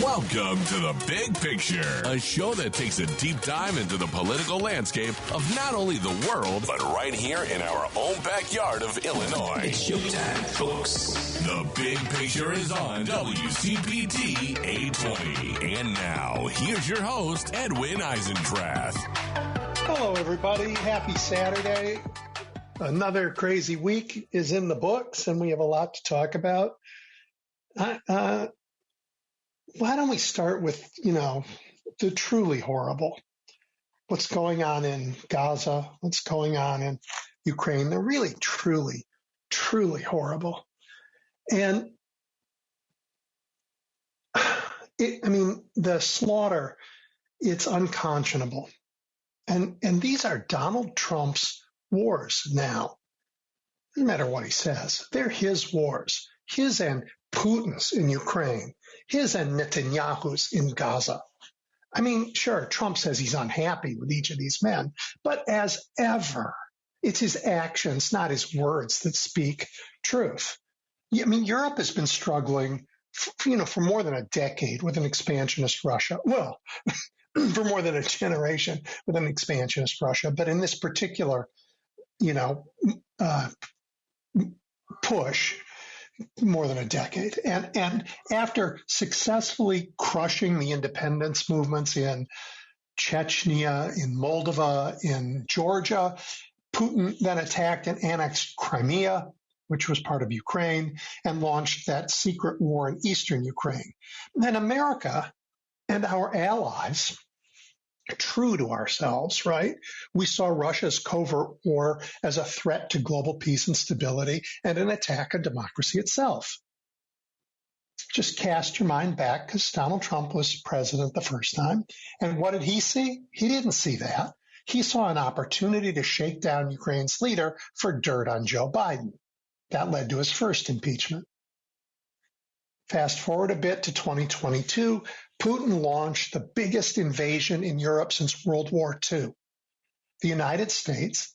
Welcome to The Big Picture, a show that takes a deep dive into the political landscape of not only the world, but right here in our own backyard of Illinois. It's showtime, folks. The Big Picture is on WCPT 820. And now, here's your host, Edwin Eisendrath. Hello, everybody. Happy Saturday. Another crazy week is in the books, and we have a lot to talk about. Why don't we start with, the truly horrible? What's going on in Gaza? What's going on in Ukraine? They're really, truly, truly horrible. And the slaughter, it's unconscionable. And these are Donald Trump's wars now. No matter what he says, they're his wars, his and Putin's in Ukraine, his and Netanyahu's in Gaza. I mean, sure, Trump says he's unhappy with each of these men, but as ever, it's his actions, not his words, that speak truth. I mean, Europe has been struggling, for more than a decade with an expansionist Russia. Well, for more than a generation with an expansionist Russia. But in this particular, push, more than a decade. And after successfully crushing the independence movements in Chechnya, in Moldova, in Georgia, Putin then attacked and annexed Crimea, which was part of Ukraine, and launched that secret war in eastern Ukraine. Then America and our allies, true to ourselves, right? We saw Russia's covert war as a threat to global peace and stability and an attack on democracy itself. Just cast your mind back, because Donald Trump was president the first time. And what did he see? He didn't see that. He saw an opportunity to shake down Ukraine's leader for dirt on Joe Biden. That led to his first impeachment. Fast forward a bit to 2022, Putin launched the biggest invasion in Europe since World War II. The United States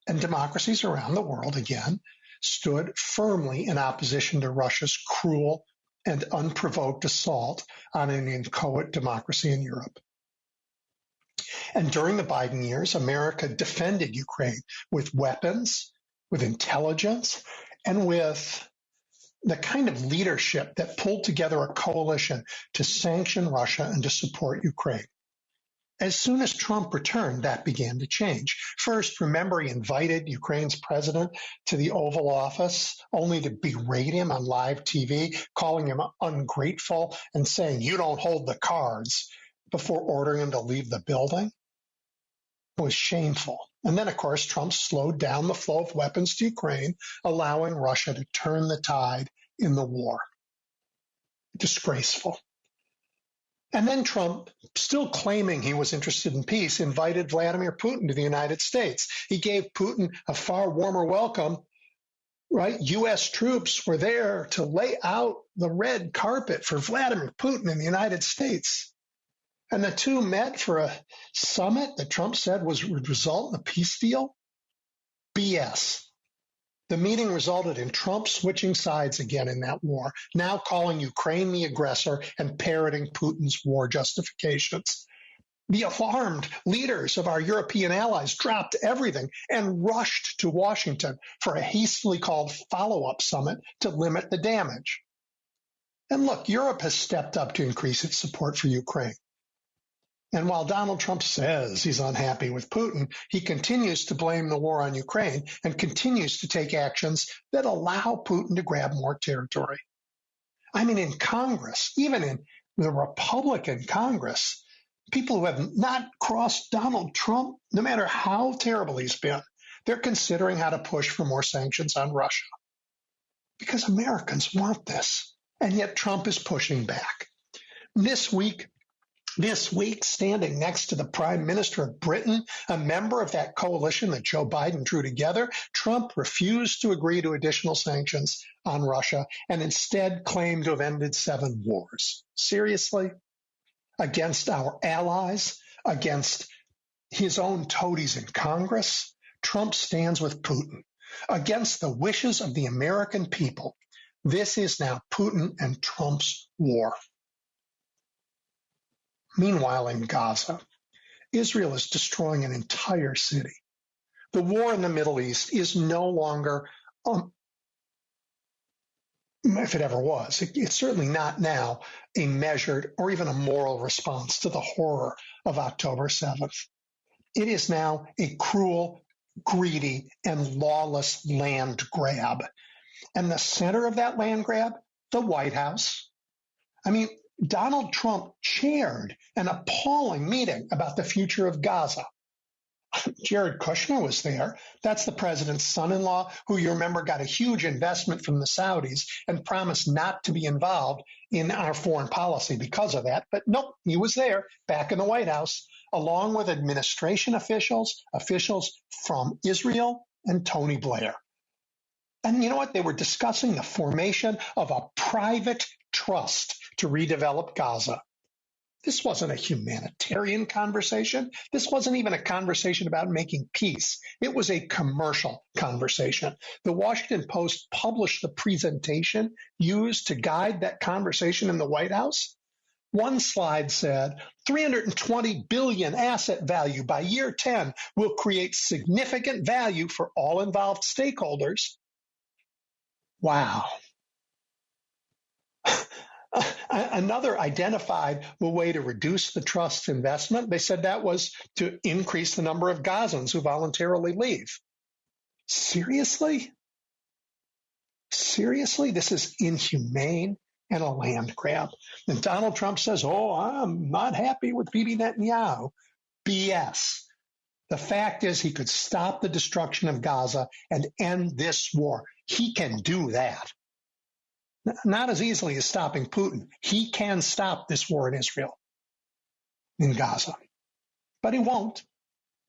and democracies around the world, again, stood firmly in opposition to Russia's cruel and unprovoked assault on an inchoate democracy in Europe. And during the Biden years, America defended Ukraine with weapons, with intelligence, and with the kind of leadership that pulled together a coalition to sanction Russia and to support Ukraine. As soon as Trump returned, that began to change. First, remember, he invited Ukraine's president to the Oval Office only to berate him on live TV, calling him ungrateful and saying, "You don't hold the cards," before ordering him to leave the building. It was shameful. And then, of course, Trump slowed down the flow of weapons to Ukraine, allowing Russia to turn the tide in the war. Disgraceful. And then Trump, still claiming he was interested in peace, invited Vladimir Putin to the United States. He gave Putin a far warmer welcome, right? U.S. troops were there to lay out the red carpet for Vladimir Putin in the United States. And the two met for a summit that Trump said would result in a peace deal. BS. The meeting resulted in Trump switching sides again in that war, now calling Ukraine the aggressor and parroting Putin's war justifications. The alarmed leaders of our European allies dropped everything and rushed to Washington for a hastily called follow-up summit to limit the damage. And look, Europe has stepped up to increase its support for Ukraine. And while Donald Trump says he's unhappy with Putin, he continues to blame the war on Ukraine and continues to take actions that allow Putin to grab more territory. I mean, in Congress, even in the Republican Congress, people who have not crossed Donald Trump, no matter how terrible he's been, they're considering how to push for more sanctions on Russia. Because Americans want this. And yet Trump is pushing back. This week, standing next to the Prime Minister of Britain, a member of that coalition that Joe Biden drew together, Trump refused to agree to additional sanctions on Russia and instead claimed to have ended 7 wars. Seriously? Against our allies? Against his own toadies in Congress? Trump stands with Putin. Against the wishes of the American people. This is now Putin and Trump's war. Meanwhile, in Gaza, Israel is destroying an entire city. The war in the Middle East is no longer, if it ever was, it's certainly not now a measured or even a moral response to the horror of October 7th. It is now a cruel, greedy, and lawless land grab. And the center of that land grab, the White House. I mean, Donald Trump chaired an appalling meeting about the future of Gaza. Jared Kushner was there. That's the president's son-in-law, who you remember got a huge investment from the Saudis and promised not to be involved in our foreign policy because of that. But nope, he was there back in the White House, along with administration officials from Israel and Tony Blair. And you know what? They were discussing the formation of a private trust to redevelop Gaza. This wasn't a humanitarian conversation. This wasn't even a conversation about making peace. It was a commercial conversation. The Washington Post published the presentation used to guide that conversation in the White House. One slide said, 320 billion asset value by year 10 will create significant value for all involved stakeholders. Wow. Another identified a way to reduce the trust's investment. They said that was to increase the number of Gazans who voluntarily leave. Seriously? Seriously? This is inhumane and a land grab. And Donald Trump says, oh, I'm not happy with Bibi Netanyahu. BS. The fact is he could stop the destruction of Gaza and end this war. He can do that. Not as easily as stopping Putin. He can stop this war in Israel, in Gaza. But he won't.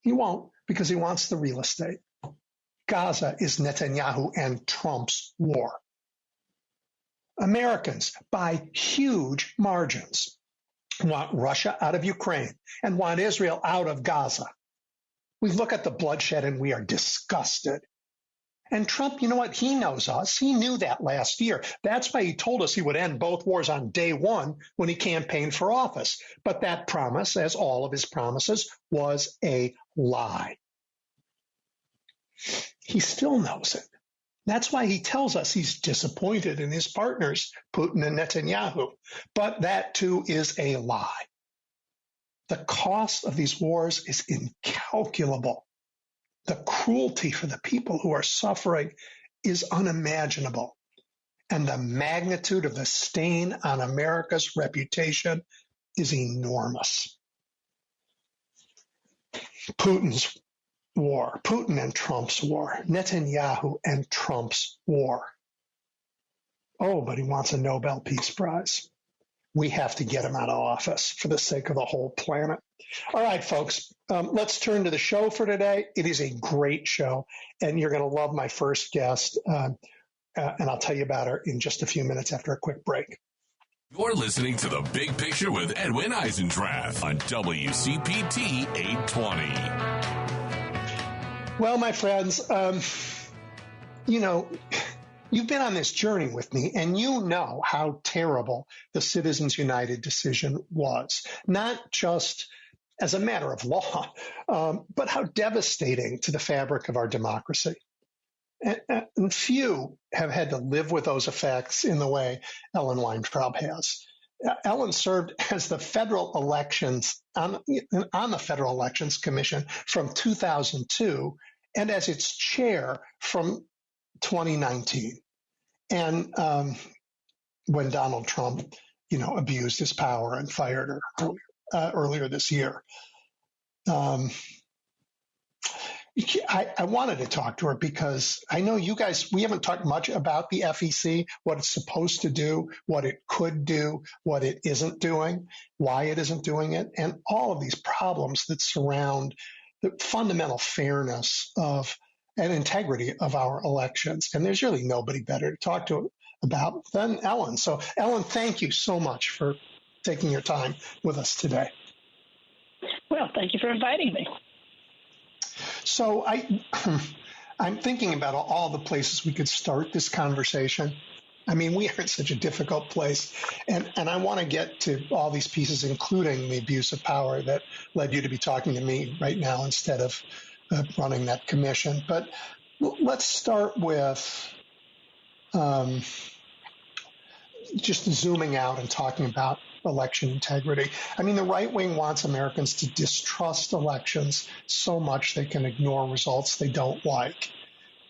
He won't because he wants the real estate. Gaza is Netanyahu and Trump's war. Americans, by huge margins, want Russia out of Ukraine and want Israel out of Gaza. We look at the bloodshed and we are disgusted. And Trump, you know what? He knows us. He knew that last year. That's why he told us he would end both wars on day one when he campaigned for office. But that promise, as all of his promises, was a lie. He still knows it. That's why he tells us he's disappointed in his partners, Putin and Netanyahu. But that, too, is a lie. The cost of these wars is incalculable. The cruelty for the people who are suffering is unimaginable. And the magnitude of the stain on America's reputation is enormous. Putin's war, Putin and Trump's war, Netanyahu and Trump's war. Oh, but he wants a Nobel Peace Prize. We have to get him out of office for the sake of the whole planet. All right, folks, let's turn to the show for today. It is a great show, and you're going to love my first guest, and I'll tell you about her in just a few minutes after a quick break. You're listening to The Big Picture with Edwin Eisendrath on WCPT 820. Well, my friends, you've been on this journey with me, and you know how terrible the Citizens United decision was, not just as a matter of law, but how devastating to the fabric of our democracy. And few have had to live with those effects in the way Ellen Weintraub has. Ellen served as the federal elections on the Federal Elections Commission from 2002 and as its chair from 2019. And when Donald Trump, abused his power and fired her earlier this year. I wanted to talk to her because I know you guys, we haven't talked much about the FEC, what it's supposed to do, what it could do, what it isn't doing, why it isn't doing it, and all of these problems that surround the fundamental fairness of and integrity of our elections. And there's really nobody better to talk to about than Ellen. So, Ellen, thank you so much for taking your time with us today. Well, thank you for inviting me. So I'm thinking about all the places we could start this conversation. I mean, we are in such a difficult place. And I want to get to all these pieces, including the abuse of power that led you to be talking to me right now instead of running that commission. But let's start with just zooming out and talking about election integrity. I mean, the right wing wants Americans to distrust elections so much they can ignore results they don't like.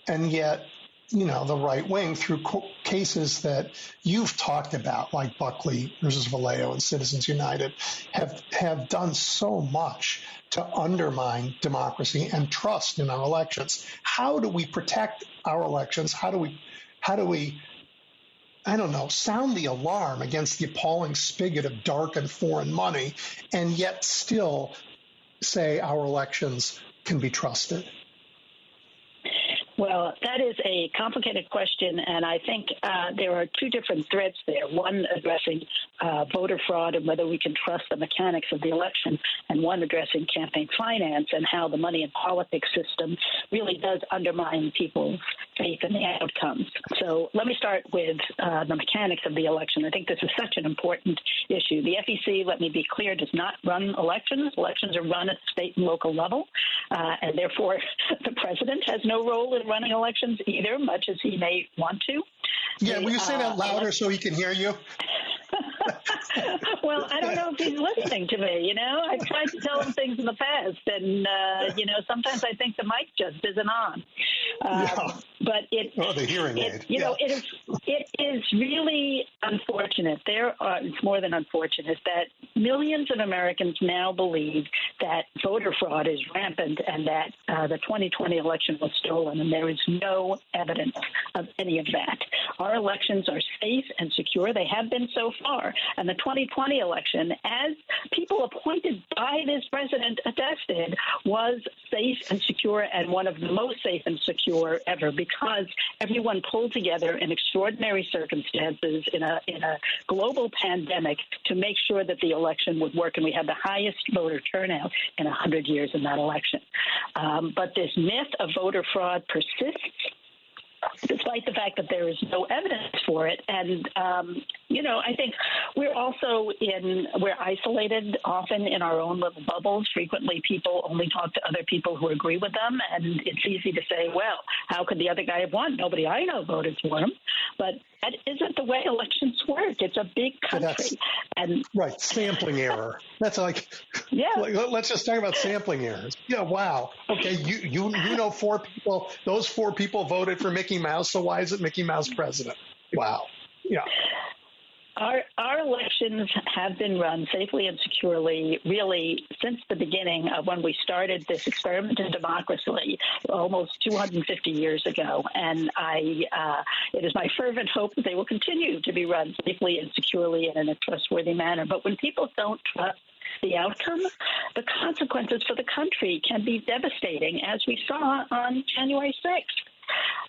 And yet, the right wing, through cases that you've talked about, like Buckley versus Vallejo and Citizens United, have done so much to undermine democracy and trust in our elections. How do we protect our elections? How do we sound the alarm against the appalling spigot of dark and foreign money, and yet still say our elections can be trusted? Well, that is a complicated question, and I think there are two different threads there. One addressing voter fraud and whether we can trust the mechanics of the election, and one addressing campaign finance and how the money and politics system really does undermine people's faith in the outcomes. So let me start with the mechanics of the election. I think this is such an important issue. The FEC, let me be clear, does not run elections. Elections are run at the state and local level, and therefore the president has no role in running elections either, much as he may want to. Yeah, will you say that louder so he can hear you? Well, I don't know if he's listening to me, I've tried to tell him things in the past, and, sometimes I think the mic just isn't on. But the hearing aid. It is really unfortunate. It's more than unfortunate that millions of Americans now believe that voter fraud is rampant and that the 2020 election was stolen, and there is no evidence of any of that. Our elections are safe and secure. They have been so far. And the 2020 election, as people appointed by this president attested, was safe and secure, and one of the most safe and secure ever, because everyone pulled together in extraordinary circumstances in a global pandemic to make sure that the election would work. And we had the highest voter turnout in 100 years in that election. But this myth of voter fraud persists, despite the fact that there is no evidence for it. And, I think we're isolated often in our own little bubbles. Frequently, people only talk to other people who agree with them. And it's easy to say, well, how could the other guy have won? Nobody I know voted for him. But that isn't the way elections work. It's a big country. Right. Sampling error. That's let's just talk about sampling errors. Yeah. Wow. Okay. You know 4 people. Those 4 people voted for Mickey Mouse. So why is it Mickey Mouse president? Wow. Yeah. Our elections have been run safely and securely, really, since the beginning of when we started this experiment in democracy almost 250 years ago. And it is my fervent hope that they will continue to be run safely and securely and in a trustworthy manner. But when people don't trust the outcome, the consequences for the country can be devastating, as we saw on January 6th.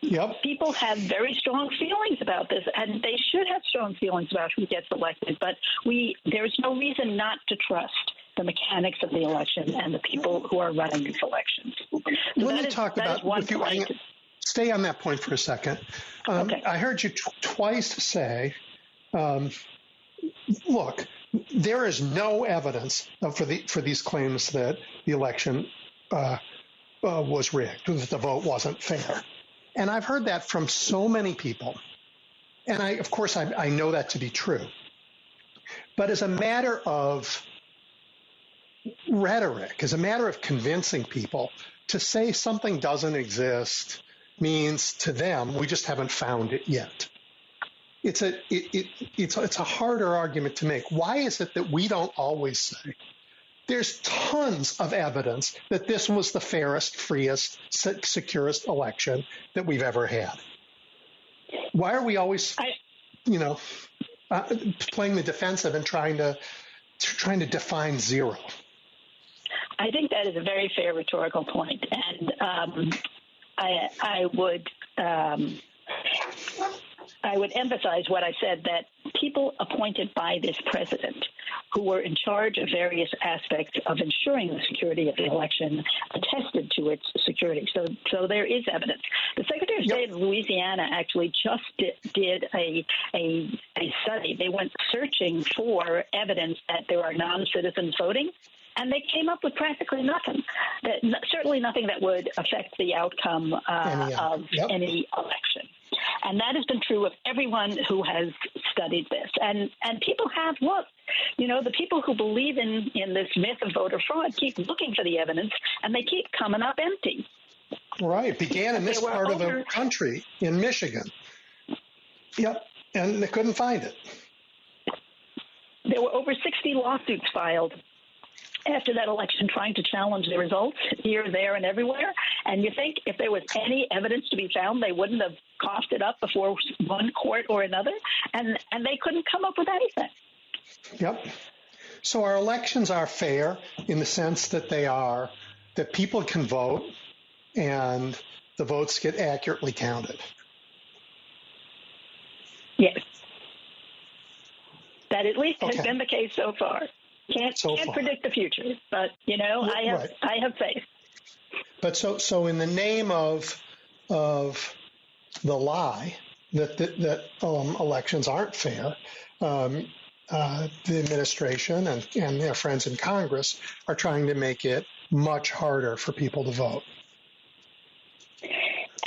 Yep. People have very strong feelings about this, and they should have strong feelings about who gets elected. But there's no reason not to trust the mechanics of the election and the people who are running these elections. Let me talk about with you. Stay on that point for a second. Okay. I heard you twice say, look, there is no evidence for these claims that the election was rigged, that the vote wasn't fair. And I've heard that from so many people. And I know that to be true. But as a matter of rhetoric, as a matter of convincing people, to say something doesn't exist means to them, we just haven't found it yet. It's a harder argument to make. Why is it that we don't always say, there's tons of evidence that this was the fairest, freest, securest election that we've ever had? Why are we always, playing the defensive and trying to define zero? I think that is a very fair rhetorical point, and I would emphasize what I said, that people appointed by this president who were in charge of various aspects of ensuring the security of the election attested to its security. So there is evidence. The Secretary state of Louisiana actually just did a study. They went searching for evidence that there are non-citizens voting, and they came up with practically nothing. Certainly nothing that would affect the outcome of any election. And that has been true of everyone who has studied this. And people have looked. The people who believe in this myth of voter fraud keep looking for the evidence, and they keep coming up empty. Right. It began in this part of the country, in Michigan. Yep. And they couldn't find it. There were over 60 lawsuits filed after that election trying to challenge the results here, there, and everywhere. And you think if there was any evidence to be found, they wouldn't have coughed it up before one court or another. And they couldn't come up with anything. Yep. So our elections are fair in the sense that that people can vote and the votes get accurately counted. Yes. That at least has been the case so far. Can't predict the future, but I have faith. But so in the name of the lie that elections aren't fair, the administration and their friends in Congress are trying to make it much harder for people to vote.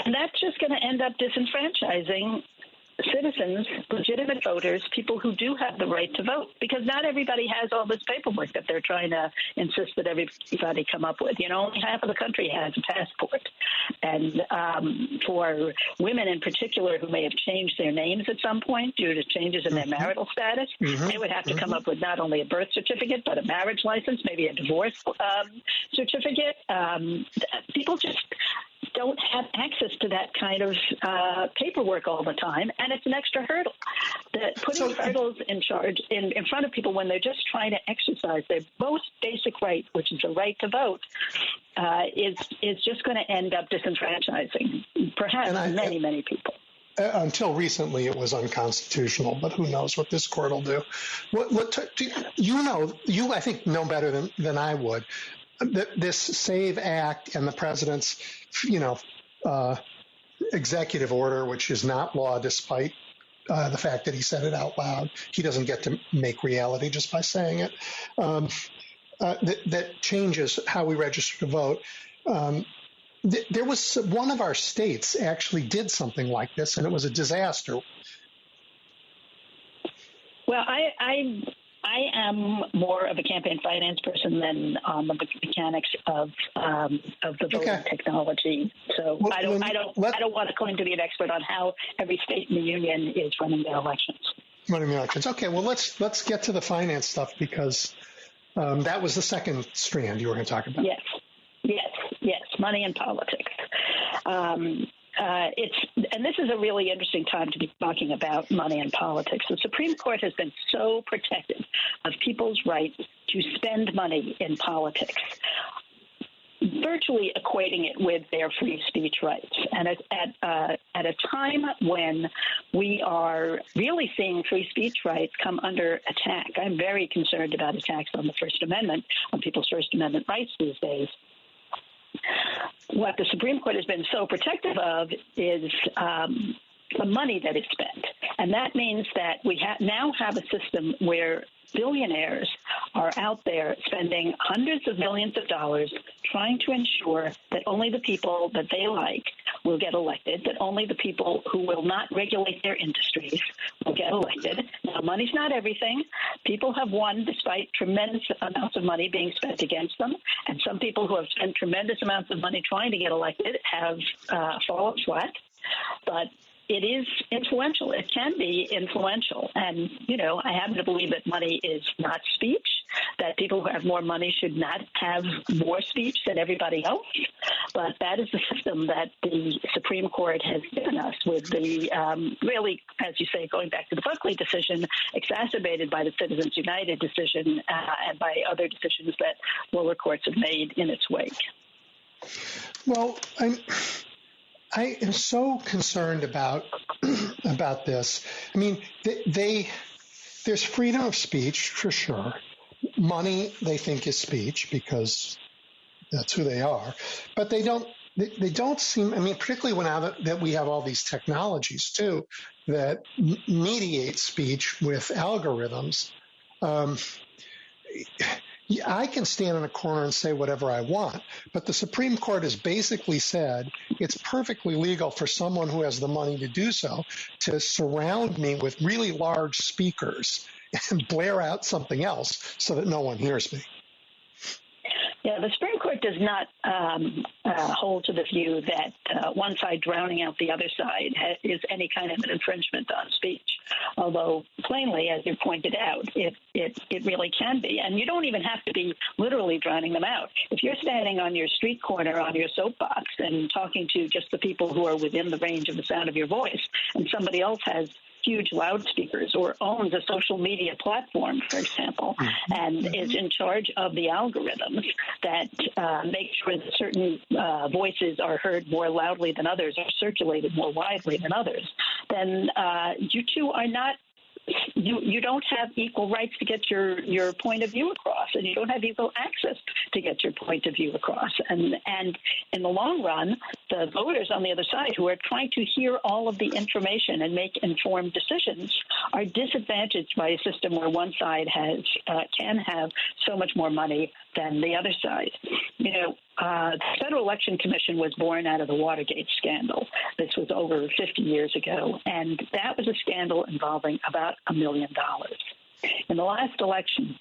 And that's just going to end up disenfranchising citizens, legitimate voters, people who do have the right to vote, because not everybody has all this paperwork that they're trying to insist that everybody come up with. Only half of the country has a passport. And for women in particular who may have changed their names at some point due to changes in their marital status, they would have to come up with not only a birth certificate, but a marriage license, maybe a divorce certificate. People just don't have access to that kind of paperwork all the time, and it's an extra hurdle. Putting hurdles in front of people when they're just trying to exercise their most basic right, which is the right to vote, is just going to end up disenfranchising perhaps many people. Until recently, it was unconstitutional, but who knows what this court will do? You I think know better than I would. This SAVE Act and the president's, executive order, which is not law despite the fact that he said it out loud. He doesn't get to make reality just by saying it. That changes how we register to vote. There was one of our states actually did something like this, and it was a disaster. Well, I am more of a campaign finance person than the mechanics of the voting technology. So I don't want to claim to be an expert on how every state in the union is running their elections. Okay, well let's get to the finance stuff, because that was the second strand you were going to talk about. Yes, money and politics. And this is a really interesting time to be talking about money and politics. The Supreme Court has been so protective of people's right to spend money in politics, virtually equating it with their free speech rights. And at a time when we are really seeing free speech rights come under attack, I'm very concerned about attacks on the First Amendment, on people's First Amendment rights these days. What the Supreme Court has been so protective of is the money that is spent. And that means that we now have a system where billionaires are out there spending hundreds of millions of dollars trying to ensure that only the people that they like will get elected, that only the people who will not regulate their industries will get elected. Now, money's not everything. People have won despite tremendous amounts of money being spent against them, and some people who have spent tremendous amounts of money trying to get elected have fallen flat. But it is influential. It can be influential. And, I happen to believe that money is not speech, that people who have more money should not have more speech than everybody else. But that is the system that the Supreme Court has given us, with the really, as you say, going back to the Buckley decision, exacerbated by the Citizens United decision and by other decisions that lower courts have made in its wake. Well, I am so concerned about this. I mean, there's freedom of speech for sure. Money, they think, is speech because that's who they are. But they don't they don't seem, I mean, particularly when now that we have all these technologies too that mediate speech with algorithms. I can stand in a corner and say whatever I want, but the Supreme Court has basically said it's perfectly legal for someone who has the money to do so to surround me with really large speakers and blare out something else so that no one hears me. Yeah, the Supreme Court does not hold to the view that one side drowning out the other side is any kind of an infringement on speech. Although, plainly, as you pointed out, it really can be. And you don't even have to be literally drowning them out. If you're standing on your street corner on your soapbox and talking to just the people who are within the range of the sound of your voice, and somebody else has huge loudspeakers or owns a social media platform, for example, and is in charge of the algorithms that make sure that certain voices are heard more loudly than others or circulated more widely than others, then you two are not you don't have equal rights to get your point of view across, and you don't have equal access to get your point of view across. And in the long run, the voters on the other side who are trying to hear all of the information and make informed decisions are disadvantaged by a system where one side can have so much more money than the other side. The Federal Election Commission was born out of the Watergate scandal. This was over 50 years ago, and that was a scandal involving about $1 million. In the last election,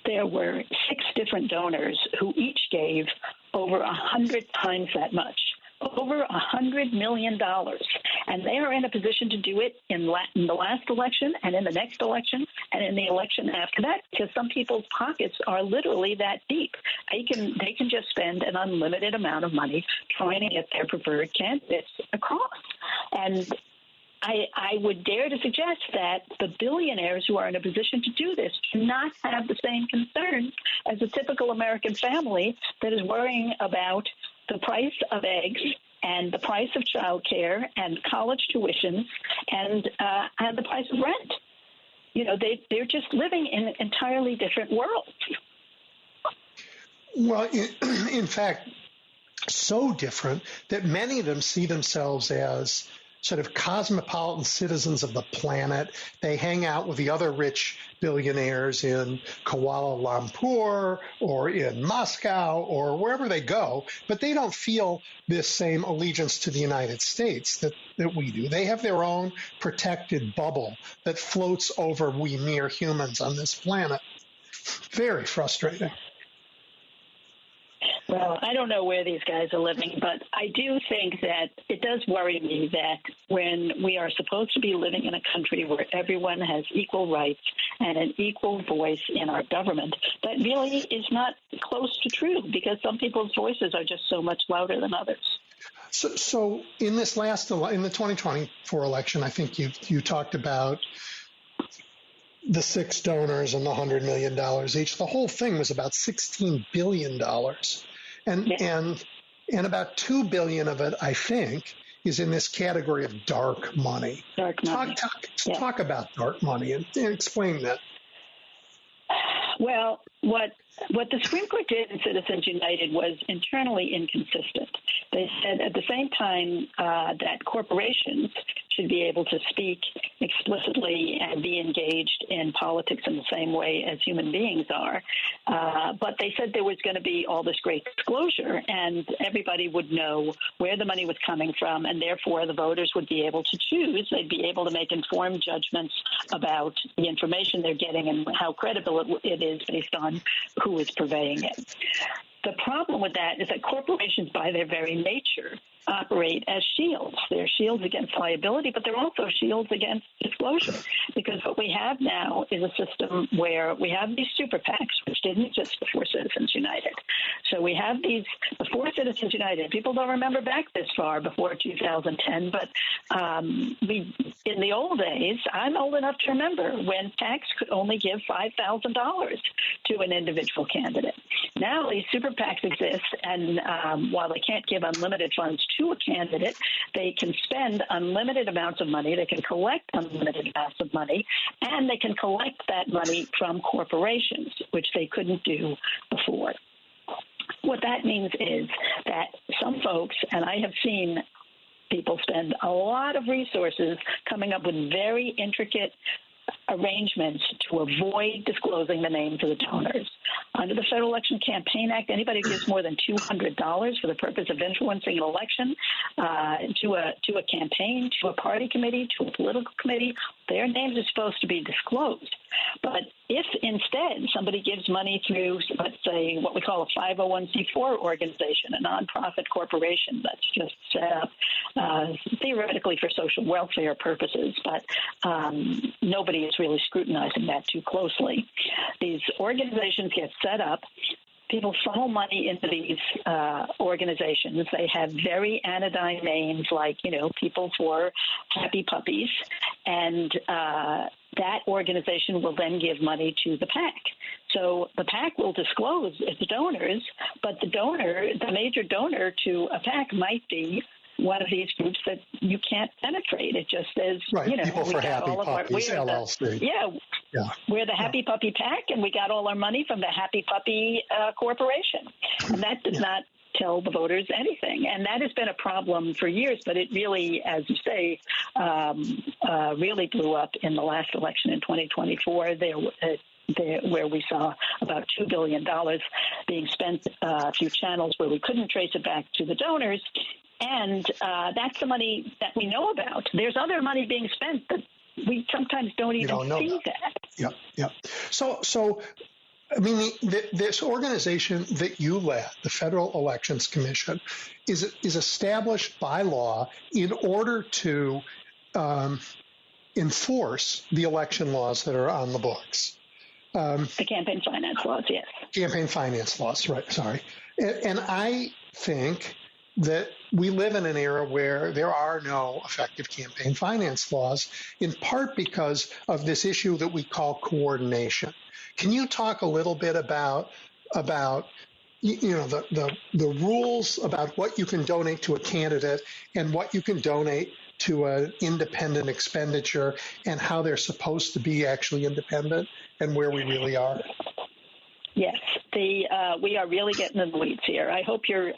there were 6 different donors who each gave over 100 times that much, over $100 million. And they are in a position to do it in the last election and in the next election and in the election after that, because some people's pockets are literally that deep. They can just spend an unlimited amount of money trying to get their preferred candidates across. And I would dare to suggest that the billionaires who are in a position to do this do not have the same concerns as a typical American family that is worrying about the price of eggs and the price of childcare and college tuitions and the price of rent. They're just living in entirely different worlds. Well, in fact, so different that many of them see themselves as sort of cosmopolitan citizens of the planet. They hang out with the other rich billionaires in Kuala Lumpur or in Moscow or wherever they go, but they don't feel this same allegiance to the United States that we do. They have their own protected bubble that floats over we mere humans on this planet. Very frustrating. Well, I don't know where these guys are living, but I do think that it does worry me that when we are supposed to be living in a country where everyone has equal rights and an equal voice in our government, that really is not close to true because some people's voices are just so much louder than others. So in this in the 2024 election, I think you talked about the 6 donors and the $100 million each. The whole thing was about $16 billion. And about $2 billion of it, I think, is in this category of dark money. Dark money. Talk about dark money and explain that. Well, what the Supreme Court did in Citizens United was internally inconsistent. They said at the same time that corporations should be able to speak explicitly and be engaged in politics in the same way as human beings are. But they said there was going to be all this great disclosure and everybody would know where the money was coming from, and therefore the voters would be able to choose. They'd be able to make informed judgments about the information they're getting and how credible it is based on who is purveying it. The problem with that is that corporations, by their very nature, operate as shields. They're shields against liability, but they're also shields against disclosure, because what we have now is a system where we have these super PACs, which didn't exist before Citizens United. So we have these before Citizens United. People don't remember back this far before 2010, but in the old days, I'm old enough to remember when PACs could only give $5,000 to an individual candidate. Now these super PACs exist, and while they can't give unlimited funds to a candidate, they can spend unlimited amounts of money, they can collect unlimited amounts of money, and they can collect that money from corporations, which they couldn't do before. what that means is that some folks, and I have seen people spend a lot of resources coming up with very intricate arrangements to avoid disclosing the names of the donors. Under the Federal Election Campaign Act, anybody who gives more than $200 for the purpose of influencing an election to a campaign, to a party committee, to a political committee, their names are supposed to be disclosed. But if instead somebody gives money through, let's say, what we call a 501c4 organization, a nonprofit corporation that's just set up theoretically for social welfare purposes, but nobody is really scrutinizing that too closely. These organizations get set up. People funnel money into these organizations. They have very anodyne names like, People for Happy Puppies. And that organization will then give money to the PAC. So the PAC will disclose its donors, but the major donor to a PAC might be one of these groups that you can't penetrate. It just says, People for Happy Puppies, LLC. We're the Happy Puppy PAC, and we got all our money from the Happy Puppy Corporation. And that does not tell the voters anything. And that has been a problem for years, but it really, as you say, really blew up in the last election in 2024. Where we saw about $2 billion being spent through channels where we couldn't trace it back to the donors. And that's the money that we know about. There's other money being spent that we sometimes don't even see that. Yeah. So I mean, this organization that you led, the Federal Elections Commission, is established by law in order to enforce the election laws that are on the books. The campaign finance laws, yes. Campaign finance laws, right, sorry. And I think that we live in an era where there are no effective campaign finance laws, in part because of this issue that we call coordination. Can you talk a little bit about the rules about what you can donate to a candidate and what you can donate to an independent expenditure and how they're supposed to be actually independent and where we really are? Yes, we are really getting in the weeds here. I hope your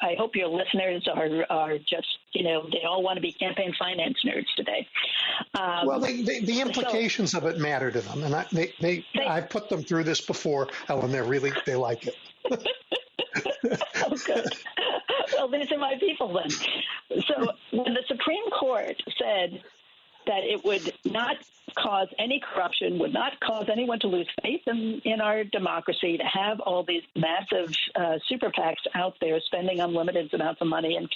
listeners are just, they all want to be campaign finance nerds today. Well, the implications of it matter to them, and I've put them through this before, Ellen. They like it. Oh, good. Well, these are my people then. So when the Supreme Court said that it would not cause any corruption, would not cause anyone to lose faith in our democracy to have all these massive super PACs out there spending unlimited amounts of money and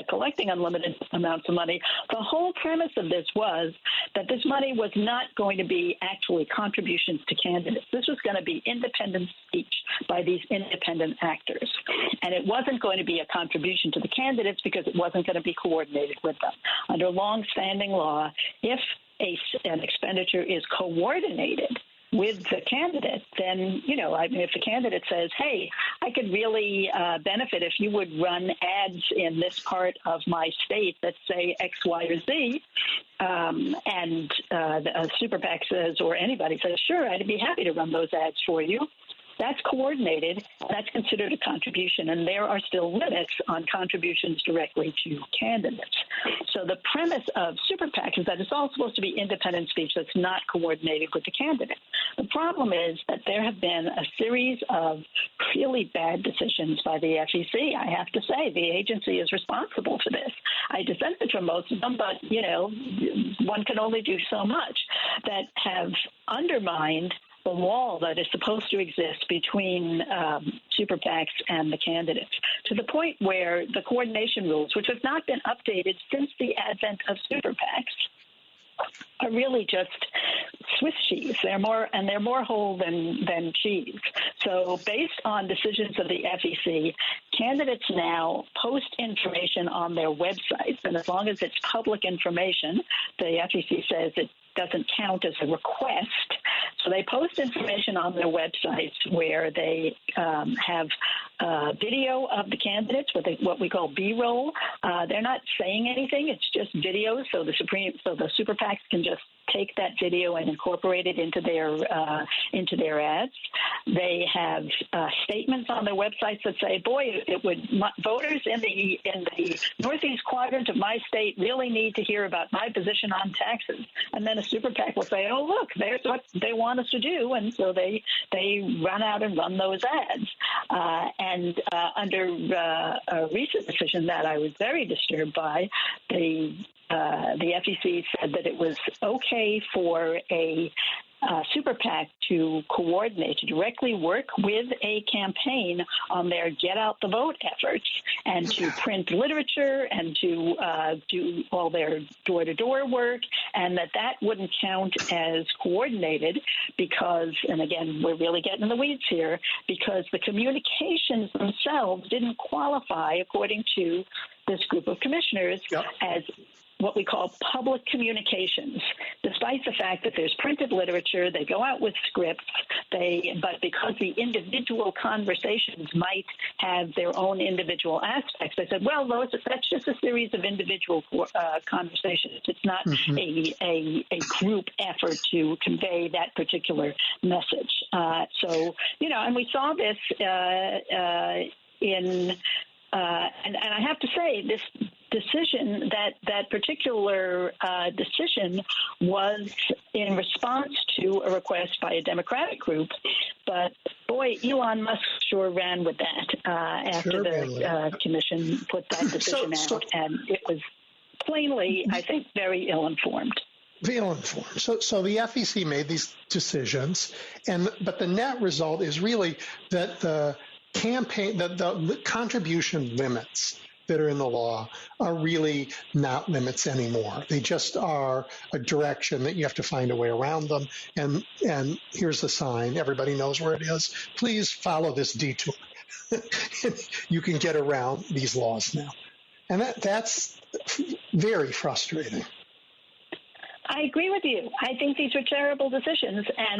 collecting unlimited amounts of money. The whole premise of this was that this money was not going to be actually contributions to candidates. This was going to be independent speech by these independent actors. And it wasn't going to be a contribution to the candidates because it wasn't going to be coordinated with them. Under long-standing law, if an expenditure is coordinated with the candidate, then, if the candidate says, hey, I could really benefit if you would run ads in this part of my state that say X, Y, or Z, and a super PAC says, or anybody says, sure, I'd be happy to run those ads for you. That's coordinated. That's considered a contribution, and there are still limits on contributions directly to candidates. So the premise of super PACs is that it's all supposed to be independent speech that's not coordinated with the candidate. The problem is that there have been a series of really bad decisions by the FEC. I have to say, the agency is responsible for this. I dissented from most of them, but, one can only do so much, that have undermined the wall that is supposed to exist between super PACs and the candidates, to the point where the coordination rules, which have not been updated since the advent of super PACs, are really just Swiss cheese. They're more whole than cheese. So based on decisions of the FEC, candidates now post information on their websites, and as long as it's public information, the FEC says it doesn't count as a request. So they post information on their websites where they have video of the candidates, what we call B-roll. They're not saying anything; it's just video. So the super PACs can just take that video and incorporate it into their ads. They have statements on their websites that say, "Boy, voters in the northeast quadrant of my state really need to hear about my position on taxes." And then a super PAC will say, "Oh, look, there's what they want us to do," and so they run out and run those ads. And under a recent decision that I was very disturbed by, the FEC said that it was okay for a super PAC to coordinate, to directly work with a campaign on their get out the vote efforts and to print literature and to do all their door-to-door work, and that wouldn't count as coordinated because, and again, we're really getting in the weeds here, because the communications themselves didn't qualify, according to this group of commissioners, as what we call public communications, despite the fact that there's printed literature, they go out with scripts, but because the individual conversations might have their own individual aspects, they said, well, that's just a series of individual conversations. It's not a group effort to convey that particular message. So, and we saw this and I have to say, this decision, that particular decision was in response to a request by a Democratic group. But boy, Elon Musk sure ran with that after the commission put that decision out, and it was plainly, I think, very ill-informed. So the FEC made these decisions, but the net result is really that the contribution limits that are in the law are really not limits anymore. They just are a direction that you have to find a way around them. And here's the sign. Everybody knows where it is. Please follow this detour. You can get around these laws now. And that's very frustrating. I agree with you. I think these are terrible decisions, and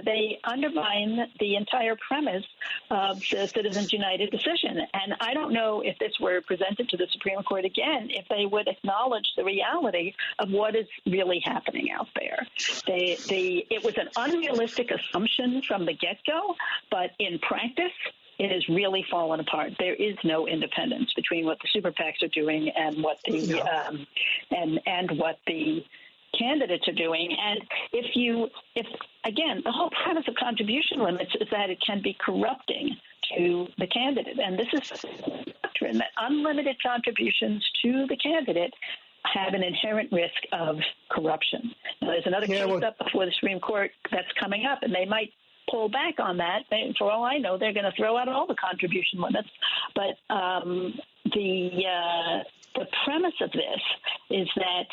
they undermine the entire premise of the Citizens United decision. And I don't know if this were presented to the Supreme Court again, if they would acknowledge the reality of what is really happening out there. It was an unrealistic assumption from the get-go, but in practice, it has really fallen apart. There is no independence between what the super PACs are doing and what the and what the candidates are doing. And if again, the whole premise of contribution limits is that it can be corrupting to the candidate. And this is the doctrine that unlimited contributions to the candidate have an inherent risk of corruption. Now, there's another case up before the Supreme Court that's coming up, and they might pull back on that. For all I know, they're going to throw out all the contribution limits. But the premise of this is that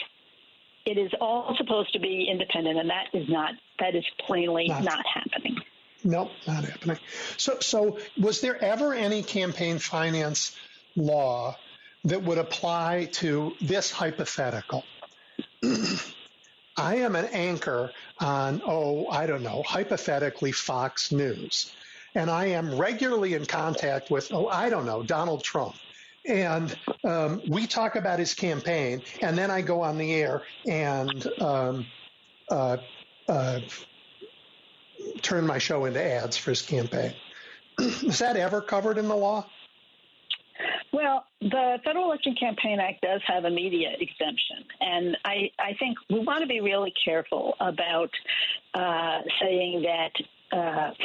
it is all supposed to be independent, and that is plainly not happening. Nope, not happening. So was there ever any campaign finance law that would apply to this hypothetical? I am an anchor on, hypothetically Fox News, and I am regularly in contact with, Donald Trump. And we talk about his campaign, and then I go on the air and turn my show into ads for his campaign. Is that ever covered in the law? Well, the Federal Election Campaign Act does have a media exemption, and I think we want to be really careful about saying that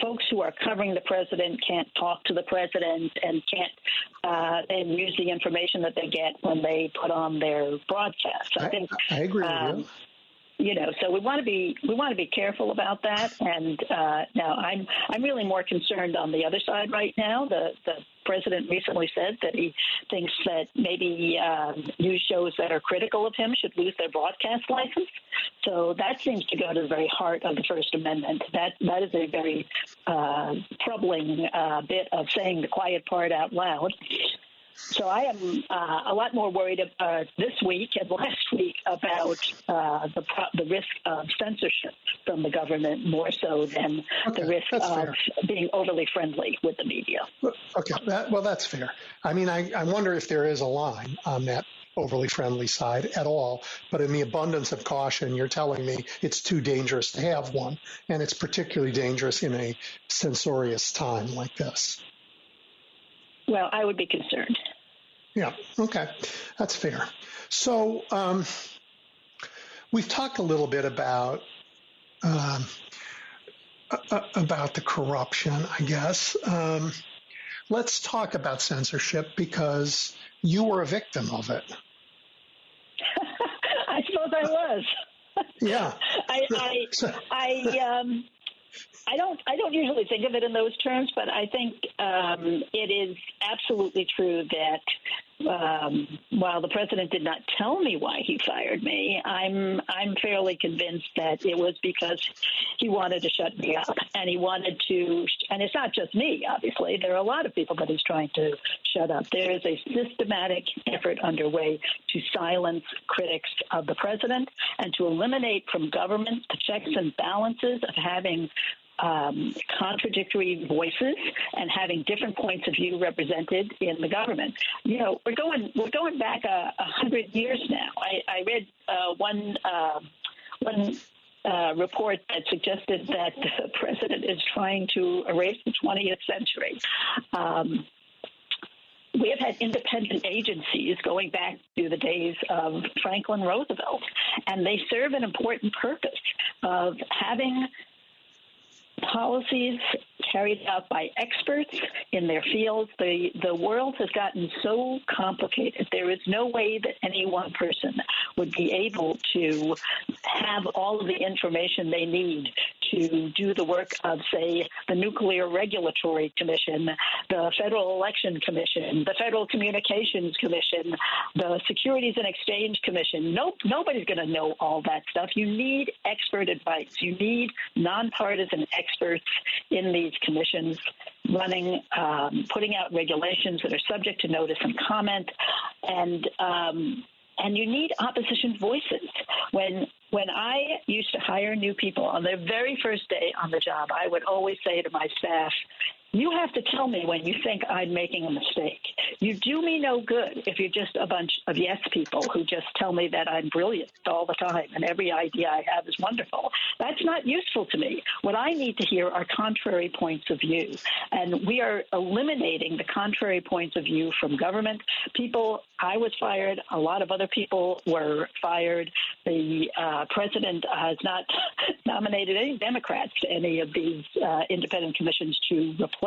folks who are covering the president can't talk to the president and can't and use the information that they get when they put on their broadcast. I agree with you. So we want to be careful about that. And now I'm really more concerned on the other side right now. The president recently said that he thinks that maybe news shows that are critical of him should lose their broadcast license. So that seems to go to the very heart of the First Amendment. That is a very troubling bit of saying the quiet part out loud. So I am a lot more worried this week and last week about the risk of censorship from the government more so than the risk of being overly friendly with the media. Okay, that's fair. I mean, I wonder if there is a line on that overly friendly side at all. But in the abundance of caution, you're telling me it's too dangerous to have one. And it's particularly dangerous in a censorious time like this. Well, I would be concerned. Yeah, okay. That's fair. So we've talked a little bit about the corruption, I guess. Let's talk about censorship because you were a victim of it. I suppose I was. Yeah. I don't usually think of it in those terms, but I think it is absolutely true that while the president did not tell me why he fired me, I'm fairly convinced that it was because he wanted to shut me up, and he wanted to. And it's not just me, obviously. There are a lot of people that he's trying to shut up. There is a systematic effort underway to silence critics of the president and to eliminate from government the checks and balances of having contradictory voices and having different points of view represented in the government. You know, we're going back 100 years now. I read one report that suggested that the president is trying to erase the 20th century. We have had independent agencies going back to the days of Franklin Roosevelt, and they serve an important purpose of having policies carried out by experts in their fields. The world has gotten so complicated. There is no way that any one person would be able to have all of the information they need to do the work of, say, the Nuclear Regulatory Commission, the Federal Election Commission, the Federal Communications Commission, the Securities and Exchange Commission. Nobody's going to know all that stuff. You need expert advice. You need nonpartisan experts in these commissions running, putting out regulations that are subject to notice and comment, and you need opposition voices. When I used to hire new people on their very first day on the job, I would always say to my staff, you have to tell me when you think I'm making a mistake. You do me no good if you're just a bunch of yes people who just tell me that I'm brilliant all the time and every idea I have is wonderful. That's not useful to me. What I need to hear are contrary points of view. And we are eliminating the contrary points of view from government. I was fired. A lot of other people were fired. The president has not nominated any Democrats to any of these independent commissions to replace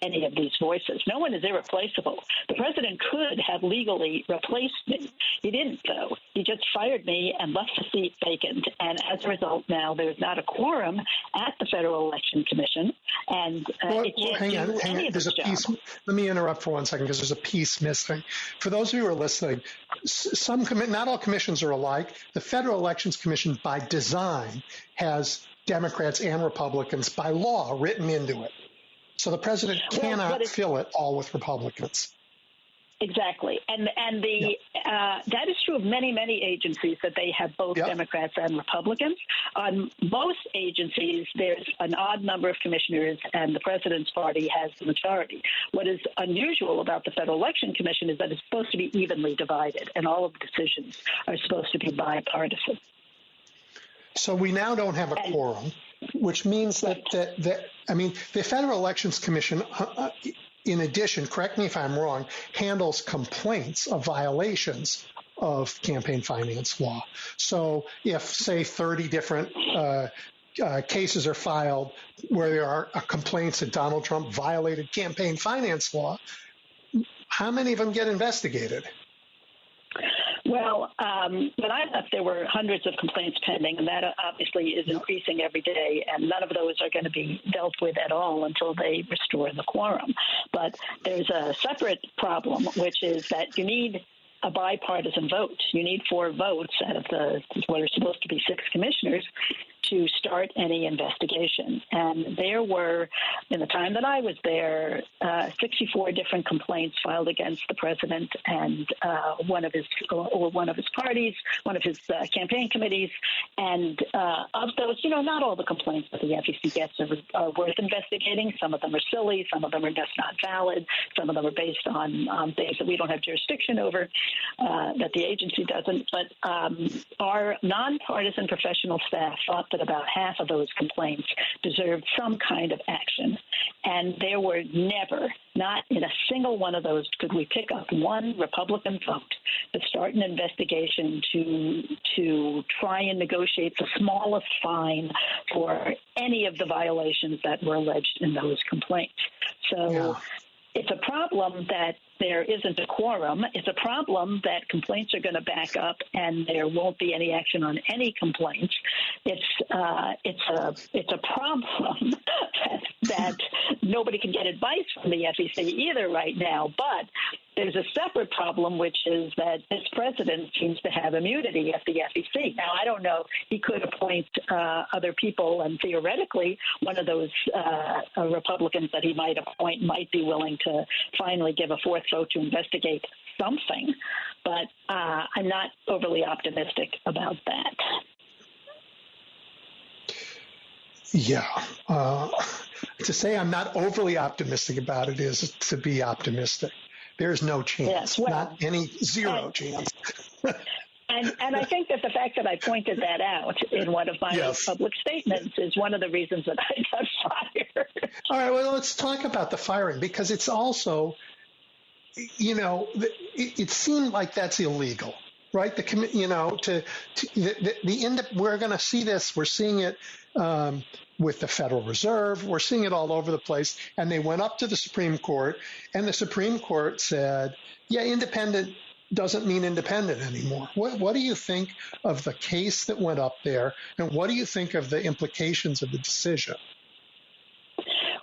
any of these voices. No one is irreplaceable. The president could have legally replaced me. He didn't, though. He just fired me and left the seat vacant. And as a result, now there's not a quorum at the Federal Election Commission. And hang on. There's a piece. Let me interrupt for 1 second because there's a piece missing. For those of you who are listening, not all commissions are alike. The Federal Elections Commission, by design, has Democrats and Republicans by law written into it. So the president cannot fill it all with Republicans. Exactly. And that is true of many, many agencies, that they have both Democrats and Republicans. On most agencies, there's an odd number of commissioners, and the president's party has the majority. What is unusual about the Federal Election Commission is that it's supposed to be evenly divided, and all of the decisions are supposed to be bipartisan. So we now don't have a quorum, which means that the Federal Elections Commission, in addition, correct me if I'm wrong, handles complaints of violations of campaign finance law. So if, say, 30 different cases are filed where there are complaints that Donald Trump violated campaign finance law, how many of them get investigated? Well, when I left, there were hundreds of complaints pending, and that obviously is increasing every day, and none of those are going to be dealt with at all until they restore the quorum. But there's a separate problem, which is that you need a bipartisan vote. You need 4 votes out of what are supposed to be 6 commissioners to start any investigation. And there were, in the time that I was there, 64 different complaints filed against the president and one of his parties, one of his campaign committees. And of those, not all the complaints that the FEC gets are worth investigating. Some of them are silly. Some of them are just not valid. Some of them are based on things that we don't have jurisdiction over. that the agency doesn't. But our nonpartisan professional staff thought that about half of those complaints deserved some kind of action. And there were never, not in a single one of those, could we pick up one Republican vote to start an investigation to try and negotiate the smallest fine for any of the violations that were alleged in those complaints. So it's a problem that there isn't a quorum. It's a problem that complaints are going to back up and there won't be any action on any complaints. It's a problem that nobody can get advice from the FEC either right now. But there's a separate problem, which is that this president seems to have immunity at the FEC. Now, I don't know. He could appoint other people, and theoretically, one of those Republicans that he might appoint might be willing to finally give a fourth vote to investigate something. But I'm not overly optimistic about that. Yeah. To say I'm not overly optimistic about it is to be optimistic. There's no chance, yes, well, not any zero chance. And I think that the fact that I pointed that out in one of my public statements is one of the reasons that I got fired. All right, well, let's talk about the firing, because it's also, it seemed like that's illegal, right? We're going to see this. We're seeing it with the Federal Reserve. We're seeing it all over the place. And they went up to the Supreme Court, and the Supreme Court said, independent doesn't mean independent anymore. What do you think of the case that went up there, and what do you think of the implications of the decision?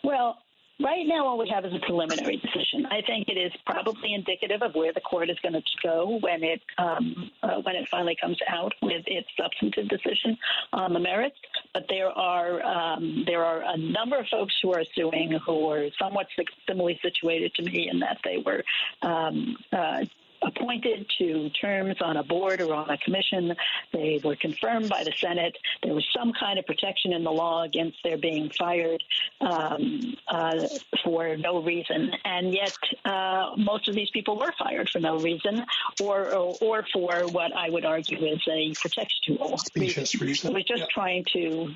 Well, right now, all we have is a preliminary decision. I think it is probably indicative of where the court is going to go when it finally comes out with its substantive decision on the merits. But there are a number of folks who are suing who are somewhat similarly situated to me in that they were appointed to terms on a board or on a commission. They were confirmed by the Senate. There was some kind of protection in the law against their being fired for no reason. And yet most of these people were fired for no reason or for what I would argue is a pretextual reason. It was just trying to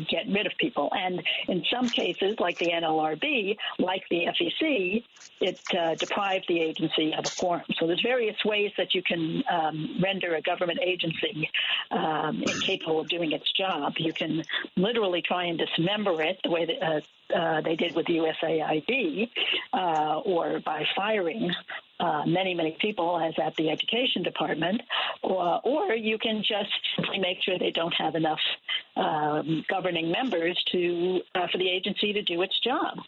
get rid of people. And in some cases, like the NLRB, like the FEC, it deprived the agency of a quorum. So there's various ways that you can render a government agency incapable of doing its job. You can literally try and dismember it the way that they did with the USAID, or by firing many people, as at the Education Department, or you can just simply make sure they don't have enough governing members for the agency to do its job.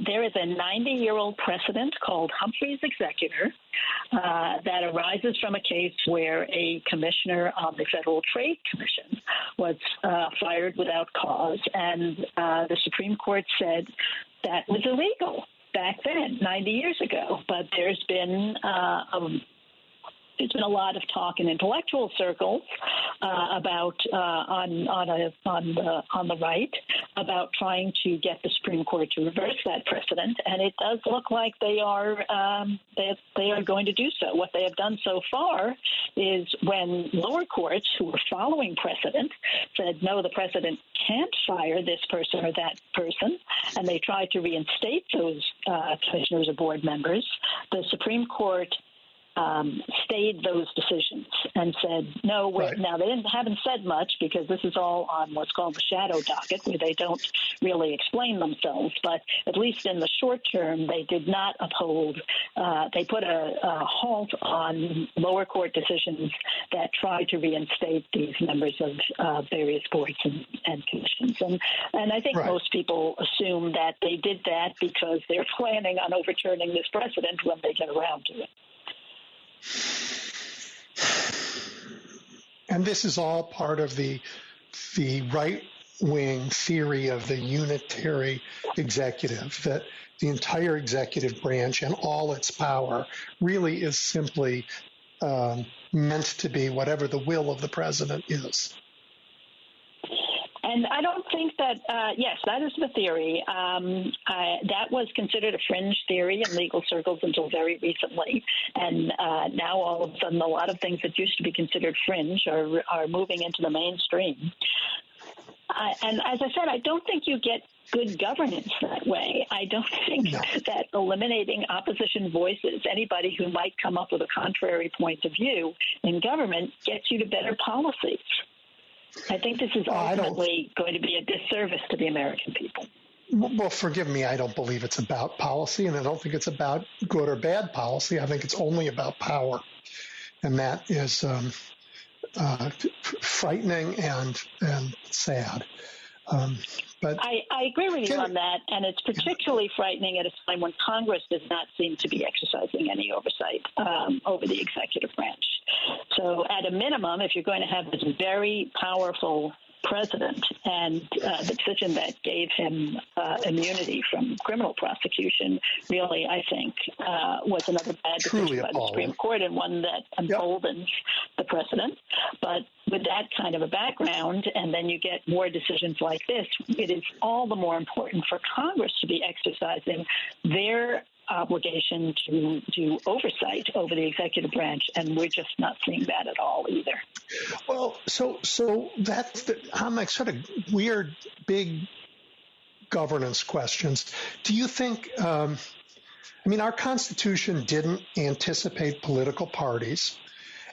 There is a 90-year-old precedent called Humphrey's Executor that arises from a case where a commissioner on the Federal Trade Commission was fired without cause, and the Supreme Court said that was illegal back then, 90 years ago. But there's been a lot of talk in intellectual circles about on the right about trying to get the Supreme Court to reverse that precedent, and it does look like they are going to do so. What they have done so far is when lower courts who were following precedent said, no, the president can't fire this person or that person, and they tried to reinstate those commissioners or board members, the Supreme Court stayed those decisions and said, no, wait, right. Now they haven't said much because this is all on what's called the shadow docket, where they don't really explain themselves. But at least in the short term, they did not uphold, they put a halt on lower court decisions that tried to reinstate these members of various boards and commissions. And I think most people assume that they did that because they're planning on overturning this precedent when they get around to it. And this is all part of the right-wing theory of the unitary executive, that the entire executive branch and all its power really is simply meant to be whatever the will of the president is. And I don't think that, yes, that is the theory. That was considered a fringe theory in legal circles until very recently. And now all of a sudden, a lot of things that used to be considered fringe are moving into the mainstream. And as I said, I don't think you get good governance that way. I don't think that eliminating opposition voices, anybody who might come up with a contrary point of view in government, gets you to better policies. I think this is ultimately going to be a disservice to the American people. Well, forgive me, I don't believe it's about policy, and I don't think it's about good or bad policy. I think it's only about power. And that is frightening and sad. But I agree with you on that, and it's particularly frightening at a time when Congress does not seem to be exercising any oversight over the executive branch. So at a minimum, if you're going to have this very powerful president and the decision that gave him immunity from criminal prosecution really, I think, was another bad decision by the Supreme Court and one that emboldens the president. But with that kind of a background, and then you get more decisions like this, it is all the more important for Congress to be exercising their obligation to do oversight over the executive branch, and we're just not seeing that at all either. Well, so that's on like sort of weird, big governance questions. Do you think? I mean, our Constitution didn't anticipate political parties.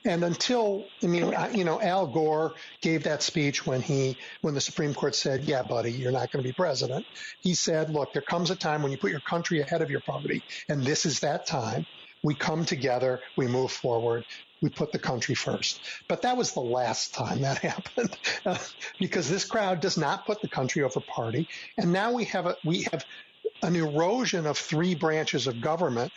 And until, Al Gore gave that speech when the Supreme Court said, yeah, buddy, you're not going to be president. He said, look, there comes a time when you put your country ahead of your party, and this is that time. We come together, we move forward, we put the country first. But that was the last time that happened because this crowd does not put the country over party. And now we have an erosion of three branches of government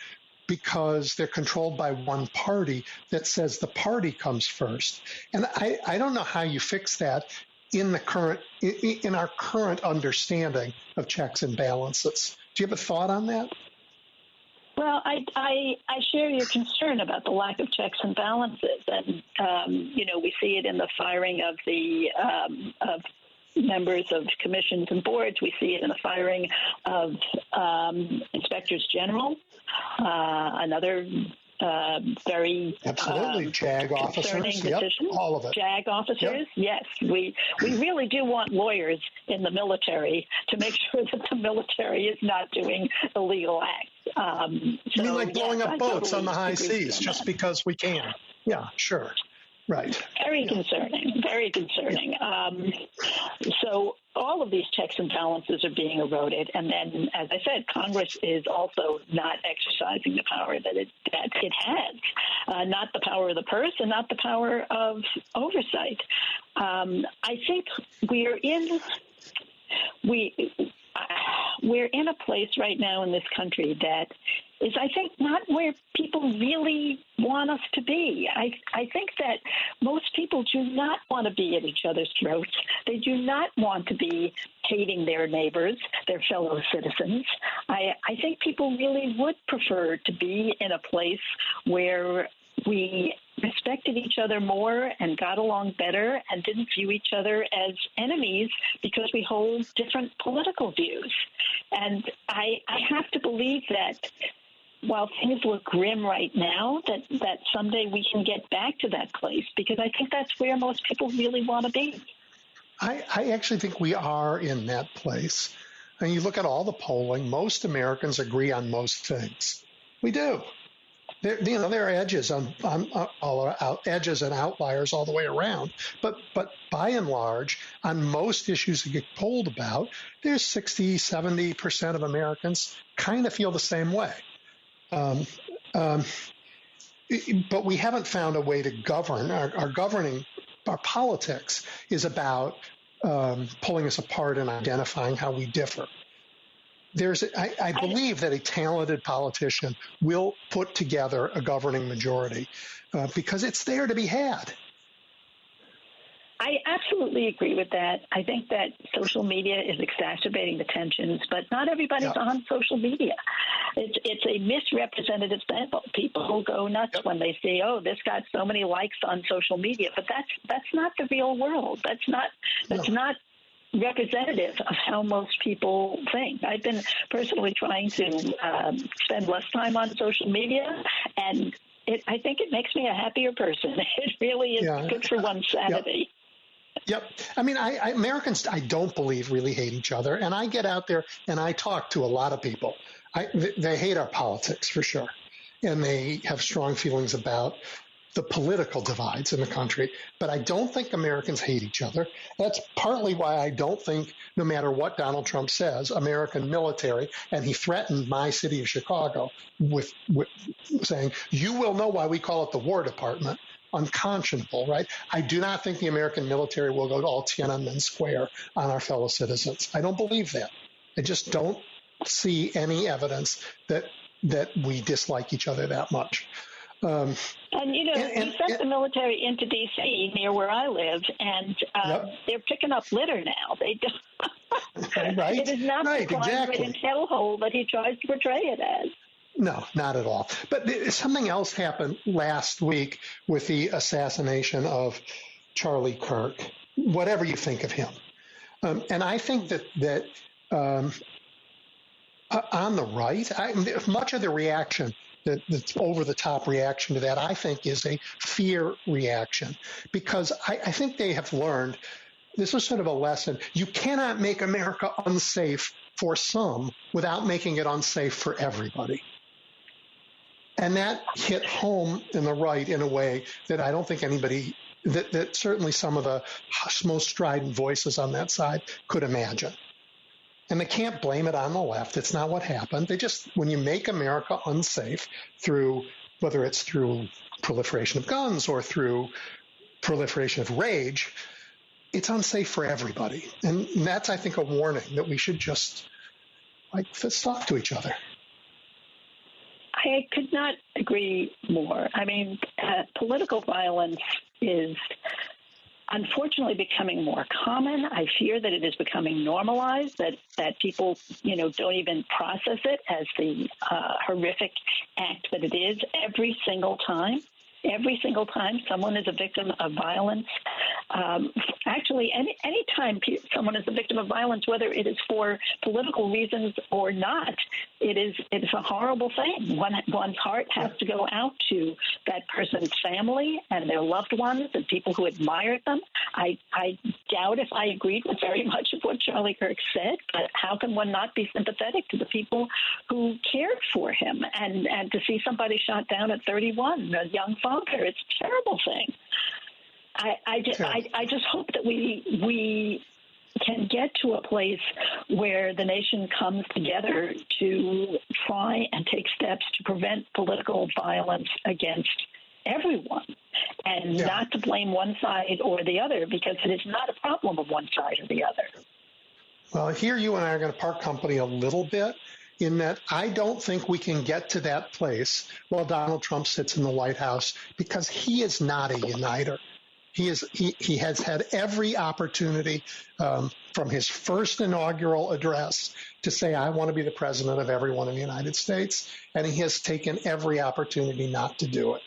because they're controlled by one party that says the party comes first. And I don't know how you fix that in our current understanding of checks and balances. Do you have a thought on that? Well, I share your concern about the lack of checks and balances. And, we see it in the firing of the of members of commissions and boards. We see it in the firing of inspectors general. Another very absolutely JAG officers, decision. All of it. JAG officers, yes. We really do want lawyers in the military to make sure that the military is not doing illegal acts. You mean like blowing up boats on the high seas just because we can? Yeah, sure. Right. Very concerning, very concerning. So all of these checks and balances are being eroded. And then, as I said, Congress is also not exercising the power that it has, not the power of the purse and not the power of oversight. I think we're in a place right now in this country that is, I think, not where people really want us to be. I think that most people do not want to be at each other's throats. They do not want to be hating their neighbors, their fellow citizens. I think people really would prefer to be in a place where we respected each other more and got along better and didn't view each other as enemies because we hold different political views. And I have to believe that while things look grim right now, that someday we can get back to that place, because I think that's where most people really want to be. I actually think we are in that place. And you look at all the polling, most Americans agree on most things. We do. There are edges edges and outliers all the way around, but by and large, on most issues that get polled about, there's 60-70% of Americans kind of feel the same way. But we haven't found a way to govern. Our politics is about pulling us apart and identifying how we differ. I believe that a talented politician will put together a governing majority because it's there to be had. I absolutely agree with that. I think that social media is exacerbating the tensions, but not everybody's on social media. It's a misrepresentative sample. People go nuts when they see, oh, this got so many likes on social media, but that's not the real world. That's not representative of how most people think. I've been personally trying to spend less time on social media, and I think it makes me a happier person. It really is good for one's sanity. Yep. I mean, Americans, I don't believe, really hate each other. And I get out there and I talk to a lot of people. They hate our politics, for sure. And they have strong feelings about the political divides in the country. But I don't think Americans hate each other. That's partly why I don't think, no matter what Donald Trump says, American military, and he threatened my city of Chicago with saying, you will know why we call it the War Department. Unconscionable, right? I do not think the American military will go to all Tiananmen Square on our fellow citizens. I don't believe that. I just don't see any evidence that we dislike each other that much. We sent the military into D.C. near where I live, and they're picking up litter now. They don't. Right. It is not the climate and hellhole that he tries to portray it as. No, not at all. But something else happened last week with the assassination of Charlie Kirk, whatever you think of him. And I think that on the right, much of the reaction, the over-the-top reaction to that, I think, is a fear reaction. Because I think they have learned, this is sort of a lesson, you cannot make America unsafe for some without making it unsafe for everybody. And that hit home in the right in a way that I don't think anybody, that certainly some of the most strident voices on that side could imagine. And they can't blame it on the left. It's not what happened. They just, when you make America unsafe through, whether it's through proliferation of guns or through proliferation of rage, it's unsafe for everybody. And that's, I think, a warning that we should just, let's talk to each other. I could not agree more. I mean, political violence is unfortunately becoming more common. I fear that it is becoming normalized, that people, don't even process it as the horrific act that it is every single time. Every single time someone is a victim of violence, actually, any time someone is a victim of violence, whether it is for political reasons or not, it's a horrible thing. One's heart has to go out to that person's family and their loved ones and people who admired them. I doubt if I agreed with very much of what Charlie Kirk said, but how can one not be sympathetic to the people who cared for him and to see somebody shot down at 31, a young father? It's a terrible thing. I just hope that we can get to a place where the nation comes together to try and take steps to prevent political violence against everyone and not to blame one side or the other, because it is not a problem of one side or the other. Well, here you and I are going to part company a little bit, in that I don't think we can get to that place while Donald Trump sits in the White House, because he is not a uniter. He has had every opportunity from his first inaugural address to say, I want to be the president of everyone in the United States, and he has taken every opportunity not to do it.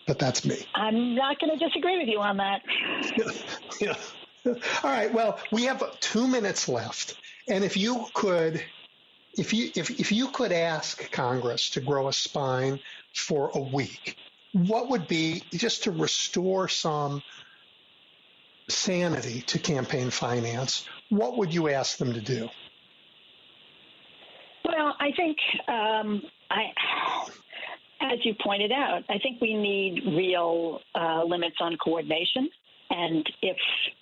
But that's me. I'm not going to disagree with you on that. Yeah. All right. Well, we have 2 minutes left, and if you could ask Congress to grow a spine for a week, what would be, just to restore some sanity to campaign finance, what would you ask them to do? Well, I think as you pointed out, I think we need real limits on coordination. And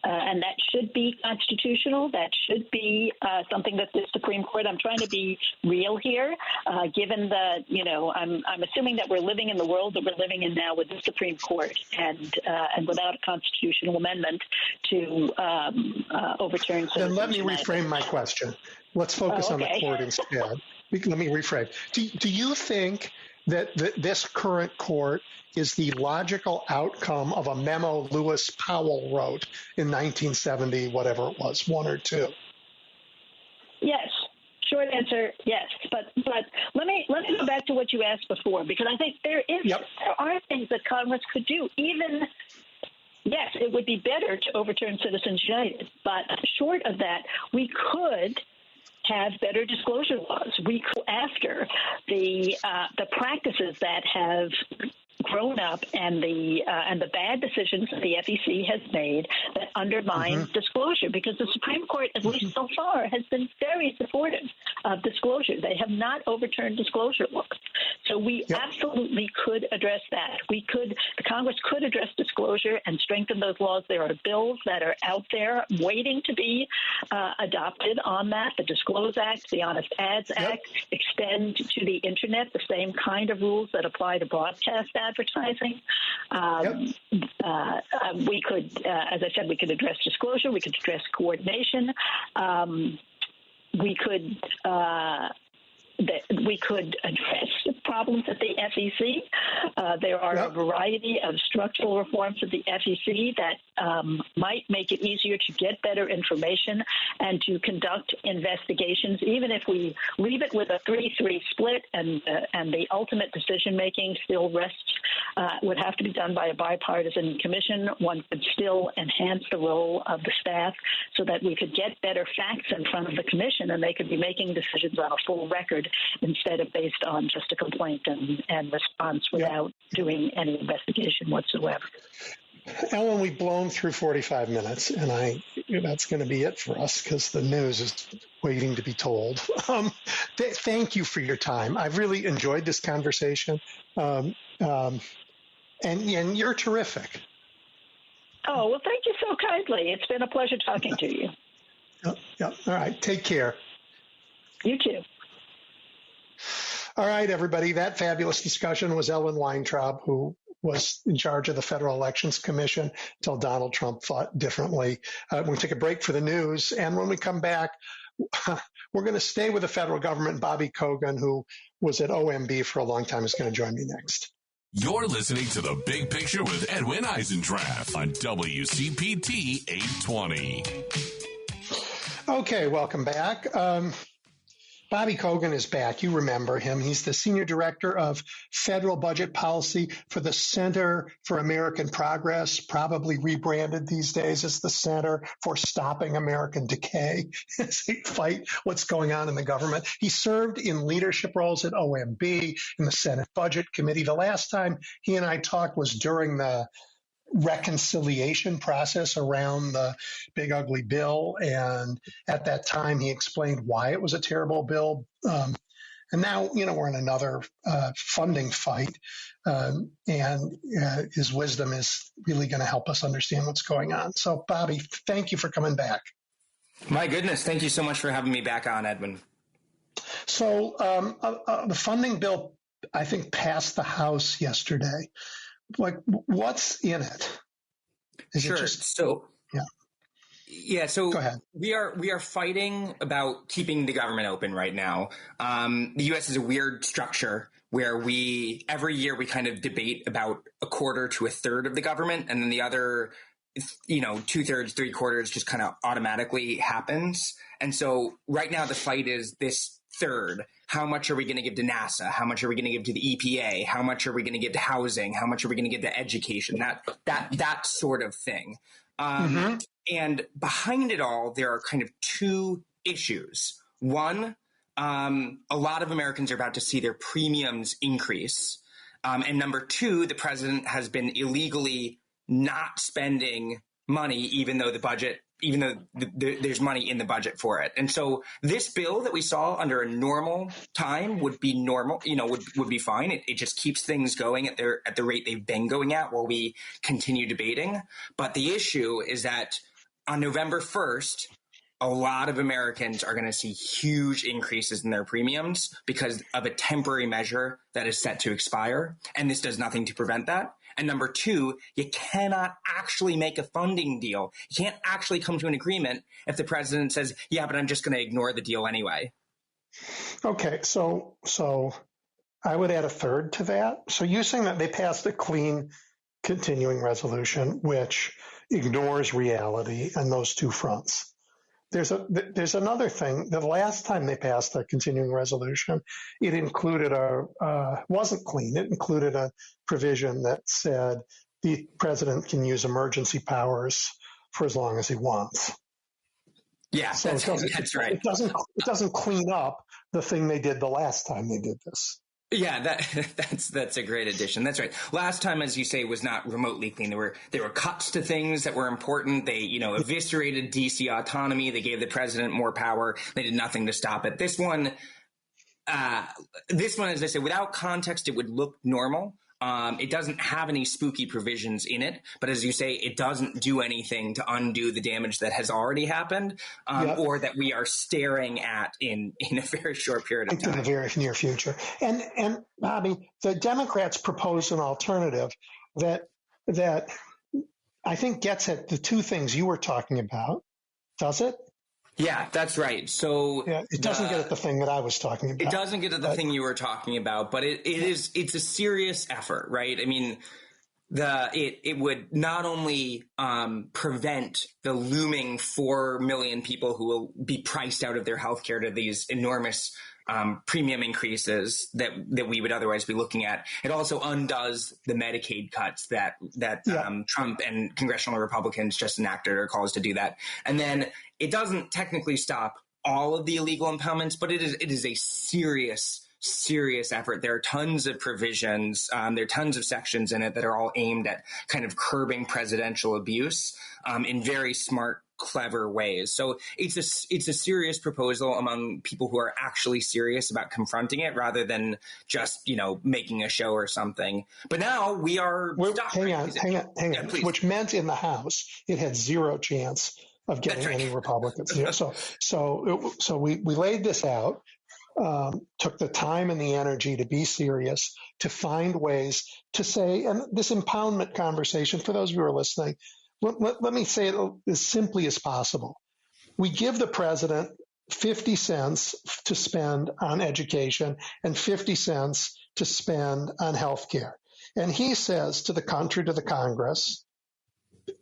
and that should be constitutional. That should be something that the Supreme Court. I'm trying to be real here, given I'm assuming that we're living in the world that we're living in now with the Supreme Court, and without a constitutional amendment to overturn. Then let me reframe my question. Let's focus on the court instead. Let me rephrase. Do you think that this current court is the logical outcome of a memo Lewis Powell wrote in 1970, whatever it was, 1 or 2? Yes. Short answer, yes. But let me go back to what you asked before, because I think there are things that Congress could do, even Yes, it would be better to overturn Citizens United, but short of that, we could have better disclosure laws. We could, after the practices that have grown up and the bad decisions that the FEC has made that undermine disclosure, because the Supreme Court, at least so far, has been very supportive of disclosure. They have not overturned disclosure laws. So we absolutely could address that. The Congress could address disclosure and strengthen those laws. There are bills that are out there waiting to be adopted on that. The Disclose Act, the Honest Ads Act, extend to the Internet the same kind of rules that apply to broadcast advertising. We could, as I said, we could address disclosure. We could address coordination. We could address problems at the FEC. There are a variety of structural reforms at the FEC that might make it easier to get better information and to conduct investigations, even if we leave it with a 3-3 split and the ultimate decision-making still rests, would have to be done by a bipartisan commission. One could still enhance the role of the staff so that we could get better facts in front of the commission and they could be making decisions on a full record instead of based on just a complaint and response without doing any investigation whatsoever. Ellen, we've blown through 45 minutes, and that's going to be it for us because the news is waiting to be told. Thank you for your time. I've really enjoyed this conversation, and you're terrific. Oh, well, thank you so kindly. It's been a pleasure talking to you. All right. Take care. You too. All right, everybody. That fabulous discussion was Ellen Weintraub, who was in charge of the Federal Elections Commission until Donald Trump thought differently. We're going to take a break for the news. And when we come back, we're going to stay with the federal government. Bobby Kogan, who was at OMB for a long time, is going to join me next. You're listening to The Big Picture with Edwin Eisendrath on WCPT 820. Okay, welcome back. Bobby Kogan is back. You remember him. He's the Senior Director of Federal Budget Policy for the Center for American Progress, probably rebranded these days as the Center for Stopping American Decay, as they fight what's going on in the government. He served in leadership roles at OMB, in the Senate Budget Committee. The last time he and I talked was during the reconciliation process around the big ugly bill, and at that time he explained why it was a terrible bill, and now we're in another funding fight, and his wisdom is really going to help us understand what's going on. So Bobby, thank you for coming back. My goodness, thank you so much for having me back on, Edwin. So the funding bill, I think, passed the House yesterday. Like, what's in it? Sure. So Go ahead. we are fighting about keeping the government open right now. The U.S. is a weird structure where every year we kind of debate about a quarter to a third of the government, and then the other, 2/3, 3/4 just kind of automatically happens. And so right now the fight is this third. How much are we going to give to NASA? How much are we going to give to the EPA? How much are we going to give to housing? How much are we going to give to education? That sort of thing. And behind it all, there are kind of two issues. One, a lot of Americans are about to see their premiums increase. And number two, the president has been illegally not spending money, even though there's money in the budget for it. And so this bill that we saw under a normal time would be normal, would be fine. It just keeps things going at the rate they've been going at while we continue debating. But the issue is that on November 1st, a lot of Americans are going to see huge increases in their premiums because of a temporary measure that is set to expire. And this does nothing to prevent that. And number two, you cannot actually make a funding deal. You can't actually come to an agreement if the president says, yeah, but I'm just going to ignore the deal anyway. Okay, so I would add a third to that. So you're saying that they passed a clean continuing resolution, which ignores reality on those two fronts. There's another thing. The last time they passed a continuing resolution, it included wasn't clean. It included a provision that said the president can use emergency powers for as long as he wants. Yeah, So that's right. It doesn't clean up the thing they did the last time they did this. Yeah, that's a great addition. That's right. Last time, as you say, was not remotely clean. There were cuts to things that were important. They, eviscerated DC autonomy. They gave the president more power. They did nothing to stop it. This one, as I said, without context, it would look normal. It doesn't have any spooky provisions in it, but as you say, it doesn't do anything to undo the damage that has already happened, or that we are staring at in a very short period of time. In the very near future. And Bobby, the Democrats proposed an alternative that I think gets at the two things you were talking about. Does it? Yeah, that's right. So it doesn't get at the thing that I was talking about. It doesn't get at the thing you were talking about, but it's a serious effort, right? I mean, it would not only prevent the looming 4 million people who will be priced out of their healthcare to these enormous premium increases that we would otherwise be looking at. It also undoes the Medicaid cuts that Trump and congressional Republicans just enacted or calls to do that. And then it doesn't technically stop all of the illegal impoundments, but it is a serious effort. There are tons of provisions. There are tons of sections in it that are all aimed at kind of curbing presidential abuse in very smart, clever ways. So it's a serious proposal among people who are actually serious about confronting it rather than just, making a show or something. But now we are stuck. Hang on. Yeah, which meant in the House, it had zero chance of getting any Republicans. So we laid this out, took the time and the energy to be serious, to find ways to say, and this impoundment conversation, for those of you who are listening, let me say it as simply as possible. We give the president 50 cents to spend on education and 50 cents to spend on health care. And he says to the country, to the Congress,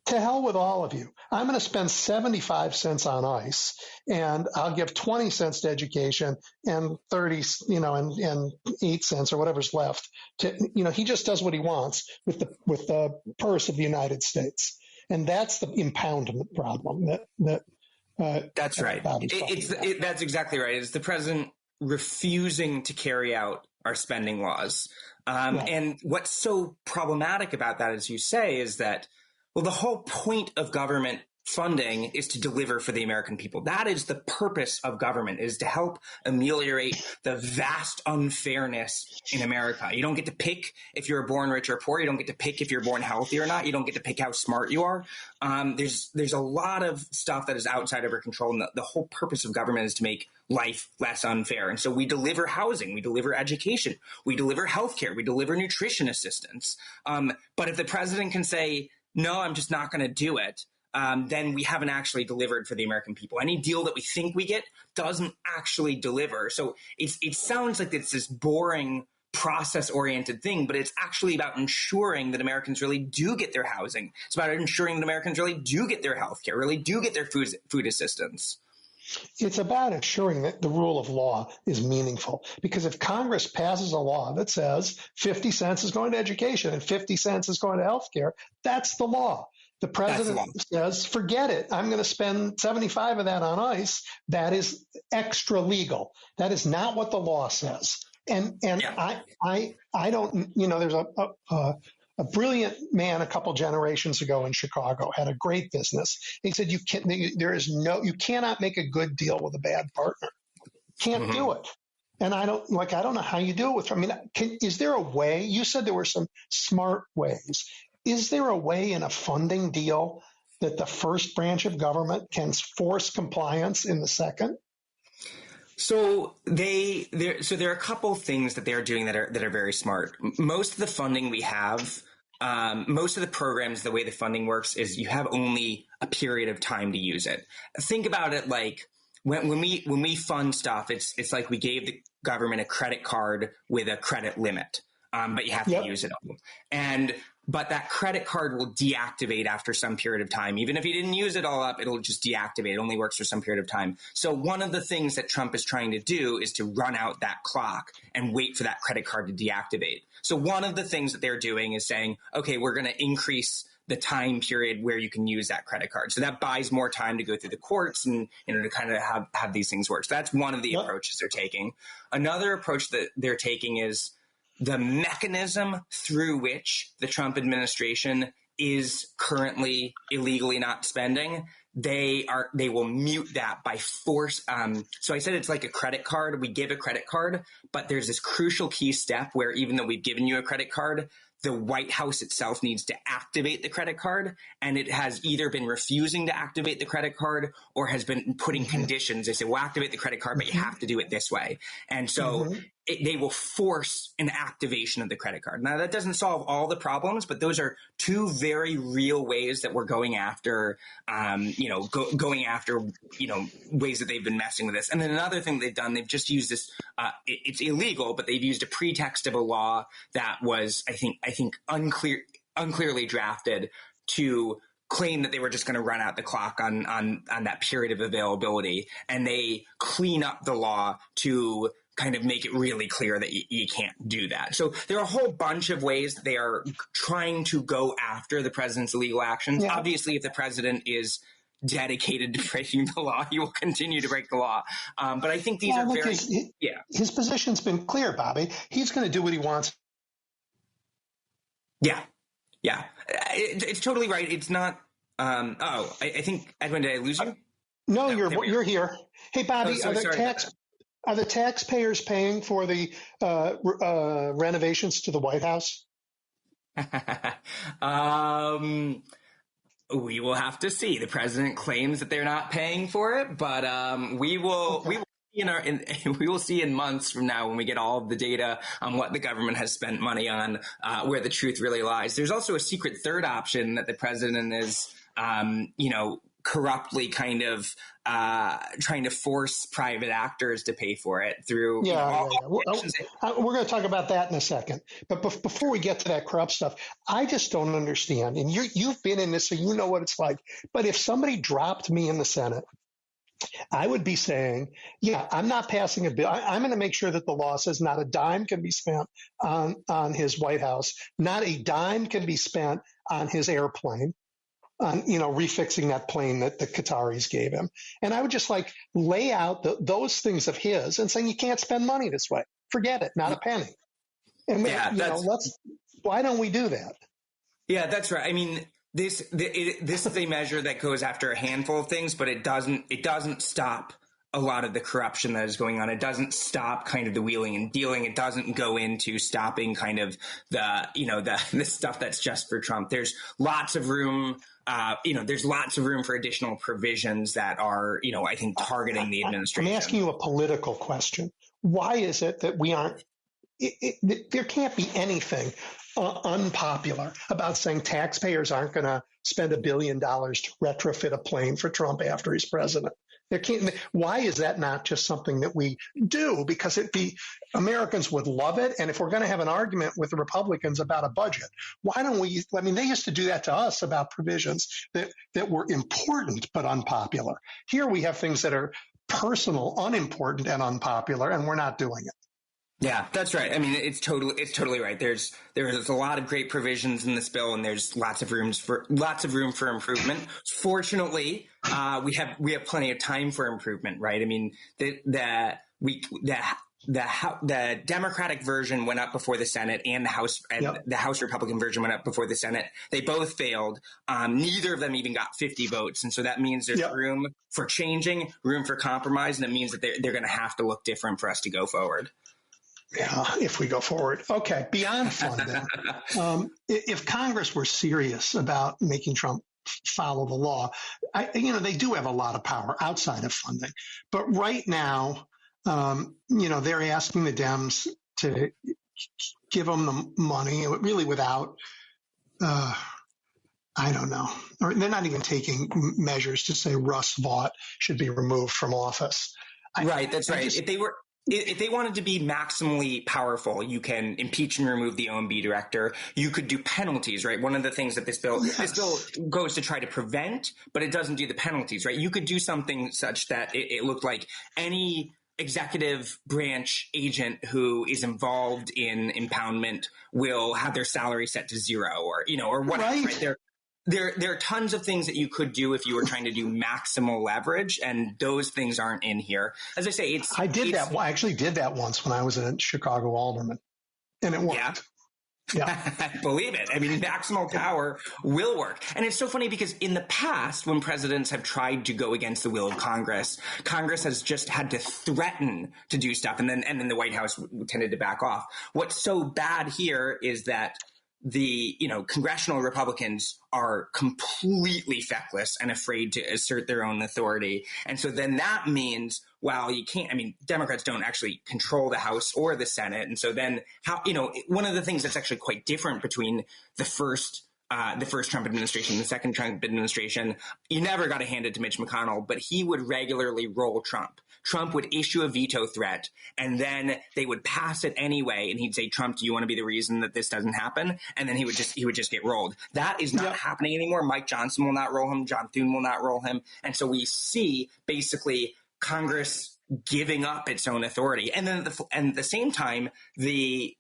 to hell with all of you. I'm going to spend 75 cents on ICE, and I'll give 20 cents to education and 30, and 8 cents or whatever's left to, he just does what he wants with the purse of the United States. And that's the impoundment problem that's right. That's exactly right. It's the president refusing to carry out our spending laws. And what's so problematic about that, as you say, is that, well, the whole point of government funding is to deliver for the American people. That is the purpose of government, is to help ameliorate the vast unfairness in America. You don't get to pick if you're born rich or poor. You don't get to pick if you're born healthy or not. You don't get to pick how smart you are. There's a lot of stuff that is outside of our control. And the whole purpose of government is to make life less unfair. And so we deliver housing, we deliver education, we deliver healthcare, we deliver nutrition assistance. But if the president can say, no, I'm just not going to do it, then we haven't actually delivered for the American people. Any deal that we think we get doesn't actually deliver. So it sounds like it's this boring process-oriented thing, but it's actually about ensuring that Americans really do get their housing. It's about ensuring that Americans really do get their health care, really do get their food assistance. It's about ensuring that the rule of law is meaningful. Because if Congress passes a law that says 50 cents is going to education and 50 cents is going to health care, that's the law. The president says, forget it. I'm going to spend 75 of that on ICE. That is extra legal. That is not what the law says. And I don't, there's a brilliant man a couple generations ago in Chicago had a great business. He said, you cannot make a good deal with a bad partner. Can't do it. And I don't know how you do it with, is there a way? You said there were some smart ways. Is there a way in a funding deal that the first branch of government can force compliance in the second? So there are a couple things that they're doing that are very smart. Most of the funding we have, most of the programs, the way the funding works is you have only a period of time to use it. Think about it like when we fund stuff, it's like we gave the government a credit card with a credit limit, but you have to use it all. And but that credit card will deactivate after some period of time. Even if you didn't use it all up, it'll just deactivate. It only works for some period of time. So one of the things that Trump is trying to do is to run out that clock and wait for that credit card to deactivate. So one of the things that they're doing is saying, okay, we're going to increase the time period where you can use that credit card. So that buys more time to go through the courts and, to kind of have these things work. So that's one of the approaches they're taking. Another approach that they're taking is the mechanism through which the Trump administration is currently illegally not spending. They will mute that by force. So I said it's like a credit card. We give a credit card, but there's this crucial key step where even though we've given you a credit card, the White House itself needs to activate the credit card, and it has either been refusing to activate the credit card or has been putting conditions. They say, we'll activate the credit card, but you have to do it this way. And so they will force an activation of the credit card. Now, that doesn't solve all the problems, but those are two very real ways that we're going after, going after, ways that they've been messing with this. And then another thing they've done, they've just used this, it's illegal, but they've used a pretext of a law that was, I think unclearly drafted to claim that they were just going to run out the clock on that period of availability. And they clean up the law to kind of make it really clear that you can't do that. So there are a whole bunch of ways that they are trying to go after the president's illegal actions. Yeah. Obviously, if the president is dedicated to breaking the law, he will continue to break the law. But I think these are very... His position's been clear, Bobby. He's going to do what he wants. Yeah. It's totally right. It's not... I think, Edwin, did I lose you? No, you're here. Hey, Bobby, are the taxpayers paying for the renovations to the White House? We will have to see. The president claims that they're not paying for it, but we will see in months from now when we get all of the data on what the government has spent money on, where the truth really lies. There's also a secret third option that the president is, corruptly kind of trying to force private actors to pay for it through. We're going to talk about that in a second. But before we get to that corrupt stuff, I just don't understand. And you've been in this, so you know what it's like. But if somebody dropped me in the Senate, I would be saying, I'm not passing a bill. I'm going to make sure that the law says not a dime can be spent on his White House. Not a dime can be spent on his airplane. On, refixing that plane that the Qataris gave him. And I would just lay out those things of his and saying, you can't spend money this way. Forget it. Not a penny. And why don't we do that? Yeah, that's right. I mean, this is a measure that goes after a handful of things, but it doesn't stop a lot of the corruption that is going on. It doesn't stop kind of the wheeling and dealing. It doesn't go into stopping kind of the stuff that's just for Trump. There's lots of room. There's lots of room for additional provisions that are, I think, targeting the administration. I'm asking you a political question. Why is it that we aren't? There can't be anything unpopular about saying taxpayers aren't going to spend $1 billion to retrofit a plane for Trump after he's president. Why is that not just something that we do? Because Americans would love it. And if we're going to have an argument with the Republicans about a budget, why don't we? I mean, they used to do that to us about provisions that were important but unpopular. Here we have things that are personal, unimportant, and unpopular, and we're not doing it. Yeah, that's right. I mean, it's totally right. There's a lot of great provisions in this bill, and there's lots of room for improvement. Fortunately, we have plenty of time for improvement, right? I mean, the Democratic version went up before the Senate, and the House Republican version went up before the Senate. They both failed. Neither of them even got 50 votes, and so that means there's room for changing, room for compromise, and it means that they're going to have to look different for us to go forward. Yeah, if we go forward. Okay, beyond funding, if Congress were serious about making Trump follow the law, they do have a lot of power outside of funding. But right now, they're asking the Dems to give them the money, really without, I don't know, or they're not even taking measures to say Russ Vought should be removed from office. Right, that's right. if they wanted to be maximally powerful, you can impeach and remove the OMB director. You could do penalties, right? One of the things that this bill goes to try to prevent, but it doesn't do the penalties, right? You could do something such that it looked like any executive branch agent who is involved in impoundment will have their salary set to zero, or whatever. Right? There are tons of things that you could do if you were trying to do maximal leverage, and those things aren't in here. As I say, I actually did that once when I was a Chicago alderman, and it worked. Yeah. Believe it. I mean, maximal power will work. And it's so funny because in the past, when presidents have tried to go against the will of Congress, Congress has just had to threaten to do stuff. And then the White House tended to back off. What's so bad here is that the congressional Republicans are completely feckless and afraid to assert their own authority. And so then that means, well, you can't, Democrats don't actually control the House or the Senate. And so then one of the things that's actually quite different between the first Trump administration and the second Trump administration, you never got to hand it to Mitch McConnell, but he would regularly roll Trump. Trump would issue a veto threat, and then they would pass it anyway. And he'd say, Trump, do you want to be the reason that this doesn't happen? And then he would just get rolled. That is not happening anymore. Mike Johnson will not roll him. John Thune will not roll him. And so we see basically Congress giving up its own authority, and then at the same time, the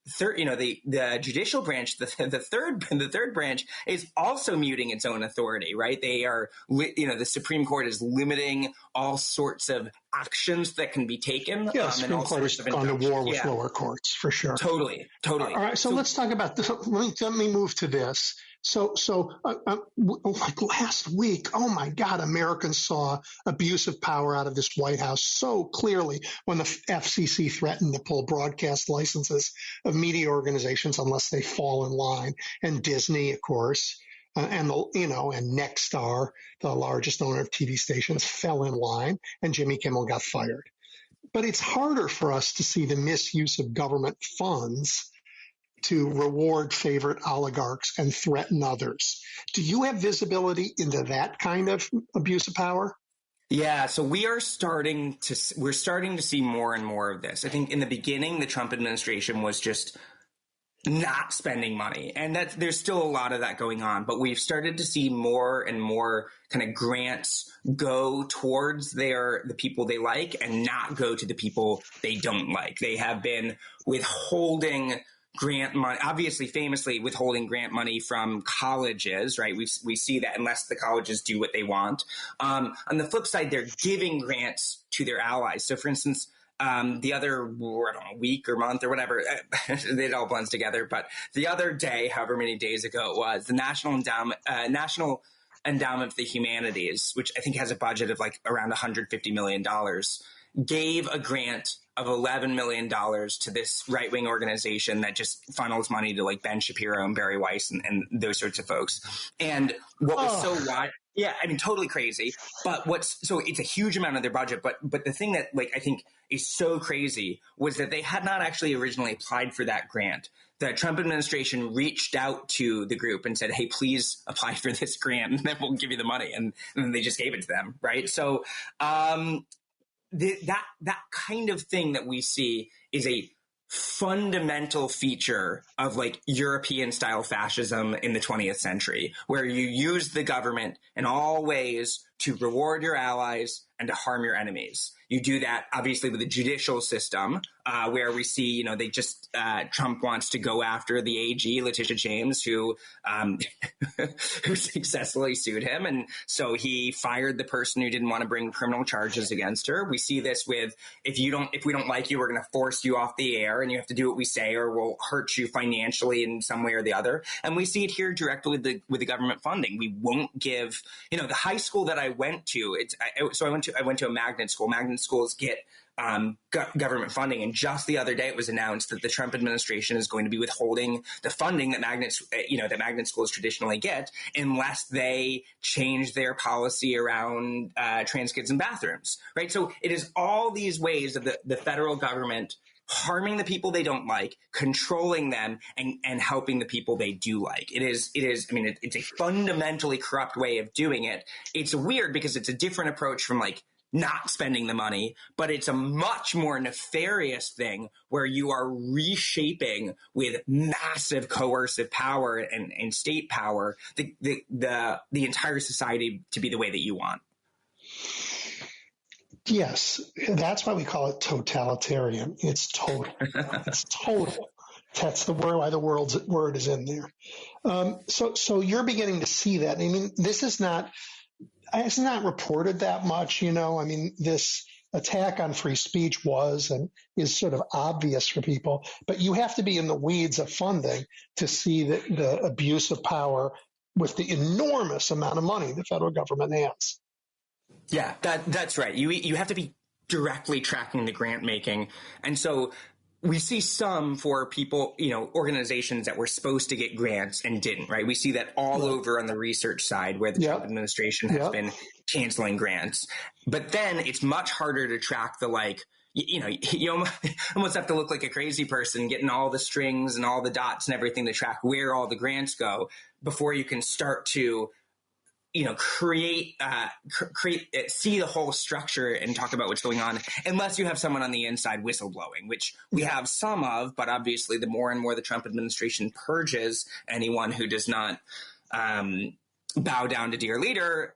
judicial branch, the third branch is also muting its own authority. Right? They are, the Supreme Court is limiting all sorts of actions that can be taken. Yeah, Supreme Court has gone to war with lower courts for sure. Totally. All right, so let's talk about this. Let me move to this. So like last week, oh my God, Americans saw abuse of power out of this White House so clearly when the FCC threatened to pull broadcast licenses of media organizations unless they fall in line, and Disney, of course, and Nexstar, the largest owner of TV stations, fell in line, and Jimmy Kimmel got fired. But it's harder for us to see the misuse of government funds to reward favorite oligarchs and threaten others. Do you have visibility into that kind of abuse of power? Yeah, so we're starting to see more and more of this. I think in the beginning, the Trump administration was just not spending money, and there's still a lot of that going on. But we've started to see more and more kind of grants go towards the people they like and not go to the people they don't like. They have been withholding grant money, obviously famously withholding grant money from colleges, right? We see that unless the colleges do what they want. On the flip side, they're giving grants to their allies. So for instance, the other week or month or whatever, it all blends together. But the other day, however many days ago it was, the National Endowment for the Humanities, which I think has a budget of like around $150 million, gave a grant of $11 million to this right-wing organization that just funnels money to like Ben Shapiro and Barry Weiss and those sorts of folks. And what was so wild, totally crazy. But so it's a huge amount of their budget. But the thing that I think is so crazy was that they had not actually originally applied for that grant. The Trump administration reached out to the group and said, hey, please apply for this grant and then we'll give you the money. And then they just gave it to them. Right. So, that kind of thing that we see is a fundamental feature of European style fascism in the 20th century, where you use the government in all ways to reward your allies and to harm your enemies. You do that obviously with the judicial system, where we see, Trump wants to go after the AG, Letitia James, who successfully sued him. And so he fired the person who didn't want to bring criminal charges against her. We see this with, if we don't like you, we're going to force you off the air and you have to do what we say or we'll hurt you financially in some way or the other. And we see it here directly with the government funding. We won't give, the high school that I went to, I went to a magnet school. Magnet schools get government funding, and just the other day it was announced that the Trump administration is going to be withholding the funding that magnet schools traditionally get unless they change their policy around trans kids in bathrooms. Right, so it is all these ways of the federal government harming the people they don't like, controlling them, and helping the people they do like. It's a fundamentally corrupt way of doing it. It's weird because it's a different approach from not spending the money, but it's a much more nefarious thing where you are reshaping with massive coercive power and state power the entire society to be the way that you want. Yes, that's why we call it totalitarian. It's total. It's total. That's the word, why the word is in there. So you're beginning to see that. I mean, it's not reported that much, I mean, this attack on free speech was and is sort of obvious for people, but you have to be in the weeds of funding to see the abuse of power with the enormous amount of money the federal government has. Yeah, that's right. You have to be directly tracking the grant making. And so we see some for people, organizations that were supposed to get grants and didn't, right? We see that all over on the research side where the Trump administration has been canceling grants. But then it's much harder to track the you almost have to look like a crazy person getting all the strings and all the dots and everything to track where all the grants go before you can start to create, see the whole structure and talk about what's going on, unless you have someone on the inside whistleblowing, which we have some of, but obviously the more and more the Trump administration purges anyone who does not bow down to dear leader,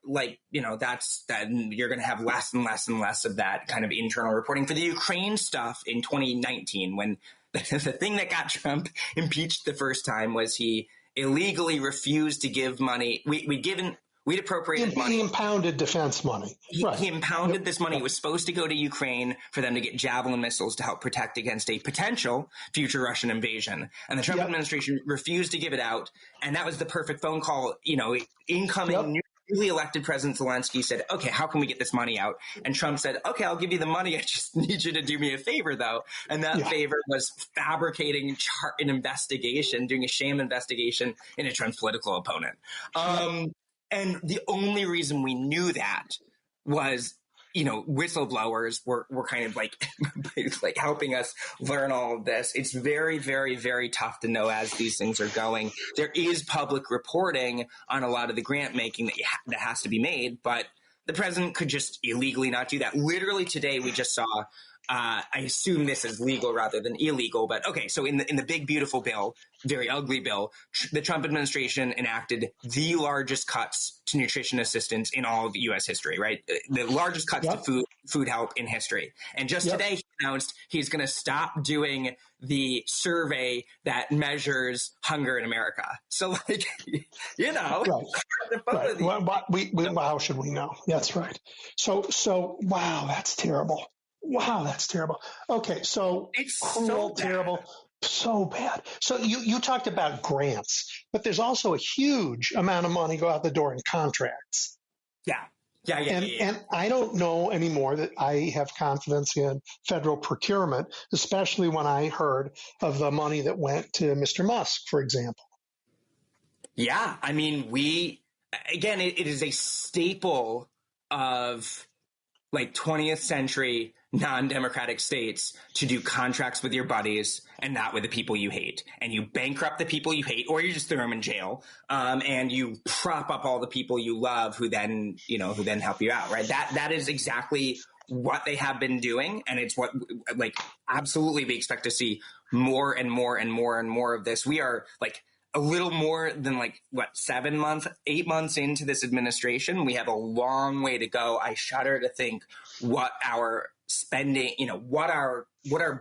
that's you're going to have less and less and less of that kind of internal reporting. For the Ukraine stuff in 2019, when the thing that got Trump impeached the first time was he illegally refused to give money. We'd appropriated money. He impounded defense money. He impounded this money. It was supposed to go to Ukraine for them to get Javelin missiles to help protect against a potential future Russian invasion. And the Trump administration refused to give it out. And that was the perfect phone call. Incoming newly elected President Zelensky said, okay, how can we get this money out? And Trump said, okay, I'll give you the money. I just need you to do me a favor, though. And that favor was fabricating an investigation, doing a sham investigation into Trump's political opponent. And the only reason we knew that was, whistleblowers were kind of like helping us learn all of this. It's very, very, very tough to know as these things are going. There is public reporting on a lot of the grant making that has to be made, but the president could just illegally not do that. Literally today, we just saw, I assume this is legal rather than illegal, but okay. So in the big, beautiful bill, very ugly bill, the Trump administration enacted the largest cuts to nutrition assistance in all of U.S. history, right? The largest cuts to food help in history. And just today he announced he's going to stop doing the survey that measures hunger in America. So how should we know? That's right. So wow, that's terrible. Wow, that's terrible. Okay, so it's cruel, terrible, so bad. So you talked about grants, but there's also a huge amount of money go out the door in contracts. Yeah. And I don't know anymore that I have confidence in federal procurement, especially when I heard of the money that went to Mr. Musk, for example. Yeah, I mean, it is a staple of 20th century non-democratic states to do contracts with your buddies and not with the people you hate. And you bankrupt the people you hate, or you just throw them in jail. And you prop up all the people you love who then help you out, right? That is exactly what they have been doing. And it's what, absolutely we expect to see more and more and more and more of this. We are a little more than 8 months into this administration. We have a long way to go. I shudder to think what our spending, what our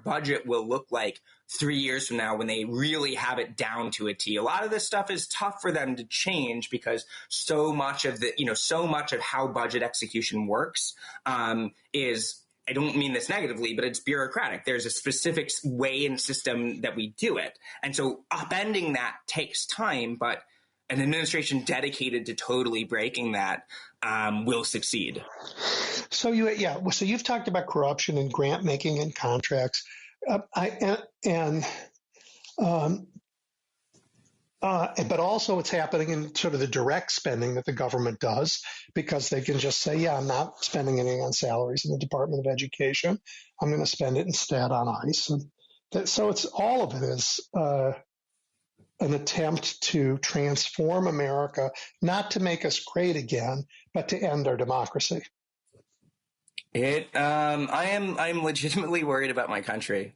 budget will look like 3 years from now when they really have it down to a T. A lot of this stuff is tough for them to change because so much of how budget execution works is, I don't mean this negatively, but it's bureaucratic. There's a specific way and system that we do it. And so upending that takes time, but an administration dedicated to totally breaking that will succeed. So you've talked about corruption and grant making and contracts. But also it's happening in sort of the direct spending that the government does, because they can just say, I'm not spending anything on salaries in the Department of Education. I'm going to spend it instead on ICE. So it's all of it is an attempt to transform America, not to make us great again, but to end our democracy. I'm legitimately worried about my country.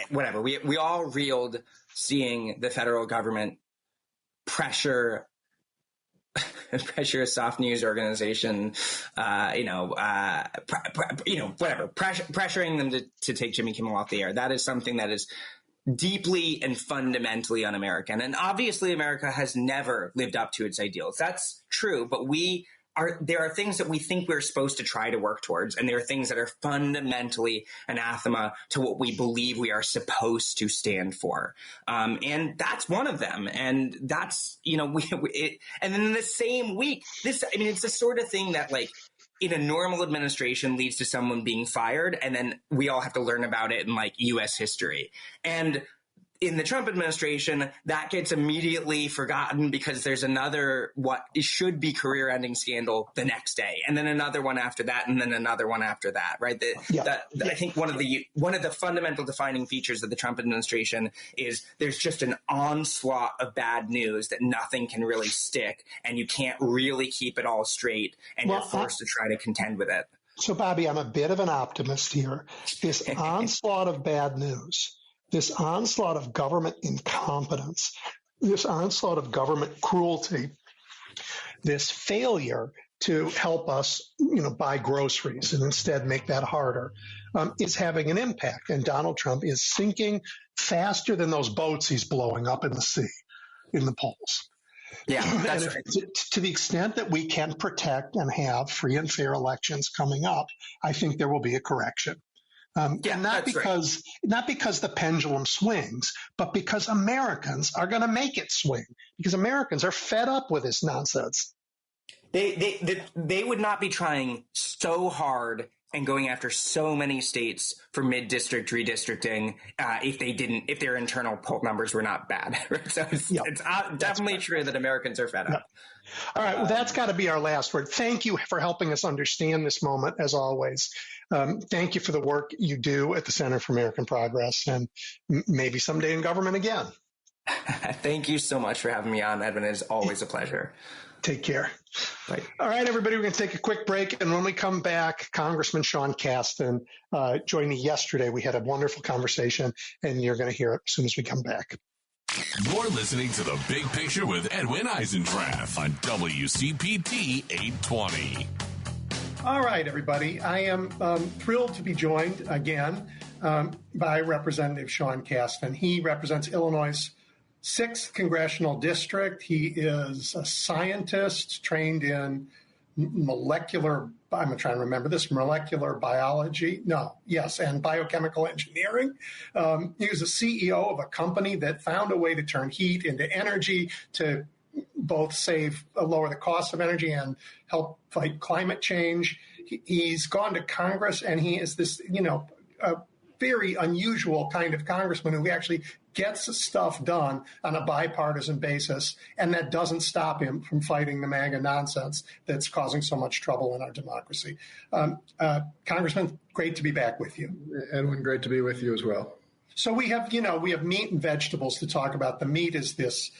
Whatever. We all reeled seeing the federal government pressure a soft news organization, pressuring them to take Jimmy Kimmel off the air. That is something that is deeply and fundamentally un-American. And obviously America has never lived up to its ideals. That's true, but there are things that we think we're supposed to try to work towards, and there are things that are fundamentally anathema to what we believe we are supposed to stand for. And that's one of them. And that's, and then in the same week, it's the sort of thing that, like, in a normal administration leads to someone being fired, and then we all have to learn about it in, like, U.S. history. And in the Trump administration, that gets immediately forgotten because there's another what should be career-ending scandal the next day, and then another one after that, and then another one after that. Right? I think one of the fundamental defining features of the Trump administration is there's just an onslaught of bad news that nothing can really stick, and you can't really keep it all straight, and you're forced to try to contend with it. So, Bobby, I'm a bit of an optimist here. This onslaught of bad news, this onslaught of government incompetence, this onslaught of government cruelty, this failure to help us, buy groceries and instead make that harder, is having an impact. And Donald Trump is sinking faster than those boats he's blowing up in the sea, in the polls. Yeah, that's right. To the extent that we can protect and have free and fair elections coming up, I think there will be a correction. And not because the pendulum swings, but because Americans are going to make it swing, because Americans are fed up with this nonsense. They would not be trying so hard and going after so many states for mid-district redistricting if their internal poll numbers were not bad. So it's definitely true that Americans are fed up. All right. Well, that's got to be our last word. Thank you for helping us understand this moment, as always. Thank you for the work you do at the Center for American Progress, and maybe someday in government again. Thank you so much for having me on, Edwin. It is always a pleasure. Take care. Bye. All right, everybody, we're going to take a quick break. And when we come back, Congressman Sean Casten joined me yesterday. We had a wonderful conversation, and you're going to hear it as soon as we come back. You're listening to The Big Picture with Edwin Eisendrath on WCPT 820. All right, everybody. I am thrilled to be joined again by Representative Sean Casten. He represents Illinois' 6th Congressional District. He is a scientist trained in molecular biology. And biochemical engineering. He was the CEO of a company that found a way to turn heat into energy to both lower the cost of energy and help fight climate change. He's gone to Congress, and he is this, a very unusual kind of congressman who actually gets stuff done on a bipartisan basis, and that doesn't stop him from fighting the MAGA nonsense that's causing so much trouble in our democracy. Congressman, great to be back with you. Edwin, great to be with you as well. So we have meat and vegetables to talk about. The meat is this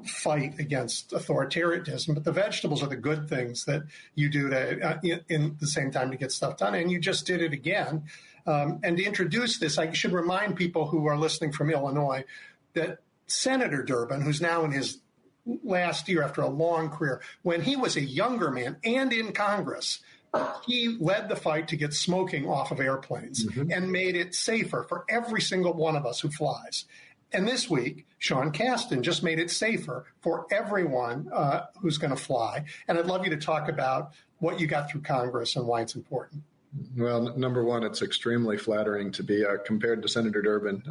fight against authoritarianism, but the vegetables are the good things that you do in the same time to get stuff done. And you just did it again. And to introduce this, I should remind people who are listening from Illinois that Senator Durbin, who's now in his last year after a long career, when he was a younger man and in Congress, he led the fight to get smoking off of airplanes and made it safer for every single one of us who flies. And this week, Sean Casten just made it safer for everyone who's going to fly. And I'd love you to talk about what you got through Congress and why it's important. Well, number one, it's extremely flattering to be compared to Senator Durbin.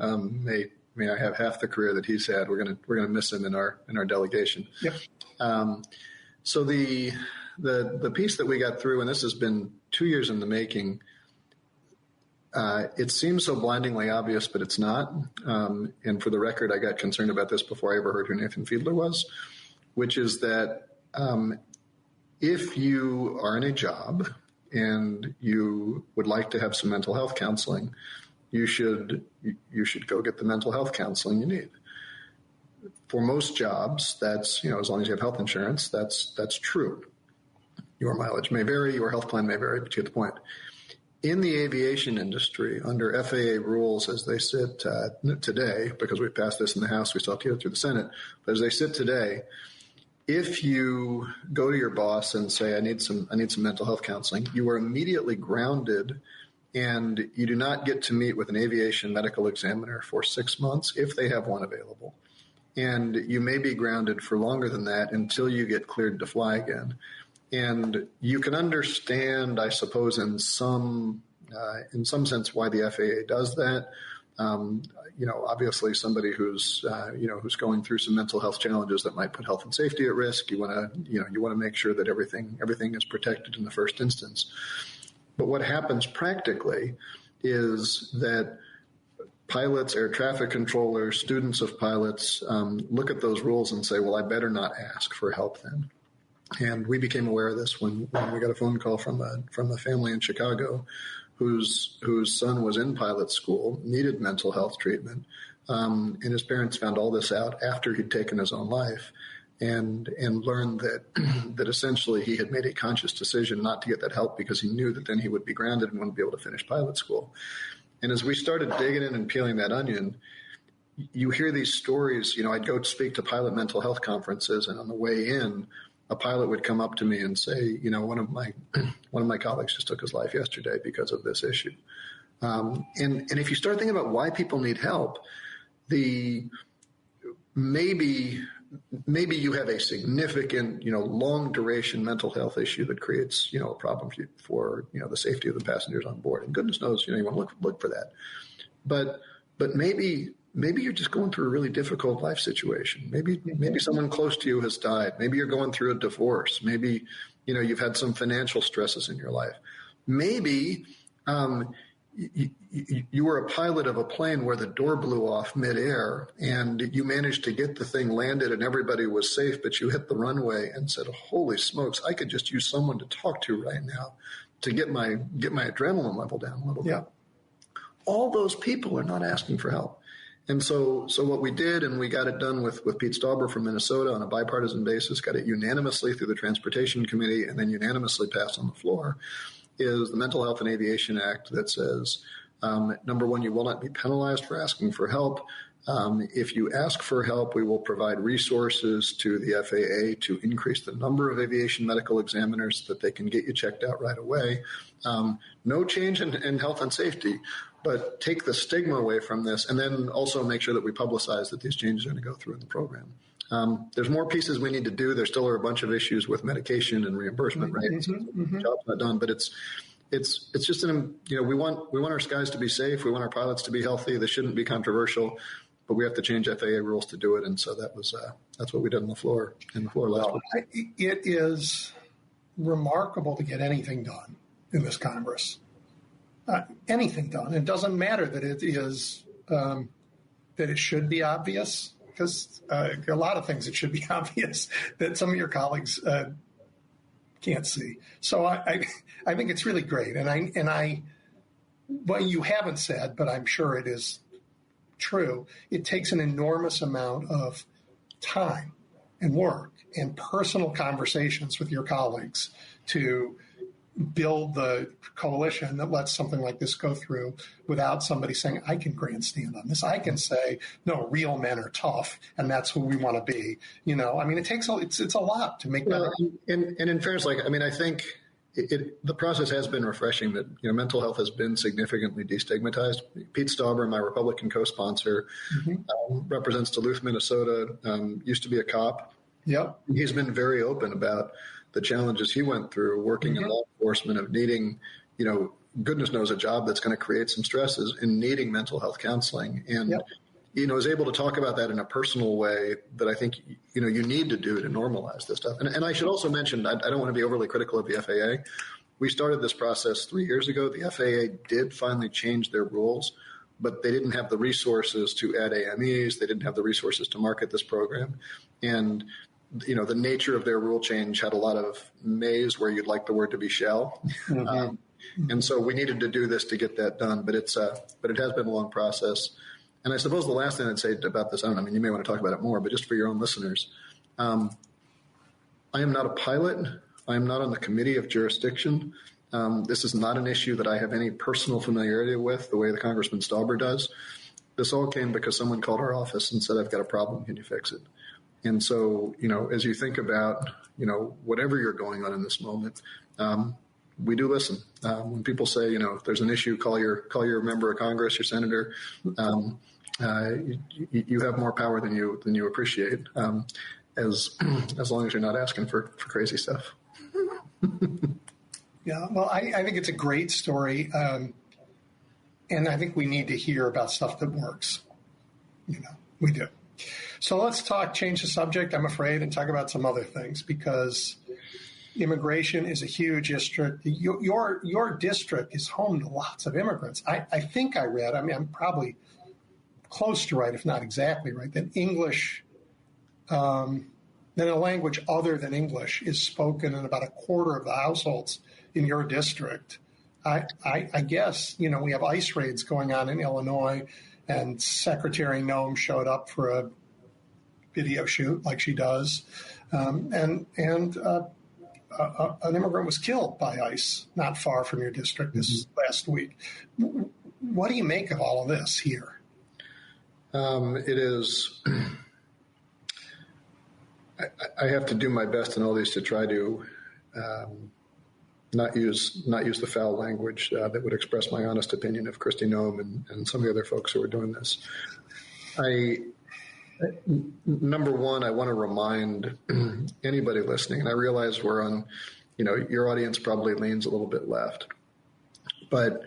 May I have half the career that he's had. We're gonna miss him in our delegation. Yep. So the piece that we got through, and this has been 2 years in the making. It seems so blindingly obvious, but it's not. And for the record, I got concerned about this before I ever heard who Nathan Fiedler was, which is that if you are in a job and you would like to have some mental health counseling, you should go get the mental health counseling you need. For most jobs, that's, as long as you have health insurance, that's true. your mileage may vary, your health plan may vary, but you get the point. In the aviation industry, under FAA rules as they sit today, because we passed this in the House, we still have to get it through the Senate, but as they sit today, if you go to your boss and say, I need some mental health counseling, you are immediately grounded, and you do not get to meet with an aviation medical examiner for 6 months if they have one available. And you may be grounded for longer than that until you get cleared to fly again. And you can understand, I suppose, in some sense, why the FAA does that. Obviously, somebody who's going through some mental health challenges that might put health and safety at risk. You want to make sure that everything is protected in the first instance. But what happens practically is that pilots, air traffic controllers, students of pilots look at those rules and say, well, I better not ask for help then. And we became aware of this when we got a phone call from a family in Chicago whose son was in pilot school, needed mental health treatment, and his parents found all this out after he'd taken his own life, and learned that essentially he had made a conscious decision not to get that help because he knew that then he would be grounded and wouldn't be able to finish pilot school. And as we started digging in and peeling that onion, you hear these stories. I'd go speak to pilot mental health conferences, and on the way in, a pilot would come up to me and say, one of my colleagues just took his life yesterday because of this issue. And if you start thinking about why people need help, maybe you have a significant, long duration mental health issue that creates, a problem for the safety of the passengers on board. And goodness knows, you want to look for that. But maybe you're just going through a really difficult life situation. Maybe someone close to you has died. Maybe you're going through a divorce. Maybe, you've had some financial stresses in your life. Maybe you were a pilot of a plane where the door blew off midair and you managed to get the thing landed and everybody was safe, but you hit the runway and said, holy smokes, I could just use someone to talk to right now to get my adrenaline level down a little bit. All those people are not asking for help. And so what we did, and we got it done with Pete Stauber from Minnesota on a bipartisan basis, got it unanimously through the Transportation Committee and then unanimously passed on the floor, is the Mental Health and Aviation Act that says, number one, you will not be penalized for asking for help. If you ask for help, we will provide resources to the FAA to increase the number of aviation medical examiners so that they can get you checked out right away. No change in health and safety, but take the stigma away from this, and then also make sure that we publicize that these changes are going to go through in the program. There's more pieces we need to do. There still are a bunch of issues with medication and reimbursement rates. The job's not done, but it's just we want our skies to be safe. We want our pilots to be healthy. This shouldn't be controversial, but we have to change FAA rules to do it. And so that's what we did on the floor last week. It is remarkable to get anything done in this Congress. Anything done. It doesn't matter that it is that it should be obvious, because a lot of things it should be obvious that some of your colleagues can't see. So I think it's really great. And well, you haven't said, but I'm sure it is true, it takes an enormous amount of time and work and personal conversations with your colleagues to build the coalition that lets something like this go through without somebody saying, I can grandstand on this. I can say, no, real men are tough, and that's who we want to be. It takes it's a lot to make that. And in fairness, I think the process has been refreshing that, mental health has been significantly destigmatized. Pete Stauber, my Republican co-sponsor, represents Duluth, Minnesota, used to be a cop. Yep. He's been very open about the challenges he went through working in law enforcement, of needing, goodness knows, a job that's going to create some stresses, and needing mental health counseling. And, is able to talk about that in a personal way that I think, you need to do to normalize this stuff. And I should also mention, I don't want to be overly critical of the FAA. We started this process 3 years ago. The FAA did finally change their rules, but they didn't have the resources to add AMEs. They didn't have the resources to market this program. And the nature of their rule change had a lot of mays where you'd like the word to be shall. And so we needed to do this to get that done, but it has been a long process. And I suppose the last thing I'd say about this, you may want to talk about it more, but just for your own listeners, I am not a pilot. I'm not on the committee of jurisdiction. This is not an issue that I have any personal familiarity with, the way the Congressman Stauber does. This all came because someone called our office and said, I've got a problem. Can you fix it? And so, as you think about, whatever you're going on in this moment, we do listen. When people say, if there's an issue, call your member of Congress, your senator. You have more power than you appreciate, as long as you're not asking for crazy stuff. Yeah, well, I think it's a great story, and I think we need to hear about stuff that works. We do. So let's change the subject, I'm afraid, and talk about some other things, because immigration is a huge district. Your district is home to lots of immigrants. I think I read, I'm probably close to right, if not exactly right, that English, then a language other than English is spoken in about a quarter of the households in your district. I guess, we have ICE raids going on in Illinois, and Secretary Noem showed up for a video shoot like she does. And an immigrant was killed by ICE not far from your district this last week. What do you make of all of this here? It is. I have to do my best in all these to try to not use the foul language that would express my honest opinion of Kristi Noem and some of the other folks who are doing this. Number one, I want to remind anybody listening, and I realize we're on, your audience probably leans a little bit left, but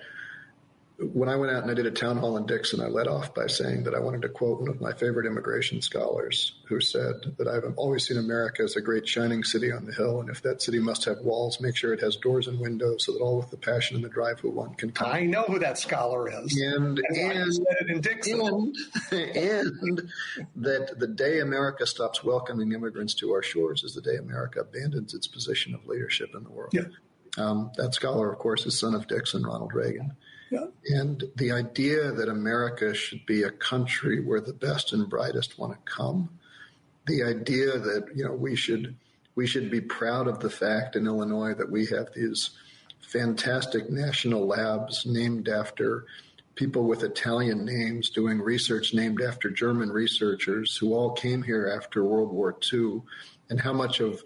when I went out and I did a town hall in Dixon, I led off by saying that I wanted to quote one of my favorite immigration scholars who said that I've always seen America as a great shining city on the hill, and if that city must have walls, make sure it has doors and windows so that all with the passion and the drive who one can come. I know who that scholar is. And said it in Dixon. And that the day America stops welcoming immigrants to our shores is the day America abandons its position of leadership in the world. Yeah. That scholar, of course, is son of Dixon, Ronald Reagan. Yeah. And the idea that America should be a country where the best and brightest want to come, the idea that, we should be proud of the fact in Illinois that we have these fantastic national labs named after people with Italian names doing research named after German researchers who all came here after World War II, and how much of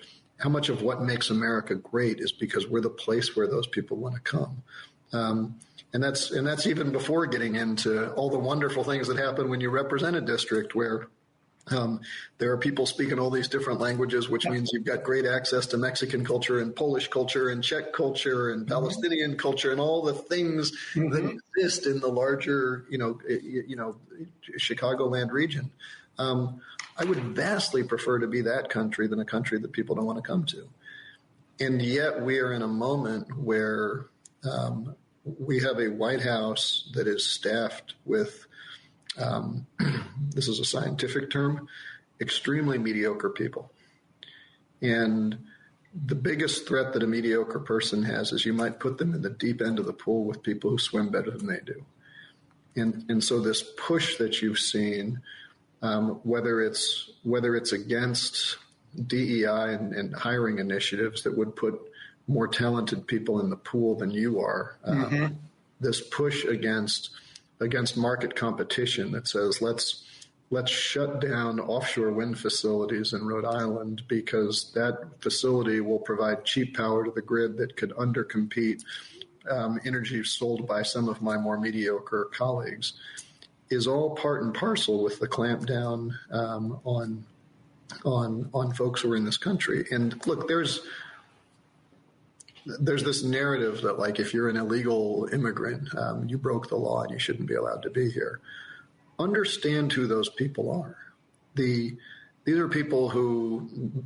what makes America great is because we're the place where those people want to come. And that's even before getting into all the wonderful things that happen when you represent a district where there are people speaking all these different languages, which means you've got great access to Mexican culture and Polish culture and Czech culture and Palestinian culture and all the things that exist in the larger, Chicagoland region. I would vastly prefer to be that country than a country that people don't want to come to. And yet we are in a moment where we have a White House that is staffed with, this is a scientific term, extremely mediocre people. And the biggest threat that a mediocre person has is you might put them in the deep end of the pool with people who swim better than they do. And so this push that you've seen, whether it's against DEI and hiring initiatives that would put more talented people in the pool than you are, this push against market competition that says let's shut down offshore wind facilities in Rhode Island because that facility will provide cheap power to the grid that could undercompete energy sold by some of my more mediocre colleagues, is all part and parcel with the clamp down on folks who are in this country. And look, there's this narrative that, like, if you're an illegal immigrant, you broke the law and you shouldn't be allowed to be here. Understand who those people are. These are people who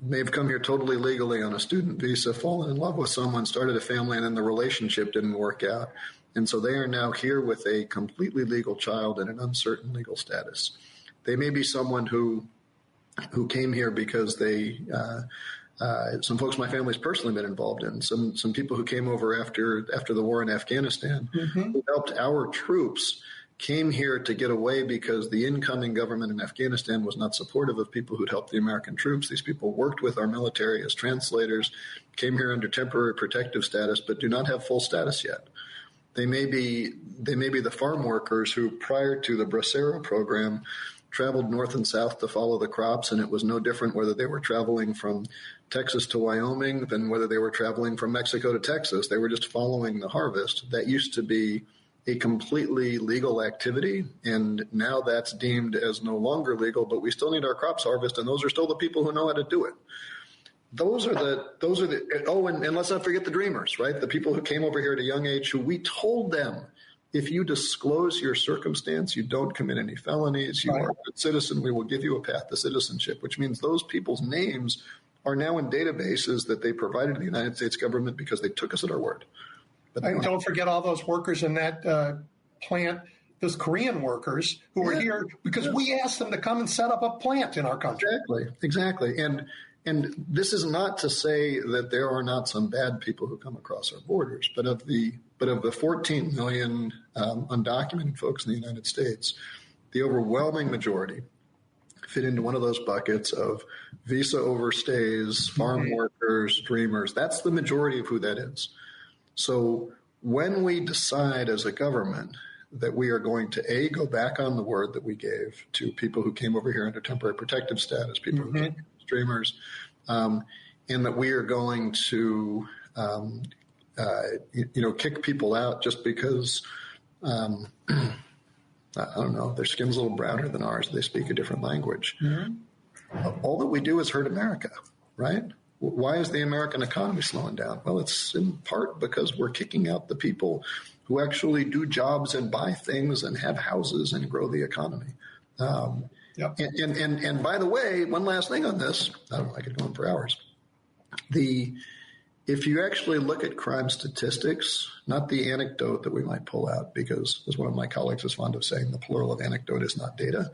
may have come here totally legally on a student visa, fallen in love with someone, started a family, and then the relationship didn't work out. And so they are now here with a completely legal child in an uncertain legal status. They may be someone who came here because they some folks my family's personally been involved in, some people who came over after the war in Afghanistan, who helped our troops came here to get away because the incoming government in Afghanistan was not supportive of people who'd helped the American troops. These people worked with our military as translators, came here under temporary protective status, but do not have full status yet. They may be the farm workers who, prior to the Bracero program, traveled north and south to follow the crops, and it was no different whether they were traveling from Texas to Wyoming than whether they were traveling from Mexico to Texas. They were just following the harvest. That used to be a completely legal activity, and now that's deemed as no longer legal, but we still need our crops harvested, and those are still the people who know how to do it. Those are the and let's not forget the dreamers, right? The people who came over here at a young age who we told them, if you disclose your circumstance, you don't commit any felonies, you are a good citizen, we will give you a path to citizenship, which means those people's names are now in databases that they provided to the United States government because they took us at our word. And don't forget all those workers in that plant, those Korean workers who were here because we asked them to come and set up a plant in our country. Exactly. And this is not to say that there are not some bad people who come across our borders, but of the 14 million undocumented folks in the United States, the overwhelming majority fit into one of those buckets of visa overstays, farm workers, dreamers. That's the majority of who that is. So when we decide as a government that we are going to, go back on the word that we gave to people who came over here under temporary protective status, people who came as dreamers, and that we are going to, kick people out just because, I don't know, their skin's a little browner than ours, they speak a different language. All that we do is hurt America, right? Why is the American economy slowing down? Well, it's in part because we're kicking out the people who actually do jobs and buy things and have houses and grow the economy. And by the way, one last thing on this, I could go on for hours. If you actually look at crime statistics, not the anecdote that we might pull out, because as one of my colleagues is fond of saying, the plural of anecdote is not data.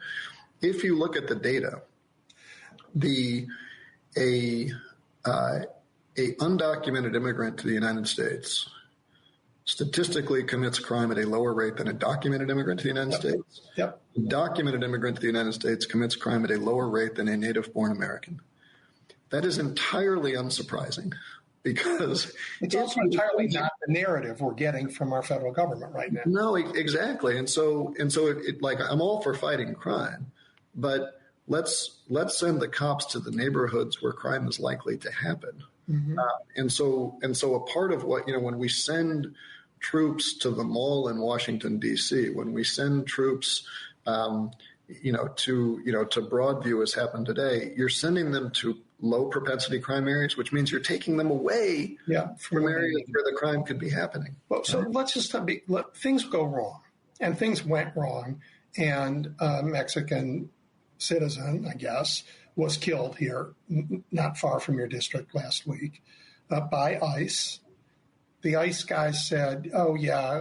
If you look at the data, a undocumented immigrant to the United States statistically commits crime at a lower rate than a documented immigrant to the United States. A documented immigrant to the United States commits crime at a lower rate than a native-born American. That is entirely unsurprising because it's also entirely not the narrative we're getting from our federal government right now. No, exactly. And so I'm all for fighting crime, but let's send the cops to the neighborhoods where crime is likely to happen. And so a part of what, when we send troops to the mall in Washington, D.C., when we send troops, to Broadview as happened today, you're sending them to low propensity crime areas, which means you're taking them away from areas where the crime could be happening. Well, so let's just let things go wrong, and things went wrong, and a Mexican citizen, I guess, was killed here, not far from your district last week, by ICE. The ICE guys said,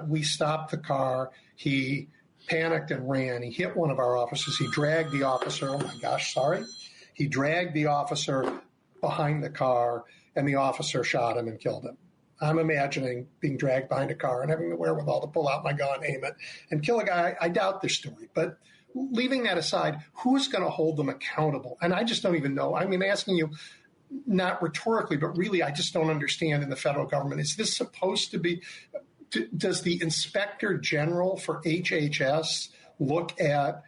we stopped the car. He panicked and ran. He hit one of our officers. He dragged the officer. He dragged the officer behind the car, and the officer shot him and killed him. I'm imagining being dragged behind a car and having the wherewithal to pull out my gun, aim it, and kill a guy. I doubt their story. But leaving that aside, who's going to hold them accountable? And I just don't even know. I mean, asking you, not rhetorically, but really, I just don't understand in the federal government. Is this supposed to be, does the Inspector General for HHS look at,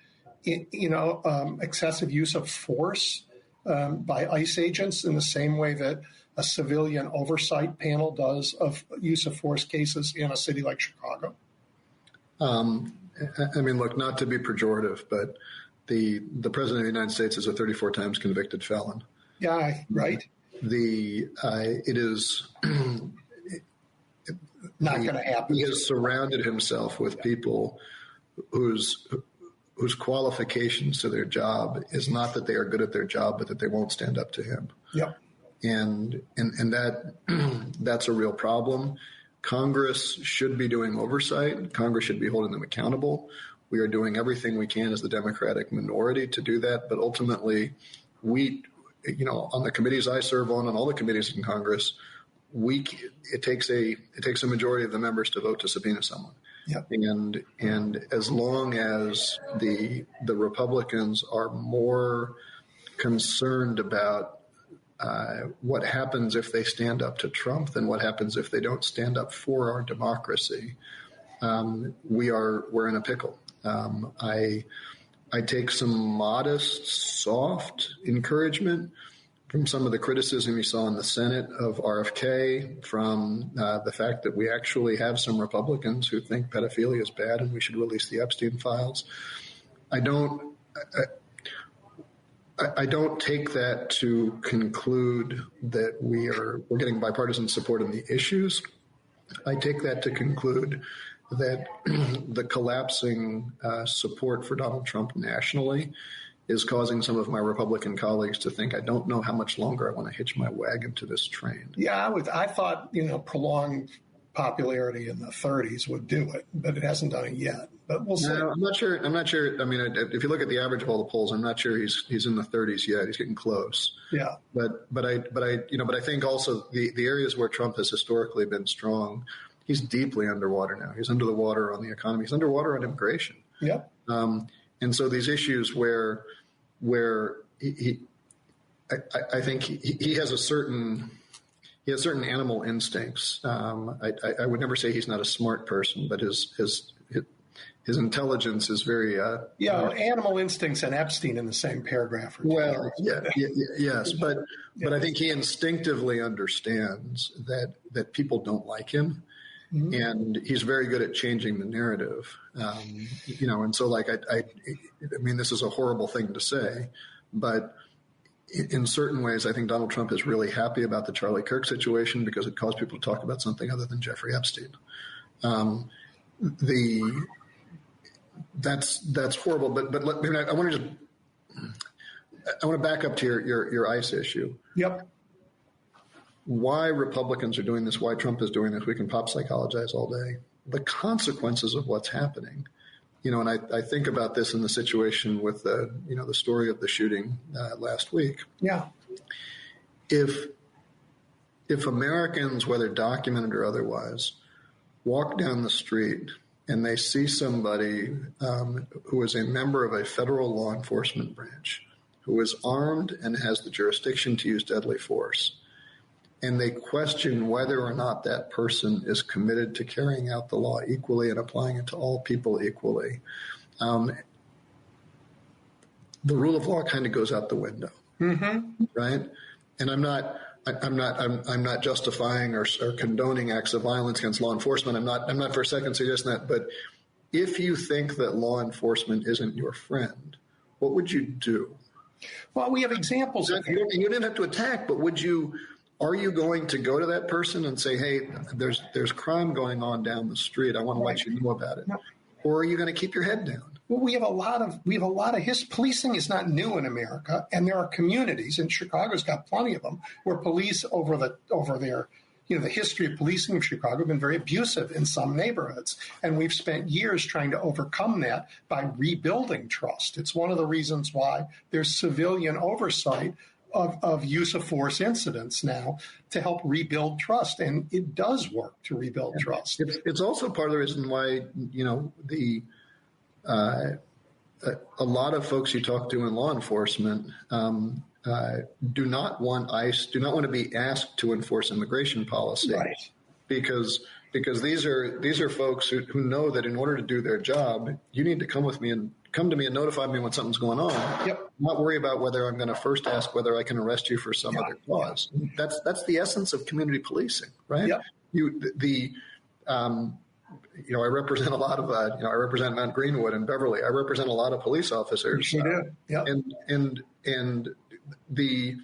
excessive use of force by ICE agents in the same way that a civilian oversight panel does of use of force cases in a city like Chicago? I mean, look, not to be pejorative, but the President of the United States is a 34 times convicted felon. Yeah, right. It is not going to happen. He has surrounded himself with people whose qualifications to their job is not that they are good at their job, but that they won't stand up to him. Yep. And that's a real problem. Congress should be doing oversight. Congress should be holding them accountable. We are doing everything we can as the Democratic minority to do that. But ultimately, on the committees I serve on and all the committees in Congress, it takes a majority of the members to vote to subpoena someone. Yep. And as long as the Republicans are more concerned about what happens if they stand up to Trump than what happens if they don't stand up for our democracy, we're in a pickle. I take some modest, soft encouragement from some of the criticism you saw in the Senate of RFK, from the fact that we actually have some Republicans who think pedophilia is bad and we should release the Epstein files. I don't take that to conclude that we're getting bipartisan support on the issues. I take that to conclude that the collapsing support for Donald Trump nationally is causing some of my Republican colleagues to think, I don't know how much longer I want to hitch my wagon to this train. Yeah, I thought, prolonged popularity in the 30s would do it, but it hasn't done it yet. But we'll see. No, I'm not sure. I mean, if you look at the average of all the polls, I'm not sure he's in the 30s yet. He's getting close. Yeah. But I think also the areas where Trump has historically been strong, he's deeply underwater now. He's under the water on the economy. He's underwater on immigration. Yeah. And so these issues where I think he has certain animal instincts. I would never say he's not a smart person, but his intelligence is very animal instincts and Epstein in the same paragraph. Yes, but I think he instinctively understands that people don't like him. Mm-hmm. And he's very good at changing the narrative, and so I mean, this is a horrible thing to say, but in certain ways, I think Donald Trump is really happy about the Charlie Kirk situation because it caused people to talk about something other than Jeffrey Epstein. That's horrible, but I want to back up to your ICE issue. Yep. Why Republicans are doing this, why Trump is doing this, we can pop psychologize all day. The consequences of what's happening, and I think about this in the situation with the story of the shooting last week. Yeah. If Americans, whether documented or otherwise, walk down the street and they see somebody who is a member of a federal law enforcement branch, who is armed and has the jurisdiction to use deadly force, and they question whether or not that person is committed to carrying out the law equally and applying it to all people equally, the rule of law kind of goes out the window, mm-hmm. right? And I'm not justifying or condoning acts of violence against law enforcement. I'm not for a second suggesting that. But if you think that law enforcement isn't your friend, what would you do? Well, we have examples. You didn't have to attack, but are you going to go to that person and say, hey, there's crime going on down the street. I want to let you know about it. No. Or are you going to keep your head down? Well, we have a lot of policing is not new in America, and there are communities, and Chicago's got plenty of them, where police over their the history of policing of Chicago have been very abusive in some neighborhoods. And we've spent years trying to overcome that by rebuilding trust. It's one of the reasons why there's civilian oversight of use of force incidents now to help rebuild trust. And it does work to rebuild trust. It's also part of the reason why, a lot of folks you talk to in law enforcement do not want ICE, do not want to be asked to enforce immigration policy. Right. Because these are folks who know that in order to do their job, you need to come to me and notify me when something's going on. Yep. Not worry about whether I'm going to first ask whether I can arrest you for some other cause. That's the essence of community policing, right? Yep. I represent a lot of I represent Mount Greenwood and Beverly. I represent a lot of police officers. You do. Yep. And the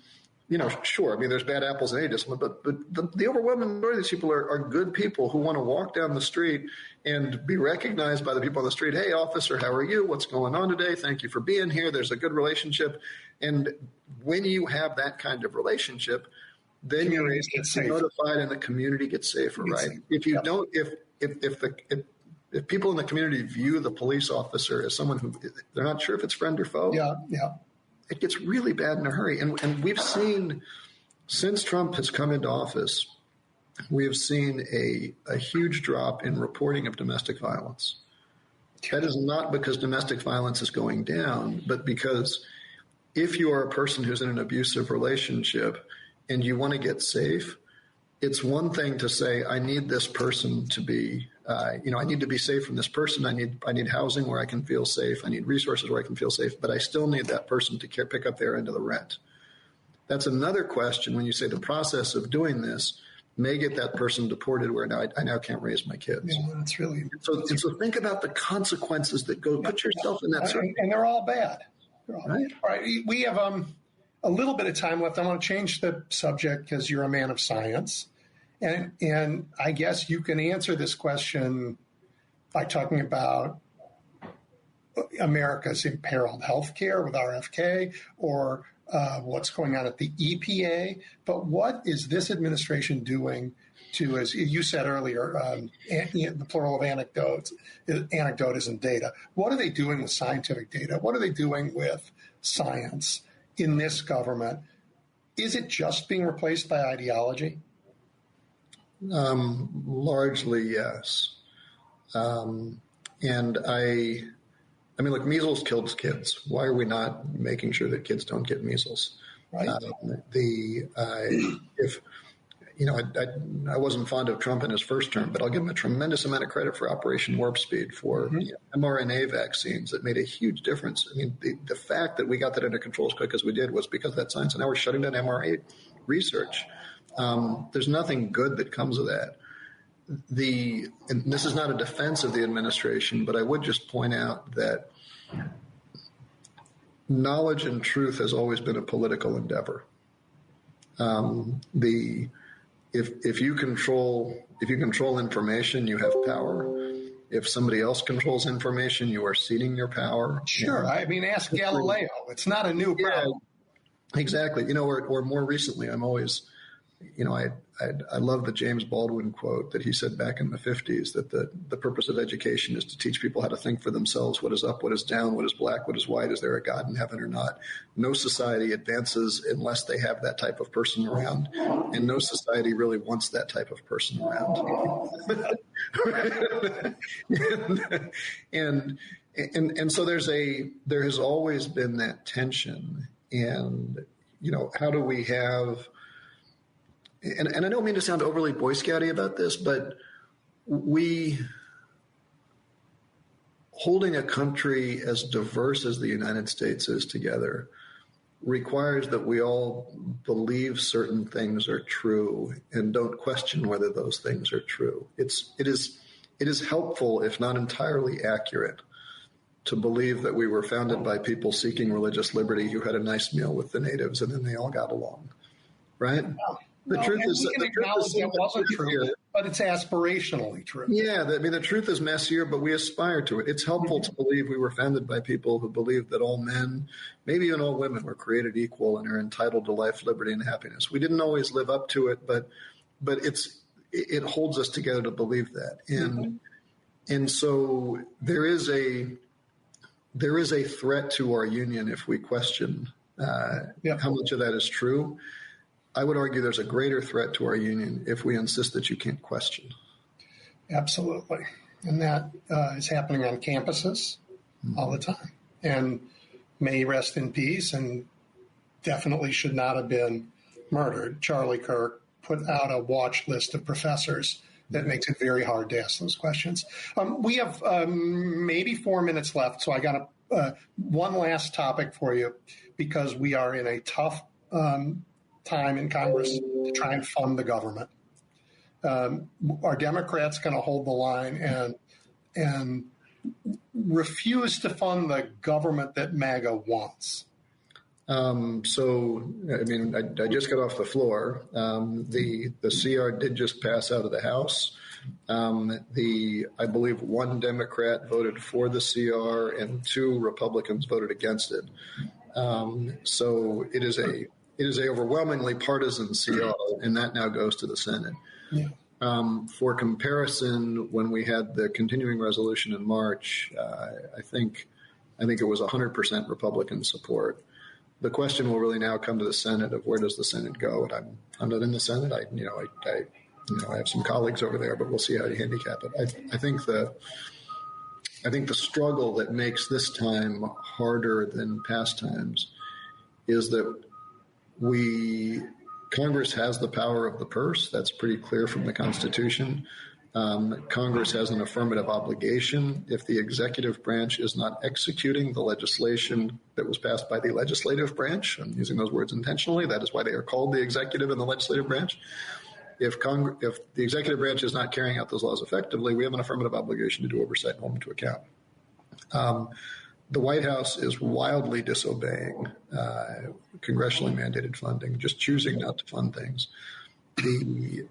sure. I mean, there's bad apples in any discipline, but the overwhelming majority of these people are good people who want to walk down the street and be recognized by the people on the street. Hey, officer, how are you? What's going on today? Thank you for being here. There's a good relationship. And when you have that kind of relationship, then you're notified and the community gets safer, right? If you don't, if people in the community view the police officer as someone who they're not sure if it's friend or foe, it gets really bad in a hurry. And we've seen since Trump has come into office, we have seen a huge drop in reporting of domestic violence. That is not because domestic violence is going down, but because if you are a person who's in an abusive relationship and you want to get safe, it's one thing to say, I need this person to be, I need to be safe from this person. I need housing where I can feel safe. I need resources where I can feel safe, but I still need that person to pick up their end of the rent. That's another question when you say the process of doing this may get that person deported where I now can't raise my kids. Yeah, that's really so think about the consequences that go. Put yourself in that circle. And they're all bad. Right. All right. We have a little bit of time left. I want to change the subject because you're a man of science, and I guess you can answer this question by talking about America's imperiled healthcare with RFK, or what's going on at the EPA. But what is this administration doing to, as you said earlier, the plural of anecdote isn't data. What are they doing with scientific data? What are they doing with science in this government? Is it just being replaced by ideology? Largely, yes. And I mean, look, measles kills kids. Why are we not making sure that kids don't get measles? Right. I wasn't fond of Trump in his first term, but I'll give him a tremendous amount of credit for Operation Warp Speed, for mRNA vaccines that made a huge difference. I mean, the fact that we got that under control as quick as we did was because of that science. And now we're shutting down mRNA research. There's nothing good that comes of that. And this is not a defense of the administration, but I would just point out that knowledge and truth has always been a political endeavor. If you control information, you have power. If somebody else controls information, you are ceding your power. Sure. I mean, ask Galileo. It's not a new problem. Exactly. Or more recently, I'm always, I love the James Baldwin quote that he said back in the 50s, that the purpose of education is to teach people how to think for themselves. What is up, what is down, what is black, what is white, is there a God in heaven or not? No society advances unless they have that type of person around, and no society really wants that type of person around. and so there has always been that tension, and how do we have, and I don't mean to sound overly Boy Scouty about this, but holding a country as diverse as the United States is together requires that we all believe certain things are true and don't question whether those things are true. It is helpful, if not entirely accurate, to believe that we were founded by people seeking religious liberty who had a nice meal with the natives and then they all got along, right? The truth is that wasn't true, but it's aspirationally true. Yeah, the truth is messier, but we aspire to it. It's helpful to believe we were founded by people who believed that all men, maybe even all women, were created equal and are entitled to life, liberty, and happiness. We didn't always live up to it, but it holds us together to believe that. And so there is a threat to our union if we question how much of that is true. I would argue there's a greater threat to our union if we insist that you can't question. Absolutely. And that is happening on campuses all the time. And may he rest in peace, and definitely should not have been murdered. Charlie Kirk put out a watch list of professors that makes it very hard to ask those questions. We have maybe 4 minutes left, so I got one last topic for you, because we are in a tough time in Congress to try and fund the government. Are Democrats going to hold the line and refuse to fund the government that MAGA wants? I just got off the floor. The CR did just pass out of the House. I believe one Democrat voted for the CR and 2 Republicans voted against it. So it is a overwhelmingly partisan CR, and that now goes to the Senate. Yeah. For comparison, when we had the continuing resolution in March, I think it was 100% Republican support. The question will really now come to the Senate of where does the Senate go? And I'm not in the Senate. I have some colleagues over there, but we'll see how you handicap it. I think the struggle that makes this time harder than past times is that Congress has the power of the purse. That's pretty clear from the Constitution. Congress has an affirmative obligation. If the executive branch is not executing the legislation that was passed by the legislative branch, I'm using those words intentionally, that is why they are called the executive and the legislative branch. If the executive branch is not carrying out those laws effectively, we have an affirmative obligation to do oversight and hold them to account. The White House is wildly disobeying congressionally mandated funding, just choosing not to fund things. The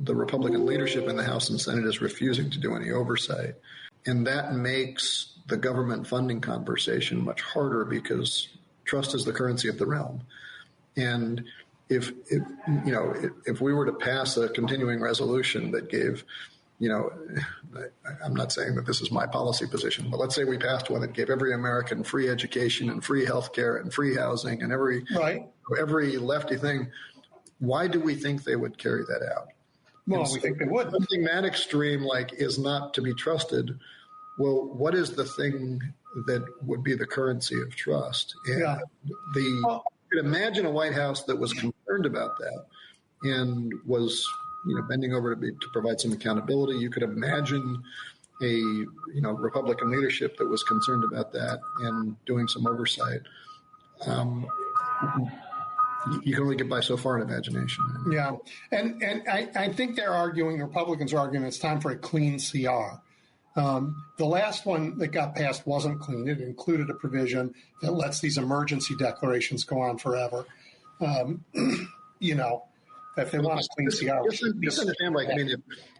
Republican leadership in the House and Senate is refusing to do any oversight. And that makes the government funding conversation much harder because trust is the currency of the realm. And if we were to pass a continuing resolution that gave, I'm not saying that this is my policy position, but let's say we passed one that gave every American free education and free health care and free housing and every lefty thing. Why do we think they would carry that out? Well, we think they would. Something that extreme is not to be trusted. Well, what is the thing that would be the currency of trust? And you could imagine a White House that was concerned about that and was bending over to provide some accountability. You could imagine a Republican leadership that was concerned about that and doing some oversight. You can only get by so far in imagination. Yeah, and I think Republicans are arguing it's time for a clean CR. The last one that got passed wasn't clean. It included a provision that lets these emergency declarations go on forever. If they want a clean CR. Just understand,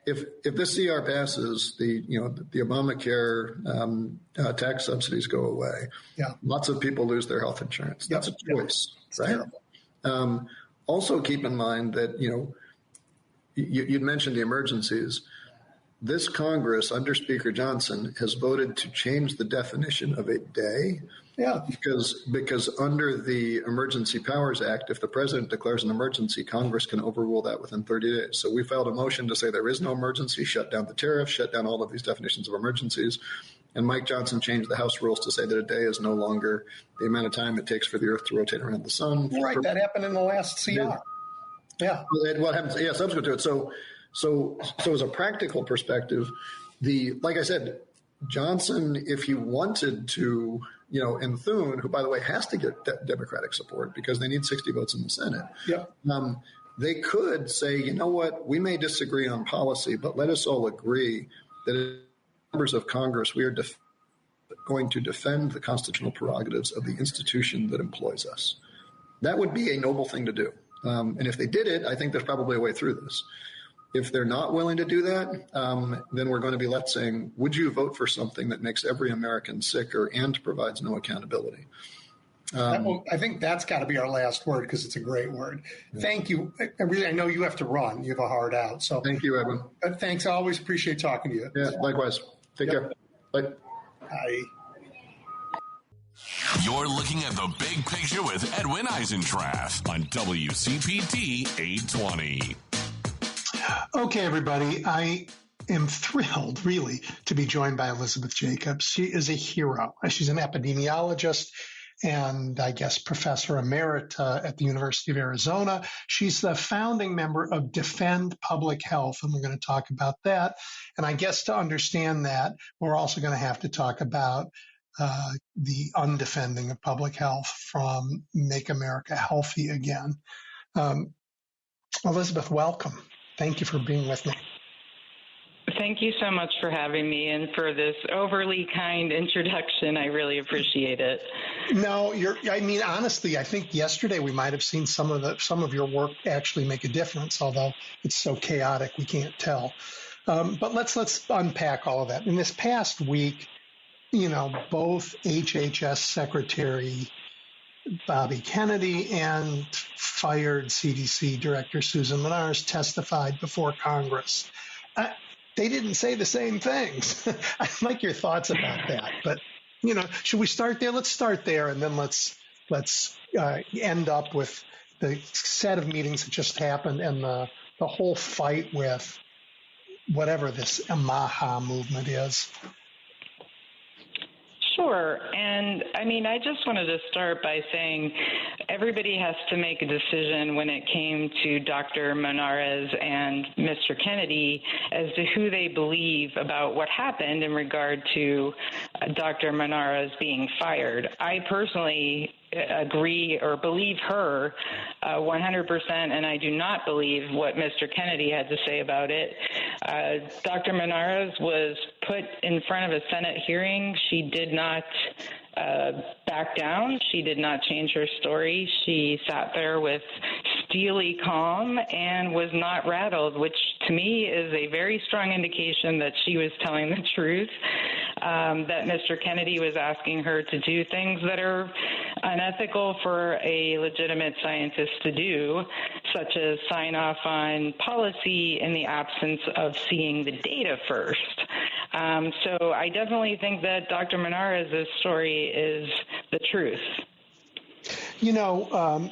if this CR passes, the Obamacare tax subsidies go away. Yeah, lots of people lose their health insurance. That's a choice, right? Also, keep in mind that you'd mentioned the emergencies. This Congress, under Speaker Johnson, has voted to change the definition of a day. Yeah, because under the Emergency Powers Act, if the president declares an emergency, Congress can overrule that within 30 days. So we filed a motion to say there is no emergency, shut down the tariff, shut down all of these definitions of emergencies. And Mike Johnson changed the House rules to say that a day is no longer the amount of time it takes for the Earth to rotate around the sun. Right, that happened in the last CR. Yeah. What happens? Yeah, subsequent to it. So as a practical perspective, like I said, Johnson, if he wanted to, and Thune, who, by the way, has to get Democratic support because they need 60 votes in the Senate. Yeah. They could say, you know what, we may disagree on policy, but let us all agree that as members of Congress, we are going to defend the constitutional prerogatives of the institution that employs us. That would be a noble thing to do. And if they did it, I think there's probably a way through this. If they're not willing to do that, then we're going to be left saying, would you vote for something that makes every American sicker and provides no accountability? I think that's got to be our last word because it's a great word. Yeah. Thank you. I know you have to run. You have a hard out. So thank you, Edwin. Thanks. I always appreciate talking to you. Yeah, likewise. Take care. Bye. Bye. You're looking at the big picture with Edwin Eisendrath on WCPT 820. Okay, everybody. I am thrilled, really, to be joined by Elizabeth Jacobs. She is a hero. She's an epidemiologist and, I guess, professor emerita at the University of Arizona. She's the founding member of Defend Public Health, and we're going to talk about that. And I guess to understand that, we're also going to have to talk about the undefending of public health from Make America Healthy Again. Elizabeth, welcome. Thank you for being with me. Thank you so much for having me and for this overly kind introduction. I really appreciate it. No, honestly, I think yesterday we might have seen some of your work actually make a difference, although it's so chaotic we can't tell. But let's unpack all of that. In this past week, both HHS Secretary Bobby Kennedy and fired CDC Director Susan Menars testified before Congress. They didn't say the same things. I'd like your thoughts about that. But, should we start there? Let's start there, and then let's end up with the set of meetings that just happened and the the whole fight with whatever this Maha movement is? Sure. And I mean, I just wanted to start by saying everybody has to make a decision when it came to Dr. Monarez and Mr. Kennedy as to who they believe about what happened in regard to Dr. Monarez being fired. I personally agree or believe her 100%, and I do not believe what Mr. Kennedy had to say about it. Dr. Monarez was put in front of a Senate hearing. She did not back down. She did not change her story. She sat there with steely calm and was not rattled, which to me is a very strong indication that she was telling the truth, that Mr. Kennedy was asking her to do things that are unethical for a legitimate scientist to do, such as sign off on policy in the absence of seeing the data first. So I definitely think that Dr. Monarez's story is the truth. You know,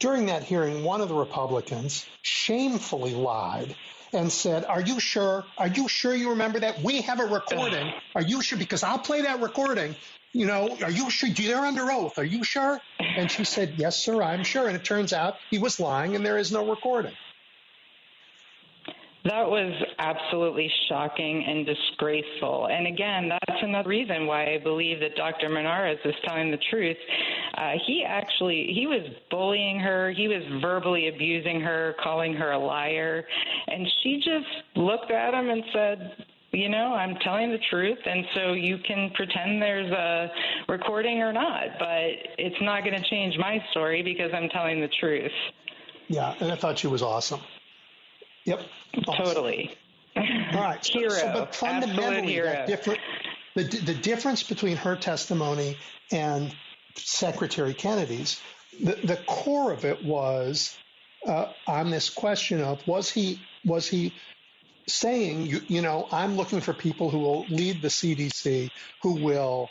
during that hearing, one of the Republicans shamefully lied and said, "Are you sure? Are you sure you remember that? We have a recording. Are you sure? Because I'll play that recording. You know, are you sure? They're under oath. Are you sure?" And she said, "Yes, sir, I'm sure." And it turns out he was lying and there is no recording. That was absolutely shocking and disgraceful. And again, that's another reason why I believe that Dr. Monarez is telling the truth. He was bullying her. He was verbally abusing her, calling her a liar. And she just looked at him and said, you know, I'm telling the truth, and so you can pretend there's a recording or not, but it's not going to change my story because I'm telling the truth. Yeah, and I thought she was awesome. Yep. Awesome. Totally. All right. Hero. But fundamentally, hero. The difference between her testimony and Secretary Kennedy's, the core of it was on this question of was he saying, you know, I'm looking for people who will lead the CDC, who will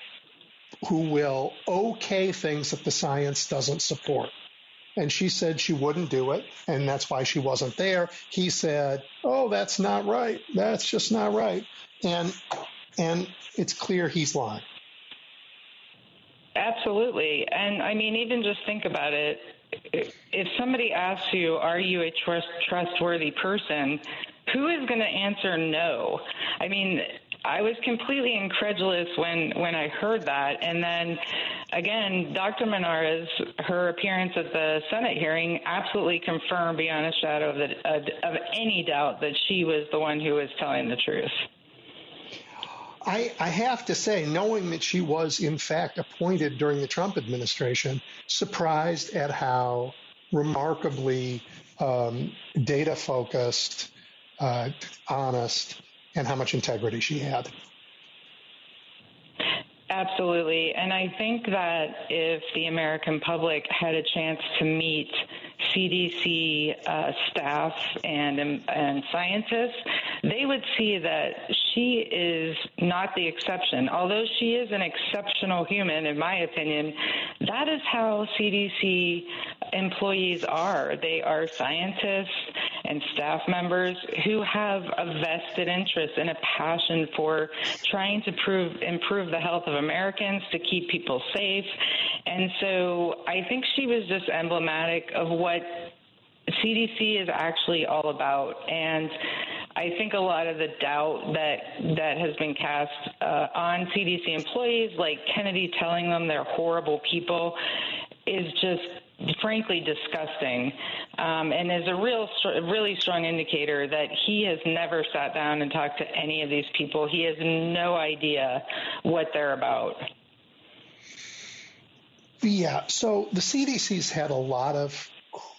okay things that the science doesn't support. And she said she wouldn't do it, and that's why she wasn't there. He said, "Oh, that's not right. That's just not right." And it's clear he's lying. Absolutely. And I mean, even just think about it. If somebody asks you, are you a trustworthy person, who is going to answer no? I mean, I was completely incredulous when I heard that. And then, again, Dr. Monarez, her appearance at the Senate hearing absolutely confirmed beyond a shadow of any doubt that she was the one who was telling the truth. I have to say, knowing that she was, in fact, appointed during the Trump administration, surprised at how remarkably data-focused, honest, and how much integrity she had. Absolutely. And I think that if the American public had a chance to meet CDC staff and scientists, they would see that she is not the exception. Although she is an exceptional human, in my opinion, that is how CDC employees are. They are scientists and staff members who have a vested interest and a passion for trying to improve the health of Americans, to keep people safe. And so I think she was just emblematic of what CDC is actually all about. And I think a lot of the doubt that has been cast on CDC employees, like Kennedy telling them they're horrible people, is just frankly disgusting, and is a really strong indicator that he has never sat down and talked to any of these people. He has no idea what they're about. Yeah, so the CDC's had a lot of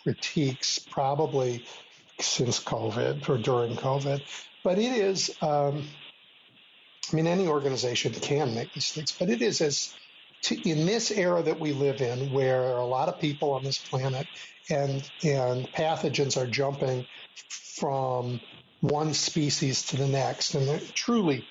critiques, probably since COVID or during COVID, but it is, any organization can make mistakes, but it is in this era that we live in, where there are a lot of people on this planet and pathogens are jumping from one species to the next, and they're truly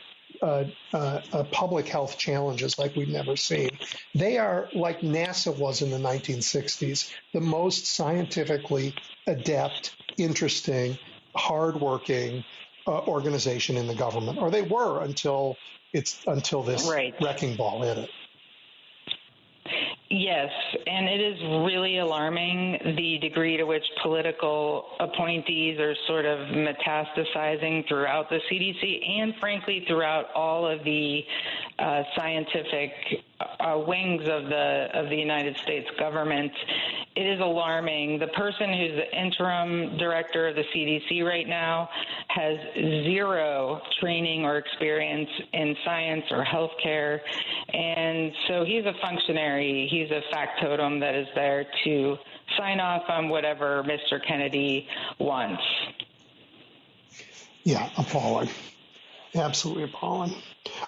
public health challenges like we've never seen. They are like NASA was in the 1960s, the most scientifically adept interesting, hardworking organization in the government, or they were until this wrecking ball hit it. Yes, and it is really alarming the degree to which political appointees are sort of metastasizing throughout the CDC and, frankly, throughout all of the scientific wings of the United States government. It is alarming. The person who's the interim director of the CDC right now has zero training or experience in science or healthcare, and so he's a functionary. He's a factotum that is there to sign off on whatever Mr. Kennedy wants. Yeah, appalling. Absolutely appalling.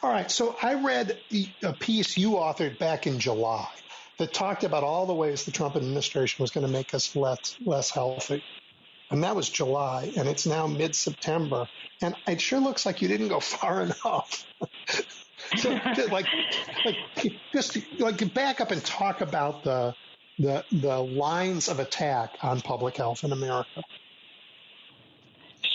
All right, so I read a piece you authored back in July that talked about all the ways the Trump administration was going to make us less healthy. And that was July, and it's now mid-September. And it sure looks like you didn't go far enough. So, just back up and talk about the lines of attack on public health in America.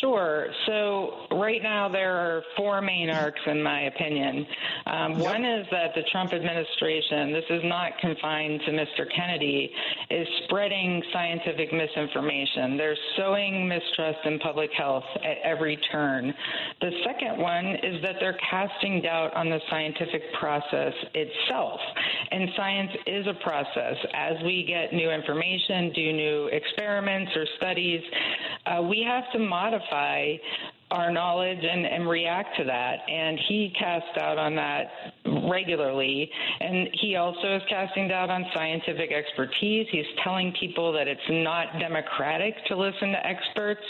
Sure. So right now there are four main arcs, in my opinion. One is that the Trump administration, this is not confined to Mr. Kennedy, is spreading scientific misinformation. They're sowing mistrust in public health at every turn. The second one is that they're casting doubt on the scientific process itself. And science is a process. As we get new information, do new experiments or studies, we have to modify our knowledge and react to that. And he casts doubt on that regularly. And he also is casting doubt on scientific expertise. He's telling people that it's not democratic to listen to experts,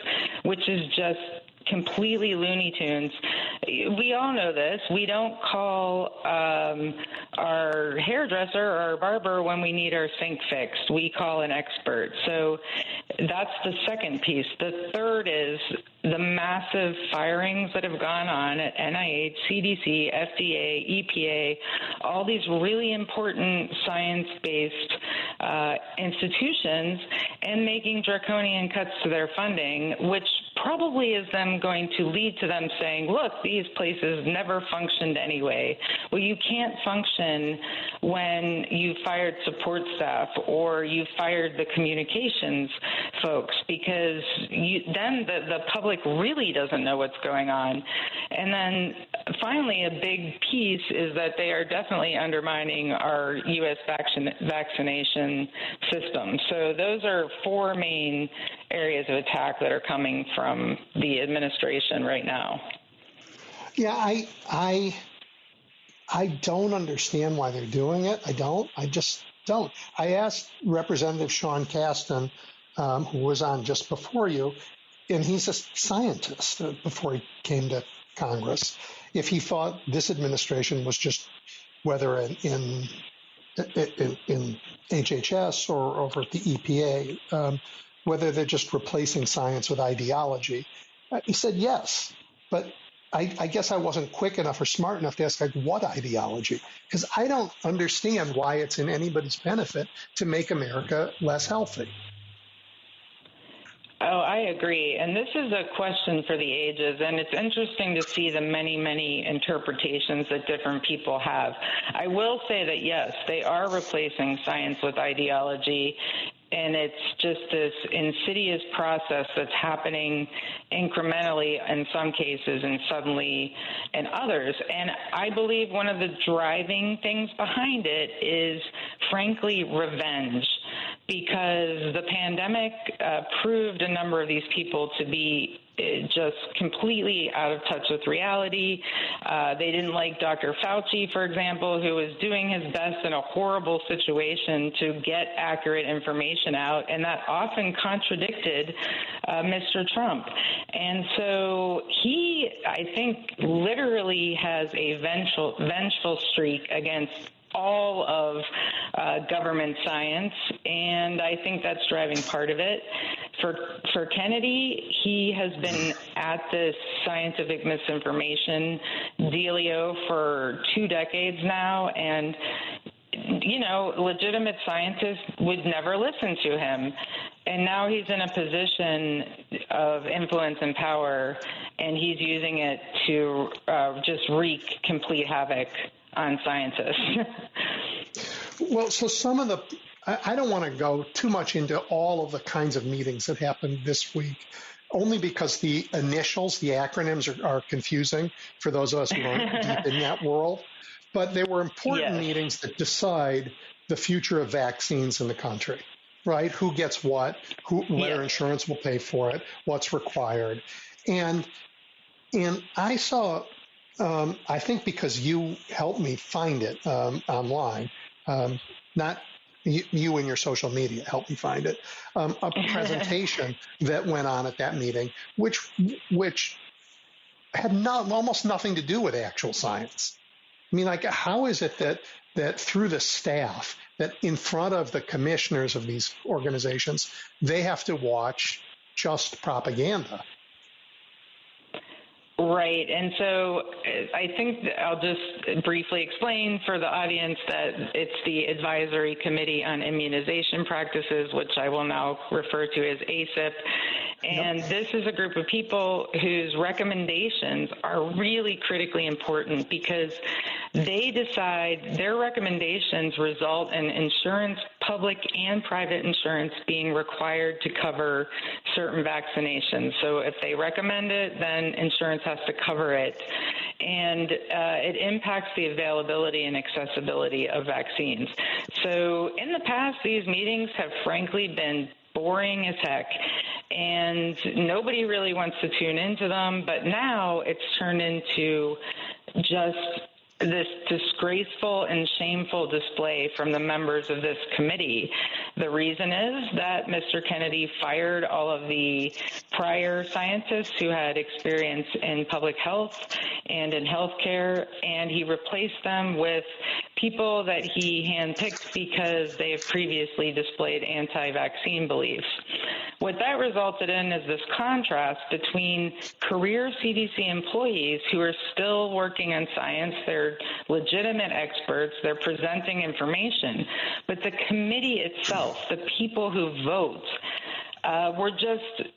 which is just completely Looney Tunes. We all know this. We don't call our hairdresser or our barber when we need our sink fixed. We call an expert. So that's the second piece. The third is the massive firings that have gone on at NIH, CDC, FDA, EPA, all these really important science-based institutions, and making draconian cuts to their funding, which probably is them going to lead to them saying, look, these places never functioned anyway. Well, you can't function when you fired support staff or you fired the communications folks, because then the public really doesn't know what's going on. And then finally, a big piece is that they are definitely undermining our U.S. vaccination system. So those are four main areas of attack that are coming from the administration right now. Yeah, I don't understand why they're doing it. I just don't. I asked Representative Sean Casten, who was on just before you, and he's a scientist before he came to Congress, if he thought this administration was just, whether in HHS or over at the EPA, whether they're just replacing science with ideology. He said yes, but I guess I wasn't quick enough or smart enough to ask, what ideology? Because I don't understand why it's in anybody's benefit to make America less healthy. Oh, I agree. And this is a question for the ages, and it's interesting to see the many, many interpretations that different people have. I will say that, yes, they are replacing science with ideology, and it's just this insidious process that's happening incrementally in some cases and suddenly in others. And I believe one of the driving things behind it is, frankly, revenge, because the pandemic proved a number of these people to be just completely out of touch with reality. They didn't like Dr. Fauci, for example, who was doing his best in a horrible situation to get accurate information out, and that often contradicted Mr. Trump. And so he, I think, literally has a vengeful streak against all of government science, and I think that's driving part of it. For Kennedy, he has been at this scientific misinformation dealio for 2 decades now, and legitimate scientists would never listen to him. And now he's in a position of influence and power, and he's using it to just wreak complete havoc on scientists. Well, so some of the, I don't want to go too much into all of the kinds of meetings that happened this week, only because the initials, the acronyms are confusing for those of us who aren't deep in that world. But they were important meetings that decide the future of vaccines in the country, right? Who gets what, whether insurance will pay for it, what's required. And I saw, I think because you helped me find it online, not you and your social media helped me find it, a presentation that went on at that meeting, which had almost nothing to do with actual science. I mean, like, how is it that through the staff, that in front of the commissioners of these organizations, they have to watch just propaganda? Right. And so I think I'll just briefly explain for the audience that it's the Advisory Committee on Immunization Practices, which I will now refer to as ACIP. And this is a group of people whose recommendations are really critically important because they decide their recommendations result in insurance, public and private insurance, being required to cover certain vaccinations. So if they recommend it, then insurance has to cover it. And it impacts the availability and accessibility of vaccines. So in the past, these meetings have frankly been boring as heck, and nobody really wants to tune into them. But now it's turned into just this disgraceful and shameful display from the members of this committee. The reason is that Mr. Kennedy fired all of the prior scientists who had experience in public health and in healthcare, and he replaced them with people that he handpicked because they have previously displayed anti-vaccine beliefs. What that resulted in is this contrast between career CDC employees who are still working on science. They're legitimate experts. They're presenting information. But the committee itself, the people who vote, were just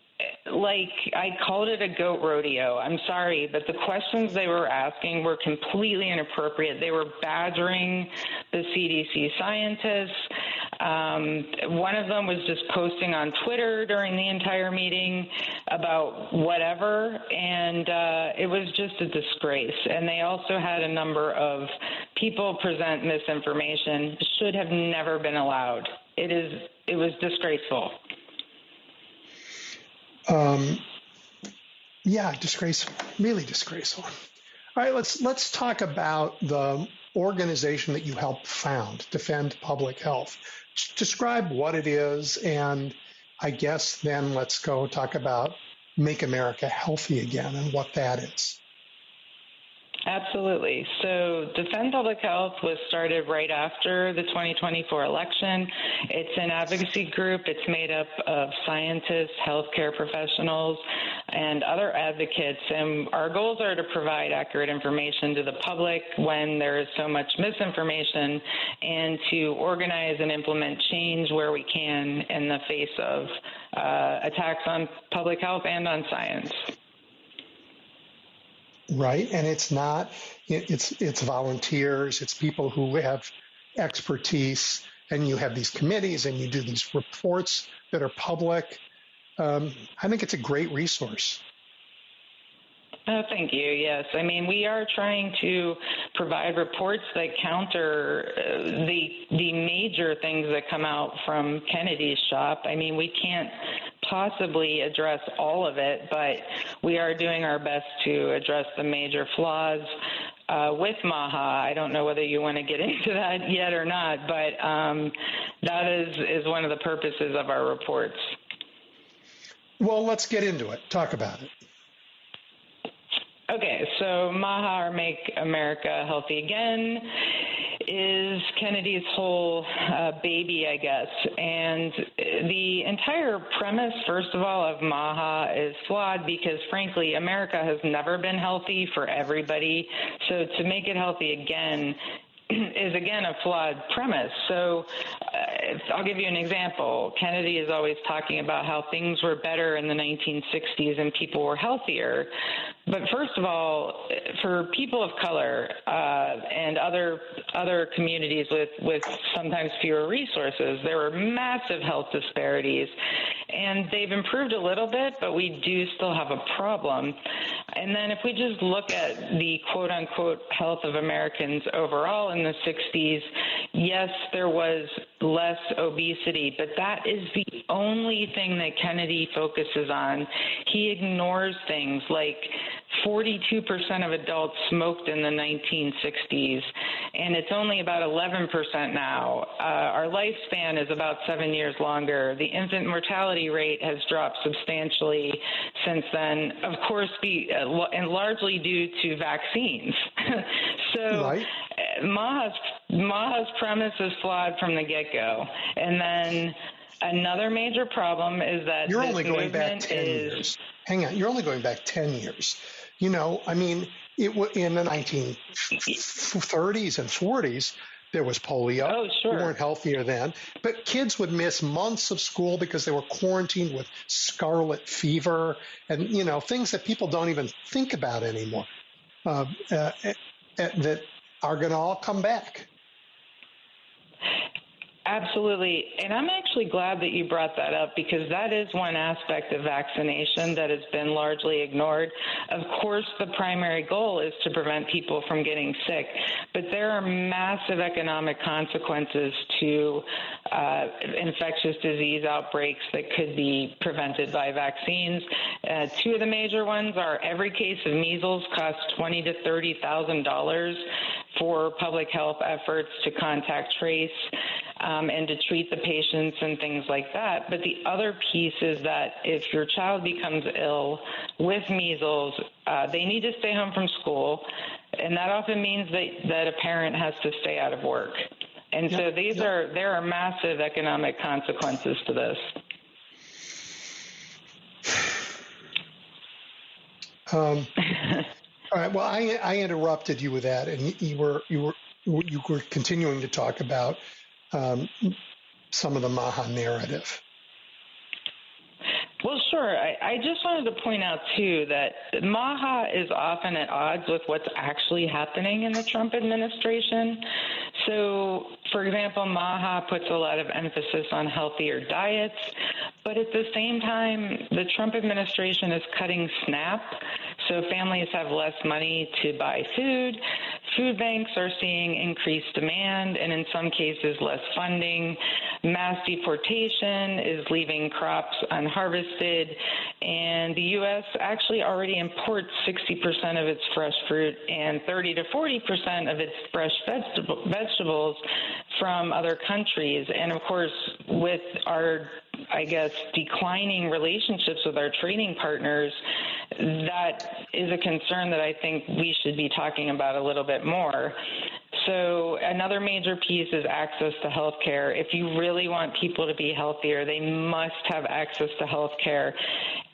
like, I called it a goat rodeo. I'm sorry, but the questions they were asking were completely inappropriate. They were badgering the CDC scientists. One of them was just posting on Twitter during the entire meeting about whatever, and it was just a disgrace. And they also had a number of people present misinformation. Should have never been allowed. It was disgraceful. Yeah, disgraceful, really disgraceful. All right, let's talk about the organization that you helped found, Defend Public Health. Describe what it is, and I guess then let's go talk about Make America Healthy Again and what that is. Absolutely. So Defend Public Health was started right after the 2024 election. It's an advocacy group. It's made up of scientists, healthcare professionals, and other advocates. And our goals are to provide accurate information to the public when there is so much misinformation, and to organize and implement change where we can in the face of attacks on public health and on science. Right, and it's volunteers, it's people who have expertise, and you have these committees and you do these reports that are public. I think it's a great resource. Oh, thank you. Yes. I mean, we are trying to provide reports that counter the major things that come out from Kennedy's shop. I mean, we can't possibly address all of it, but we are doing our best to address the major flaws with MAHA. I don't know whether you want to get into that yet or not, but that is one of the purposes of our reports. Well, let's get into it. Talk about it. Okay, so MAHA, or Make America Healthy Again, is Kennedy's whole baby, I guess. And the entire premise, first of all, of MAHA is flawed because, frankly, America has never been healthy for everybody. So to make it healthy again is, again, a flawed premise. So I'll give you an example. Kennedy is always talking about how things were better in the 1960s and people were healthier. But first of all, for people of color and other communities with sometimes fewer resources, there were massive health disparities. And they've improved a little bit, but we do still have a problem. And then if we just look at the quote-unquote health of Americans overall in the 60s, yes, there was less obesity, but that is the only thing that Kennedy focuses on. He ignores things like 42% of adults smoked in the 1960s, and it's only about 11% now. Our lifespan is about 7 years longer. The infant mortality rate has dropped substantially since then, of course, and largely due to vaccines. So right. Maha's premise is flawed from the get-go. And then another major problem is that you're only going back 10 years. Hang on, you're only going back 10 years. You know, I mean, in the 1930s and 40s, there was polio. Oh, sure. We weren't healthier then. But kids would miss months of school because they were quarantined with scarlet fever and, you know, things that people don't even think about anymore that are going to all come back. Absolutely. And I'm actually glad that you brought that up, because that is one aspect of vaccination that has been largely ignored. Of course, the primary goal is to prevent people from getting sick, but there are massive economic consequences to infectious disease outbreaks that could be prevented by vaccines. Two of the major ones are every case of measles costs $20,000 to $30,000 for public health efforts to contact trace and to treat the patients and things like that. But the other piece is that if your child becomes ill with measles, they need to stay home from school, and that often means that a parent has to stay out of work. And so there are massive economic consequences to this. All right. Well, I interrupted you with that, and you were continuing to talk about some of the Maha narrative. Well, sure. I just wanted to point out, too, that Maha is often at odds with what's actually happening in the Trump administration. So, for example, Maha puts a lot of emphasis on healthier diets, but at the same time, the Trump administration is cutting SNAP, so families have less money to buy food. Food banks are seeing increased demand and in some cases less funding. Mass deportation is leaving crops unharvested, and the U.S. actually already imports 60% of its fresh fruit and 30 to 40% of its fresh vegetables from other countries. And of course, with our, declining relationships with our trading partners, that is a concern that I think we should be talking about a little bit more. So another major piece is access to health care. If you really want people to be healthier, they must have access to health care.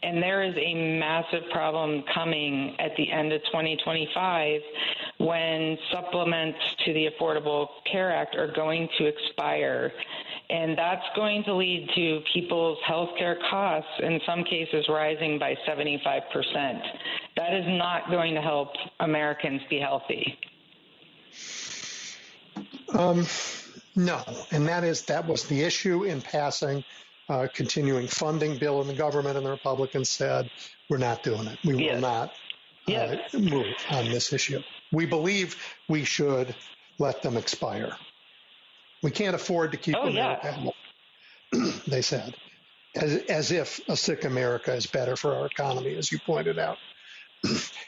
And there is a massive problem coming at the end of 2025 when supplements to the Affordable Care Act are going to expire. And that's going to lead to people's health care costs, in some cases, rising by 75%. That is not going to help Americans be healthy. No, and that was the issue in passing continuing funding bill in the government, and the Republicans said, we're not doing it. We will not move on this issue. We believe we should let them expire. We can't afford to keep America healthy, they said, as if a sick America is better for our economy, as you pointed out.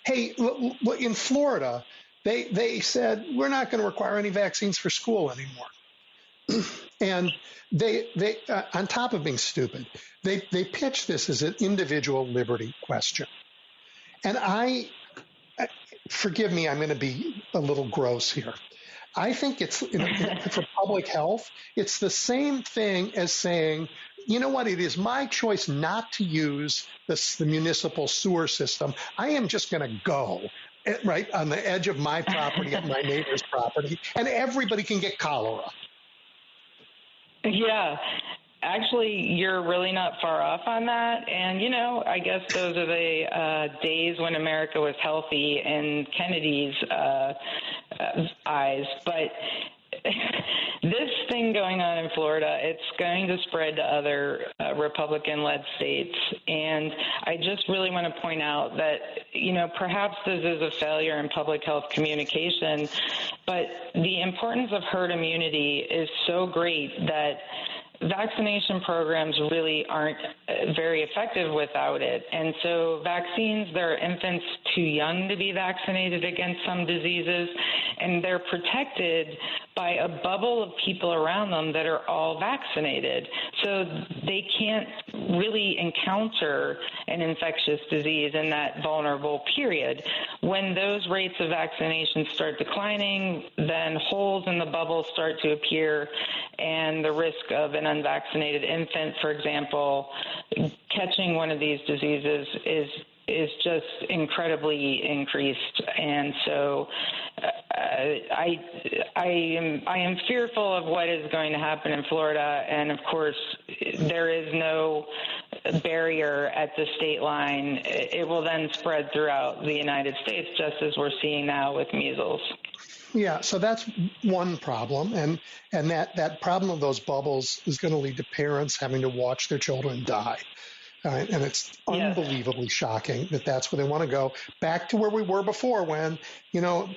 Hey, in Florida, they said, we're not going to require any vaccines for school anymore. And they on top of being stupid, they pitch this as an individual liberty question. And forgive me, I'm going to be a little gross here. I think it's for public health, it's the same thing as saying, you know what, it is my choice not to use the municipal sewer system. I am just going to go right on the edge of my property, at my neighbor's property, and everybody can get cholera. Yeah. Actually, you're really not far off on that. And, I guess those are the days when America was healthy in Kennedy's eyes. But this thing going on in Florida, it's going to spread to other Republican-led states. And I just really want to point out that, perhaps this is a failure in public health communication, but the importance of herd immunity is so great that vaccination programs really aren't very effective without it. And so vaccines, there are infants too young to be vaccinated against some diseases, and they're protected by a bubble of people around them that are all vaccinated. So they can't really encounter an infectious disease in that vulnerable period. When those rates of vaccination start declining, then holes in the bubble start to appear, and the risk of an unvaccinated infant, for example, catching one of these diseases is just incredibly increased. And so I am fearful of what is going to happen in Florida. And of course, there is no barrier at the state line. It will then spread throughout the United States, just as we're seeing now with measles. Yeah, so that's one problem, and that problem of those bubbles is going to lead to parents having to watch their children die. And it's unbelievably shocking that that's where they want to go, back to where we were before when,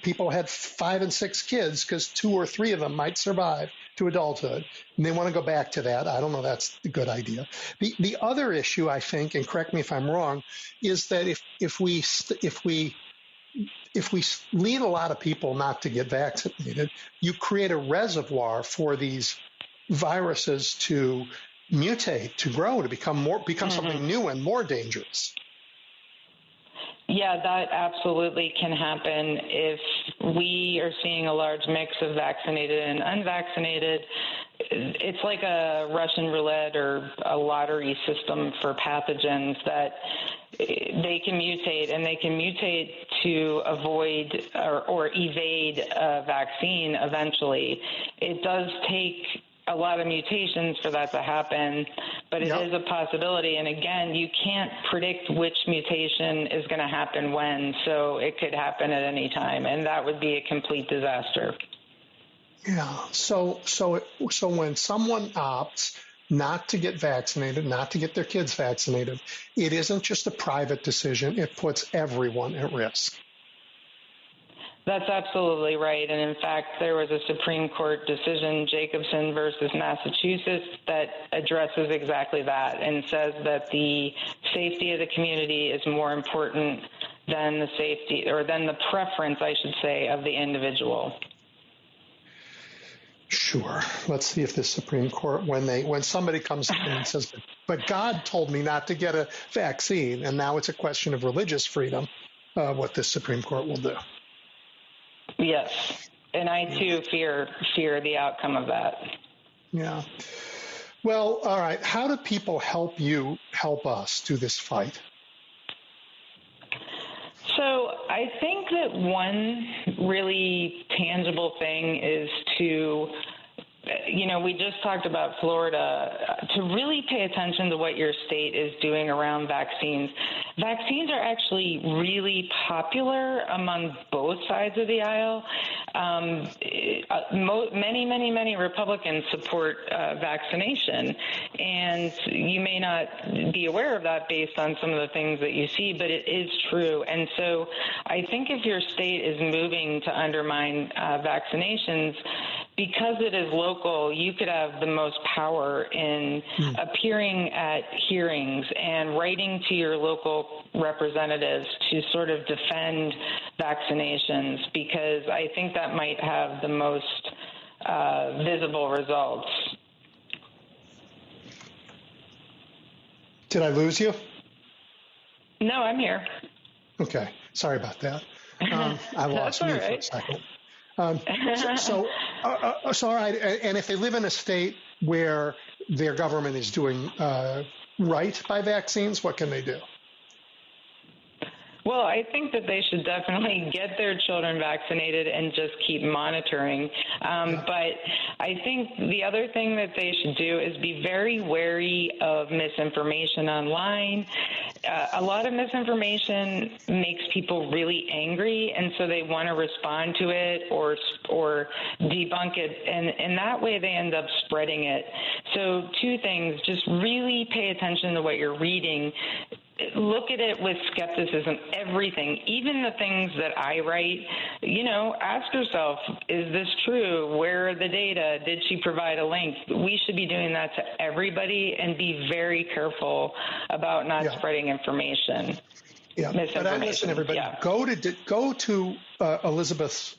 people had 5 and 6 kids because 2 or 3 of them might survive to adulthood. And they want to go back to that. I don't know that's a good idea. The other issue, I think, and correct me if I'm wrong, is that if we lead a lot of people not to get vaccinated, you create a reservoir for these viruses to mutate, to grow, to become something new and more dangerous. Yeah, that absolutely can happen if we are seeing a large mix of vaccinated and unvaccinated. It's like a Russian roulette or a lottery system for pathogens that they can mutate, and they can mutate to avoid or evade a vaccine eventually. It does take a lot of mutations for that to happen, but it is a possibility. And again, you can't predict which mutation is going to happen when, so it could happen at any time, and that would be a complete disaster. Yeah. So when someone opts not to get vaccinated, not to get their kids vaccinated, it isn't just a private decision. It puts everyone at risk. That's absolutely right. And in fact, there was a Supreme Court decision, Jacobson versus Massachusetts, that addresses exactly that and says that the safety of the community is more important than the safety, or than the preference, I should say, of the individual. Sure. Let's see if the Supreme Court, when somebody comes in and says, but God told me not to get a vaccine, and now it's a question of religious freedom, what the Supreme Court will do. Yes, and I too fear the outcome of that. Yeah. Well, all right. How do people help us do this fight? So I think that one really tangible thing is to, we just talked about Florida, to really pay attention to what your state is doing around vaccines. Vaccines are actually really popular among both sides of the aisle. Many Republicans support vaccination, and you may not be aware of that based on some of the things that you see, but it is true. And so I think if your state is moving to undermine vaccinations, because it is local, you could have the most power in appearing at hearings and writing to your local representatives to sort of defend vaccinations, because I think that might have the most visible results. Did I lose you? No, I'm here. Okay. Sorry about that. I lost you for a second. So all right. And if they live in a state where their government is doing right by vaccines, what can they do? Well, I think that they should definitely get their children vaccinated and just keep monitoring. But I think the other thing that they should do is be very wary of misinformation online. A lot of misinformation makes people really angry, and so they want to respond to it or debunk it, and in that way they end up spreading it. So two things, just really pay attention to what you're reading. Look at it with skepticism, everything, even the things that I write. Ask yourself, is this true? Where are the data? Did she provide a link? We should be doing that to everybody and be very careful about not spreading information. But I listen, everybody, go to Elizabeth's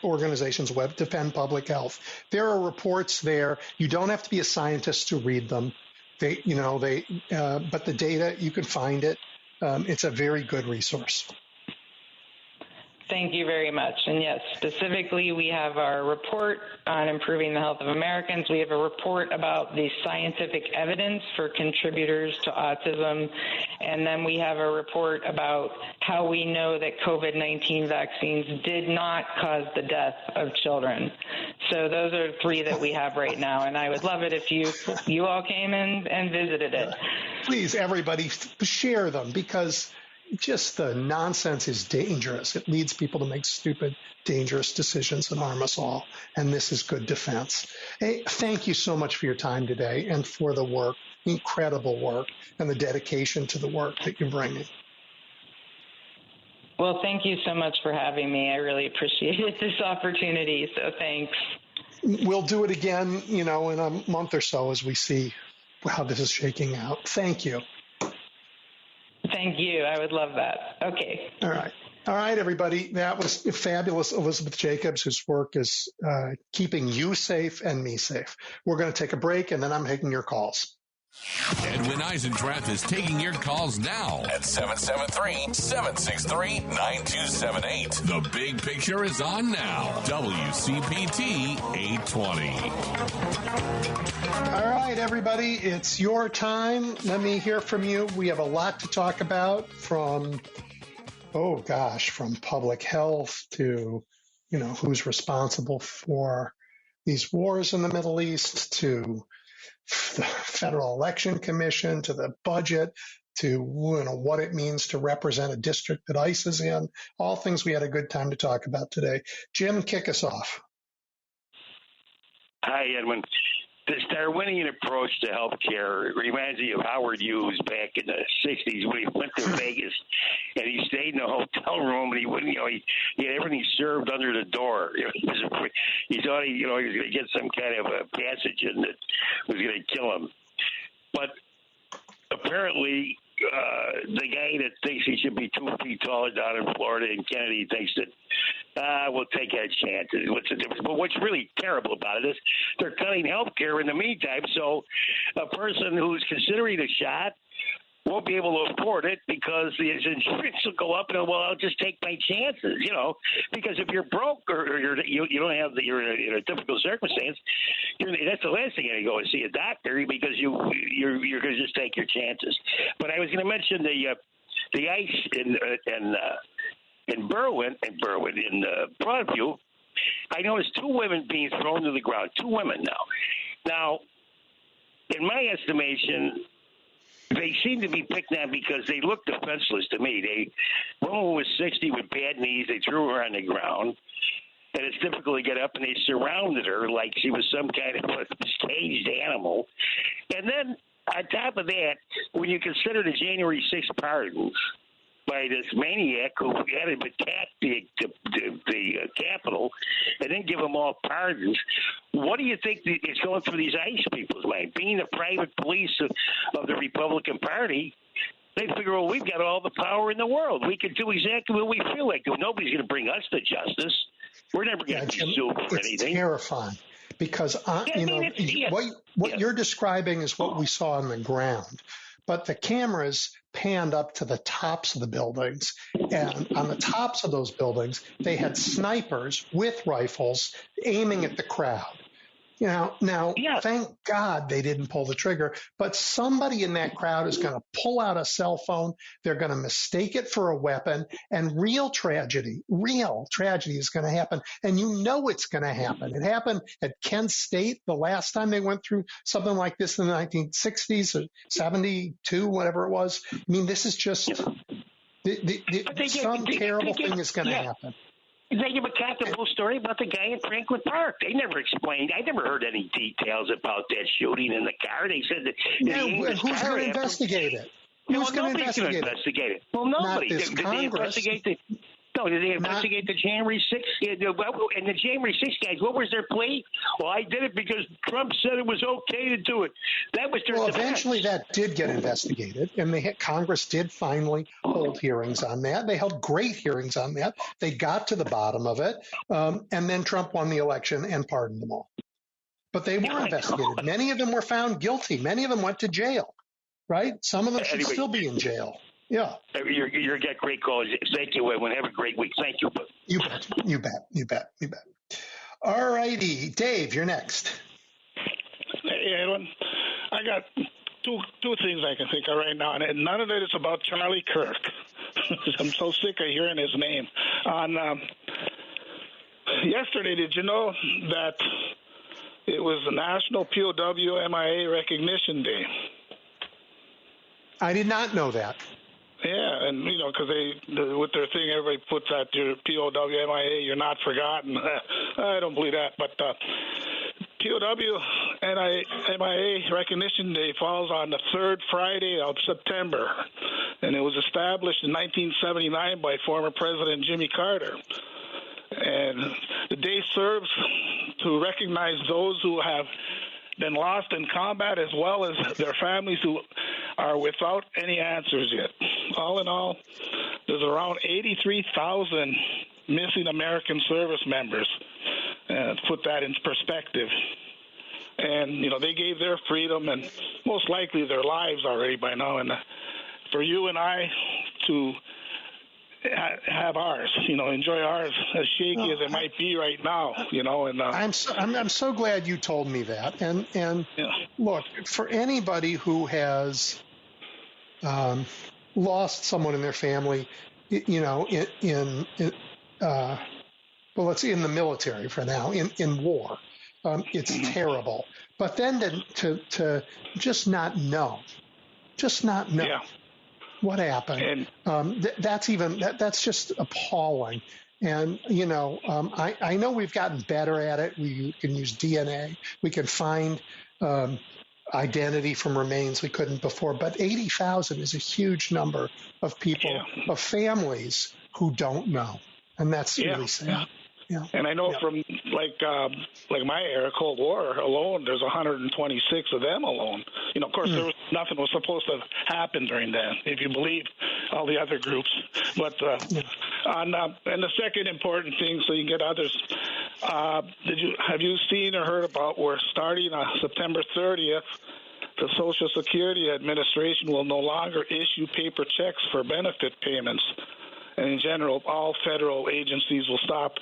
organization's web, Defend Public Health. There are reports there. You don't have to be a scientist to read them. But the data, you can find it. It's a very good resource. Thank you very much. And yes, specifically, we have our report on improving the health of Americans. We have a report about the scientific evidence for contributors to autism. And then we have a report about how we know that COVID-19 vaccines did not cause the death of children. So those are three that we have right now. And I would love it if you all came in and visited it. Please, everybody, share them, because just the nonsense is dangerous. It leads people to make stupid, dangerous decisions and harm us all. And this is good defense. Hey, thank you so much for your time today and for the work, incredible work, and the dedication to the work that you're bringing. Well, thank you so much for having me. I really appreciated this opportunity. So thanks. We'll do it again, in a month or so as we see how this is shaking out. Thank you. Thank you. I would love that. Okay. All right, everybody. That was fabulous Elizabeth Jacobs, whose work is keeping you safe and me safe. We're going to take a break, and then I'm taking your calls. Edwin Eisendrath is taking your calls now at 773-763-9278. The Big Picture is on now. WCPT 820. All right, everybody, it's your time. Let me hear from you. We have a lot to talk about, from public health to, who's responsible for these wars in the Middle East, to the Federal Election Commission, to the budget, to what it means to represent a district that ICE is in. All things we had a good time to talk about today. Jim, kick us off. Hi, Edwin. This Darwinian approach to healthcare reminds me of Howard Hughes back in the 60s when he went to Vegas and he stayed in a hotel room and he wouldn't, he had everything served under the door. He thought he was going to get some kind of a pathogen that was going to kill him. But apparently, the guy that thinks he should be 2 feet taller down in Florida in Kennedy thinks that we'll take our chances. What's the difference? But what's really terrible about it is they're cutting health care in the meantime. So a person who's considering a shot won't be able to afford it because the insurance will go up, and I'll just take my chances, because if you're broke or you don't have you're in a difficult circumstance, that's the last thing you're going to go and see a doctor, because you're going to just take your chances. But I was going to mention the ice in Berwyn in Broadview. I noticed 2 women being thrown to the ground. 2 women now, in my estimation, they seem to be picked on because they look defenseless to me. One was 60 with bad knees. They threw her on the ground, and it's difficult to get up, and they surrounded her like she was some kind of a caged animal. And then on top of that, when you consider the January 6th pardons by this maniac who had him attack the Capitol and then give them all pardons, what do you think is going through these ICE people's mind? Being the private police of the Republican Party, they figure, well, we've got all the power in the world. We can do exactly what we feel like. Nobody's going to bring us to justice. We're never going to be sued for anything. It's terrifying because, what you're describing is what we saw on the ground. But the cameras panned up to the tops of the buildings, and on the tops of those buildings, they had snipers with rifles aiming at the crowd. Now, thank God they didn't pull the trigger, but somebody in that crowd is going to pull out a cell phone. They're going to mistake it for a weapon, and real tragedy is going to happen. And it's going to happen. It happened at Kent State the last time they went through something like this in the 1960s or 72, whatever it was. I mean, this is just some terrible thing is going to happen. They give a captain story about the guy in Franklin Park. They never explained. I never heard any details about that shooting in the car. They said that. Who's going to investigate it? Who's going to investigate it? Well, nobody. Not this Congress. Did they investigate the January 6th? And the January 6th guys, what was their plea? Well, I did it because Trump said it was okay to do it. That was their defense. Eventually that did get investigated, and Congress did finally hold hearings on that. They held great hearings on that. They got to the bottom of it, and then Trump won the election and pardoned them all. But they were investigated. Many of them were found guilty. Many of them went to jail, right? Some of them should still be in jail. Yeah. You're got great calls. Thank you, Edwin. Have a great week. Thank you. You bet. All righty. Dave, you're next. Hey, Edwin. I got two things I can think of right now, and none of it is about Charlie Kirk. I'm so sick of hearing his name. Yesterday, did you know that it was the National POW MIA Recognition Day? I did not know that. Yeah, and because with their thing, everybody puts out your POW MIA, you're not forgotten. I don't believe that, but POW MIA Recognition Day falls on the third Friday of September, and it was established in 1979 by former President Jimmy Carter. And the day serves to recognize those who have been lost in combat, as well as their families who are without any answers yet. All in all, there's around 83,000 missing American service members. To put that in perspective. And, they gave their freedom and most likely their lives already by now. And for you and I to have ours, enjoy ours, as shaky as it might be right now, and I'm so glad you told me that. And look, for anybody who has lost someone in their family, let's say in the military for now, in war, it's terrible. But then to just not know what happened. That's just appalling. And, I know we've gotten better at it. We can use DNA. We can find identity from remains we couldn't before. But 80,000 is a huge number of people, of families who don't know. And that's really sad. Yeah. And I know from like my era, Cold War alone, there's 126 of them alone. Of course, there was nothing was supposed to happen during that, if you believe all the other groups. But and the second important thing, so you can get others. Have you seen or heard about? We're starting on September 30th. The Social Security Administration will no longer issue paper checks for benefit payments. And in general, all federal agencies will stop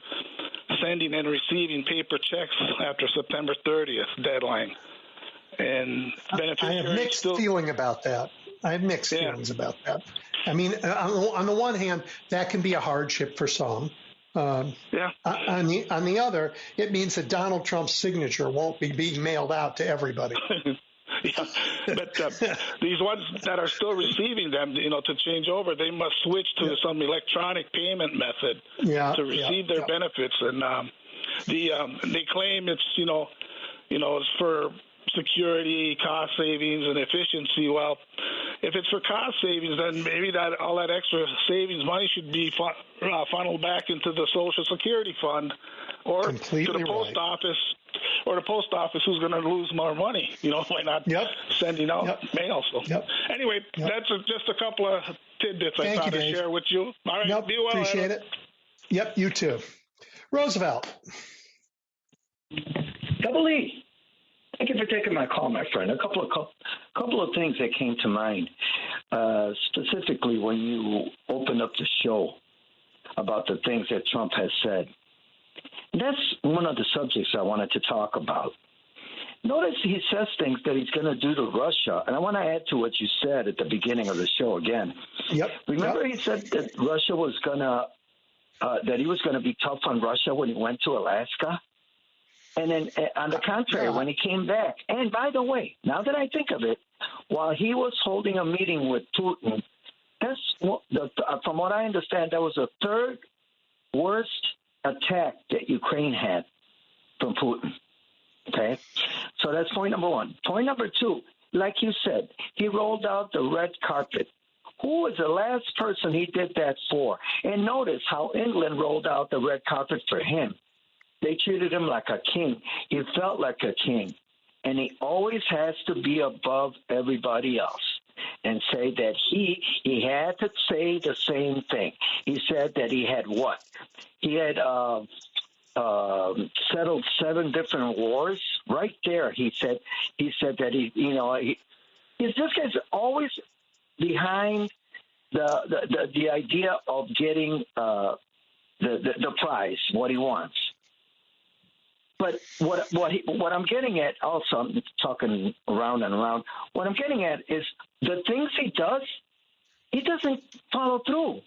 sending and receiving paper checks after September 30th deadline. And I have mixed feeling about that. Feelings about that. I mean, on the one hand, that can be a hardship for some. On the other, it means that Donald Trump's signature won't be being mailed out to everybody. Yeah, but these ones that are still receiving them, to change over, they must switch to some electronic payment method to receive their benefits. And they claim it's it's for security, cost savings, and efficiency. Well, if it's for cost savings, then maybe all that extra savings money should be funneled back into the Social Security fund or to the post office. Or the post office, who's going to lose more money, by not sending out mail. So anyway, that's just a couple of tidbits I thought I'd share with you. All right, be well. Appreciate it. Yep, you too. Roosevelt. Double E. Thank you for taking my call, my friend. A couple of things that came to mind, specifically when you opened up the show about the things that Trump has said. That's one of the subjects I wanted to talk about. Notice he says things that he's going to do to Russia. And I want to add to what you said at the beginning of the show again. Yep. Remember he said that Russia was going to, that he was going to be tough on Russia when he went to Alaska? And then on the contrary, when he came back, and by the way, now that I think of it, while he was holding a meeting with Putin, from what I understand, that was the third worst attack that Ukraine had from Putin. Okay? So that's point number one. Point number two, like you said, he rolled out the red carpet. Who was the last person he did that for? And notice how England rolled out the red carpet for him. They treated him like a king. He felt like a king. And he always has to be above everybody else and say that he had to say the same thing. He said that he had what? He had settled 7 different wars. Right there, he said that this guy's always behind the idea of getting the prize, what he wants. But what I'm getting at, also, I'm talking around and around. What I'm getting at is the things he does, he doesn't follow through.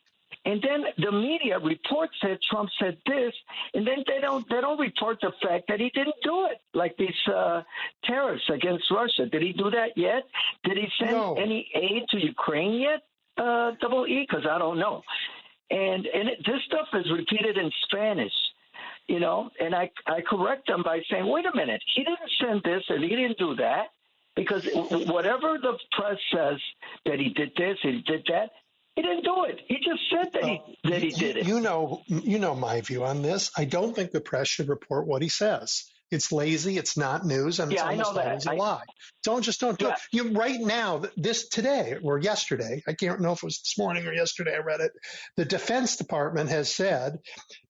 And then the media reports that Trump said this, and then they don't report the fact that he didn't do it, like these tariffs against Russia. Did he do that yet? Did he send any aid to Ukraine yet? Double E, because I don't know. And this stuff is repeated in Spanish. And I correct them by saying, wait a minute, he didn't send this and he didn't do that, because whatever the press says that he did this, he did that, he didn't do it. He just said that he did it. You know my view on this. I don't think the press should report what he says. It's lazy. It's not news, and it's almost always a lie. Don't do it. Right now, today or yesterday, I can't know if it was this morning or yesterday. I read it. The Defense Department has said,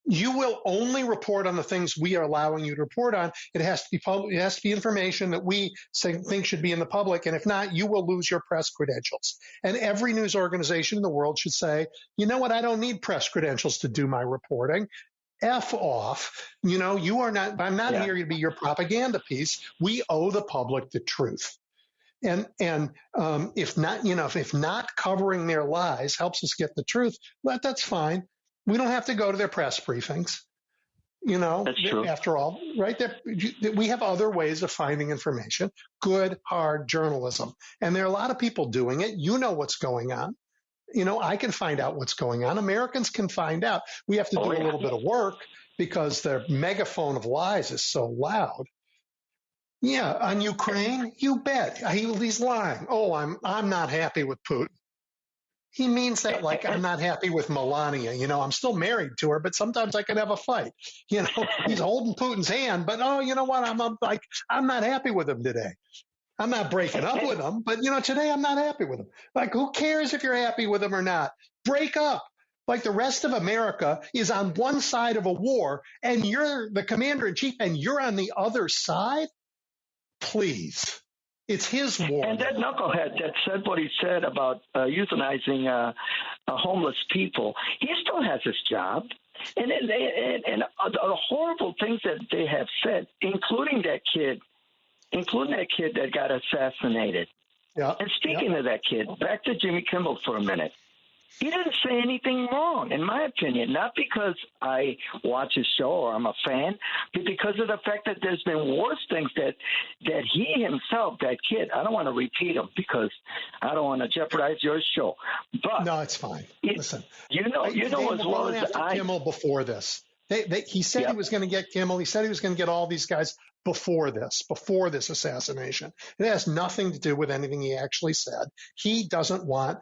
you will only report on the things we are allowing you to report on. It has to be public. It has to be information that we think should be in the public. And if not, you will lose your press credentials. And every news organization in the world should say, you know what? I don't need press credentials to do my reporting. F off. You are not, I'm not here to be your propaganda piece. We owe the public the truth. And if not covering their lies helps us get the truth, that's fine. We don't have to go to their press briefings. That's true. After all, right there, we have other ways of finding information. Good, hard journalism. And there are a lot of people doing it. You know what's going on. I can find out what's going on. Americans can find out. We have to do a little bit of work because their megaphone of lies is so loud. Yeah, on Ukraine, you bet. He's lying. Oh, I'm not happy with Putin. He means that like I'm not happy with Melania. I'm still married to her, but sometimes I can have a fight. He's holding Putin's hand, but you know what? I'm not happy with him today. I'm not breaking up with him, but today I'm not happy with him. Like, who cares if you're happy with him or not? Break up. Like the rest of America is on one side of a war, and you're the commander in chief, and you're on the other side. Please. It's his war. And that knucklehead that said what he said about euthanizing homeless people, he still has his job. And the horrible things that they have said, including that kid that got assassinated. Yeah. And speaking of that kid, back to Jimmy Kimmel for a minute. He didn't say anything wrong, in my opinion, not because I watch his show or I'm a fan, but because of the fact that there's been worse things that he himself, that kid, I don't want to repeat them because I don't want to jeopardize your show. But no, it's fine. Listen, you know as well as I. Kimmel before this. He said he was going to get Kimmel. He said he was going to get all these guys before this assassination. It has nothing to do with anything he actually said. He doesn't want.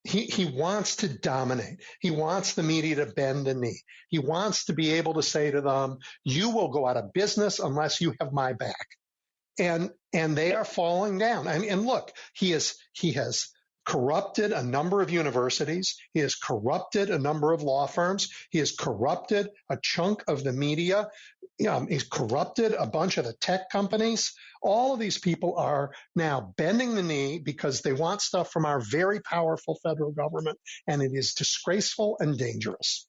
He wants to dominate. He wants the media to bend the knee. He wants to be able to say to them, you will go out of business unless you have my back. And they are falling down. And look, he has corrupted a number of universities. He has corrupted a number of law firms. He has corrupted a chunk of the media. He's corrupted a bunch of the tech companies. All of these people are now bending the knee because they want stuff from our very powerful federal government, and it is disgraceful and dangerous.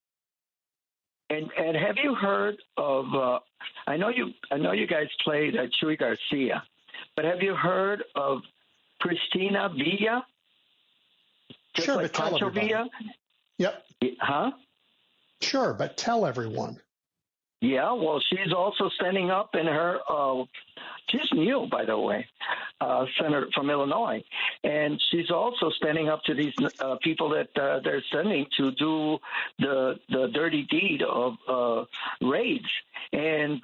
And have you heard of? I know you guys played Chuy Garcia but have you heard of Christina Villa? Just sure, like but tell Pancho everybody. Villa? Yep. Huh? Sure, but tell everyone. Yeah, well, she's also standing up in her. She's new, by the way, senator from Illinois, and she's also standing up to these people that they're sending to do the dirty deed of raids. And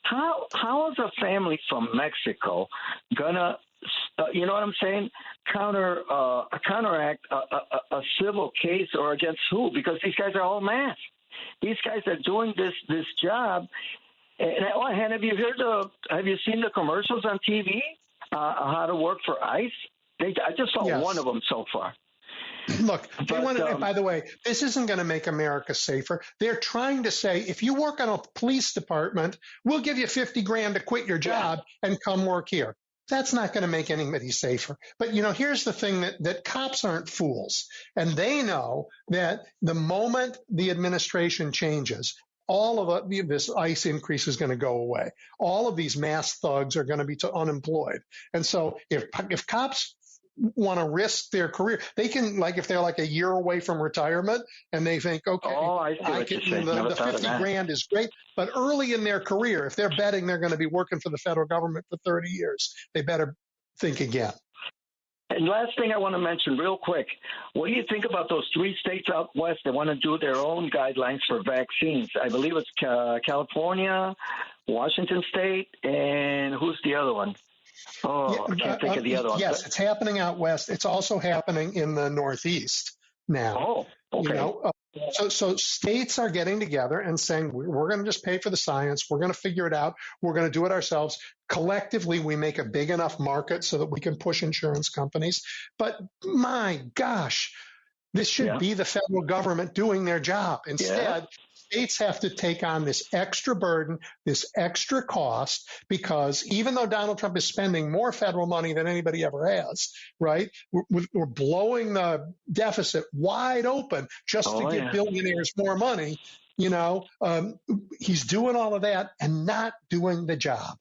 how is a family from Mexico gonna, you know what I'm saying, counteract a civil case, or against who? Because these guys are all masked. These guys are doing this job. And have you seen the commercials on TV? How to work for ICE? I just saw Yes. one of them so far. Look, they want to, by the way, this isn't going to make America safer. They're trying to say, if you work on a police department, we'll give you $50,000 to quit your job and come work here. That's not going to make anybody safer. But, here's the thing, that cops aren't fools. And they know that the moment the administration changes, all of this ICE increase is going to go away. All of these mass thugs are going to be unemployed. And so if cops want to risk their career, they can, like, if they're like a year away from retirement and they think, okay, the $50,000 is great, but early in their career, if they're betting they're going to be working for the federal government for 30 years, they better think again. And last thing I want to mention real quick, what do you think about those 3 states out west that want to do their own guidelines for vaccines? I believe it's California, Washington State, and who's the other one? Oh, I can't think of the other one. Yes, it's happening out west. It's also happening in the Northeast now. Oh, okay. So states are getting together and saying, we're going to just pay for the science. We're going to figure it out. We're going to do it ourselves. Collectively, we make a big enough market so that we can push insurance companies. But my gosh, this should be the federal government doing their job. Instead, states have to take on this extra burden, this extra cost, because even though Donald Trump is spending more federal money than anybody ever has, right? We're blowing the deficit wide open just to give billionaires more money. He's doing all of that and not doing the job.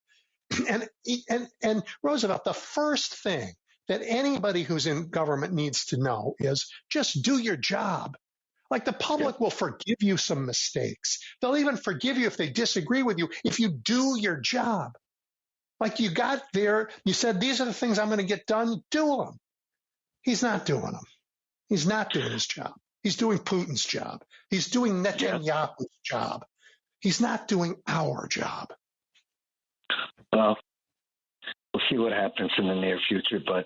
And Roosevelt, the first thing that anybody who's in government needs to know is just do your job. Like, the public will forgive you some mistakes. They'll even forgive you if they disagree with you, if you do your job. Like, you got there, you said, these are the things I'm going to get done, do them. He's not doing them. He's not doing his job. He's doing Putin's job. He's doing Netanyahu's job. He's not doing our job. Well, we'll see what happens in the near future, but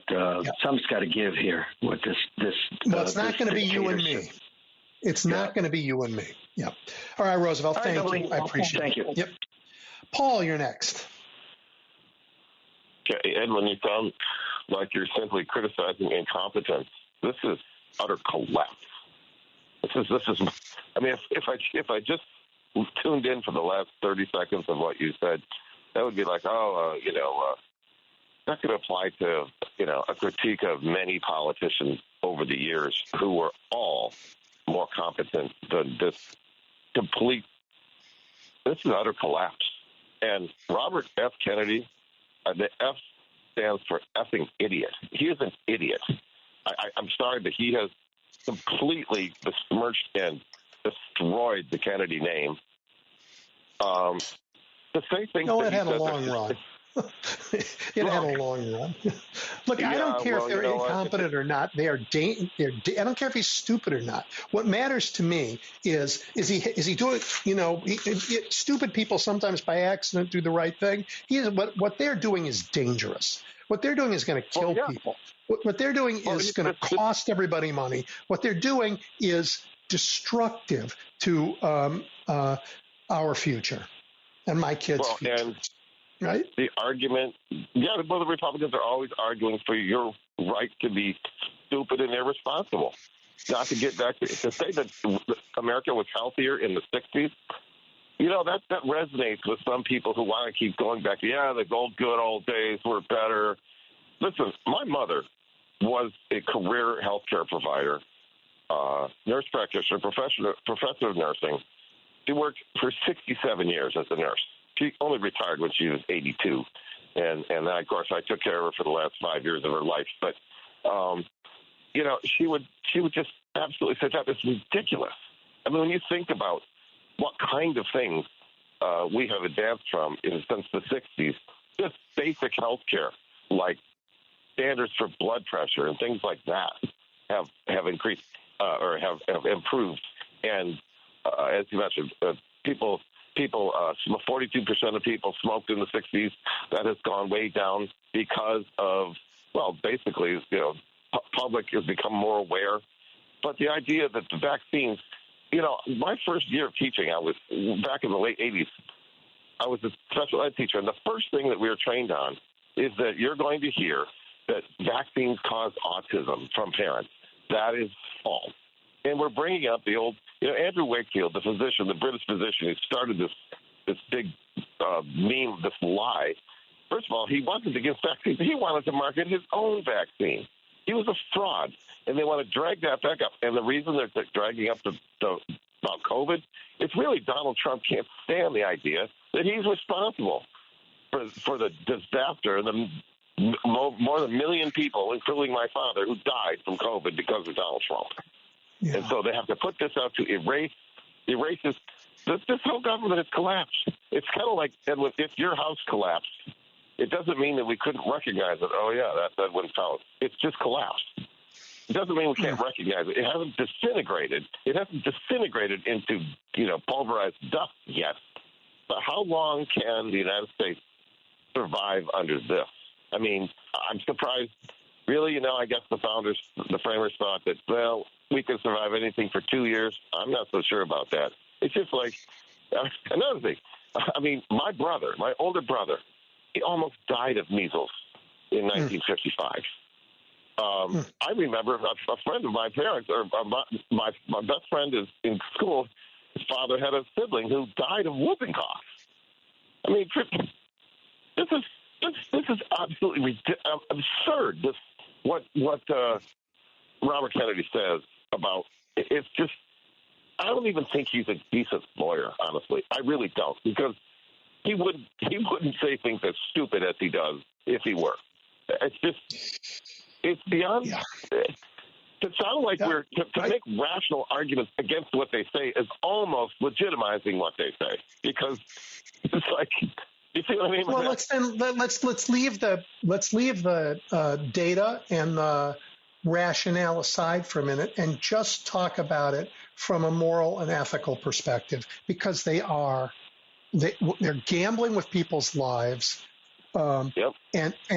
something's got to give here with this. Well, it's not going to be you and me. It's not going to be you and me. Yep. All right, Roosevelt, thank you. I appreciate it. Thank you. Yep. Paul, you're next. Okay, Edwin, you sound like you're simply criticizing incompetence. This is utter collapse. This is. I mean, if I just tuned in for the last 30 seconds of what you said, that would be like, that could apply to, a critique of many politicians over the years who were all more competent than this this is utter collapse. And Robert F. Kennedy, the F stands for effing idiot. He is an idiot. I'm sorry, but he has completely besmirched and destroyed the Kennedy name. The same thing. It had a long run. It had a long run. Look, I don't care if they're incompetent or not. I don't care if he's stupid or not. What matters to me is he doing? Stupid people sometimes by accident do the right thing. What they're doing is dangerous. What they're doing is going to kill people. What they're doing is going to cost everybody money. What they're doing is destructive to our future and my kids' future. Right? The argument, the Republicans are always arguing for your right to be stupid and irresponsible. Not to get back to say that America was healthier in the 60s, that resonates with some people who want to keep going back. The good old days were better. Listen, my mother was a career healthcare provider, nurse practitioner, professor of nursing. She worked for 67 years as a nurse. She only retired when she was 82. And then, of course, I took care of her for the last 5 years of her life. But, she would just absolutely say that it's ridiculous. I mean, when you think about what kind of things we have advanced from since the 60s, just basic health care, like standards for blood pressure and things like that have increased or have improved. And as you mentioned, 42% of people smoked in the 60s. That has gone way down because of, basically, public has become more aware. But the idea that the vaccines, my first year of teaching, I was back in the late 80s. I was a special ed teacher, and the first thing that we were trained on is that you're going to hear that vaccines cause autism from parents. That is false. And we're bringing up the old, Andrew Wakefield, the physician, the British physician who started this big meme, this lie. First of all, he wasn't against vaccines. He wanted to market his own vaccine. He was a fraud, and they want to drag that back up. And the reason they're dragging up about COVID, it's really Donald Trump can't stand the idea that he's responsible for the disaster and the more than 1 million people, including my father, who died from COVID because of Donald Trump. Yeah. And so they have to put this out to erase this. This whole government has collapsed. It's kind of like, Edwin, if your house collapsed, it doesn't mean that we couldn't recognize it. Oh, yeah, that's Edwin's house. It's just collapsed. It doesn't mean we can't recognize it. It hasn't disintegrated. It hasn't disintegrated into, pulverized dust yet. But how long can the United States survive under this? I mean, I'm surprised. Really, I guess the framers thought that, we could survive anything for 2 years. I'm not so sure about that. It's just like, another thing. I mean, my older brother, he almost died of measles in 1955. I remember a friend of my parents, or my best friend is in school. His father had a sibling who died of whooping cough. I mean, this is absolutely absurd. What Robert Kennedy says about it's just. I don't even think he's a decent lawyer, honestly. I really don't, because he wouldn't say things as stupid as he does if he were. It's beyond. Yeah. To sound like to make rational arguments against what they say is almost legitimizing what they say, because it's like, you see what I mean? Well, let's leave the data and the rationale aside for a minute and just talk about it from a moral and ethical perspective, because they're gambling with people's lives, and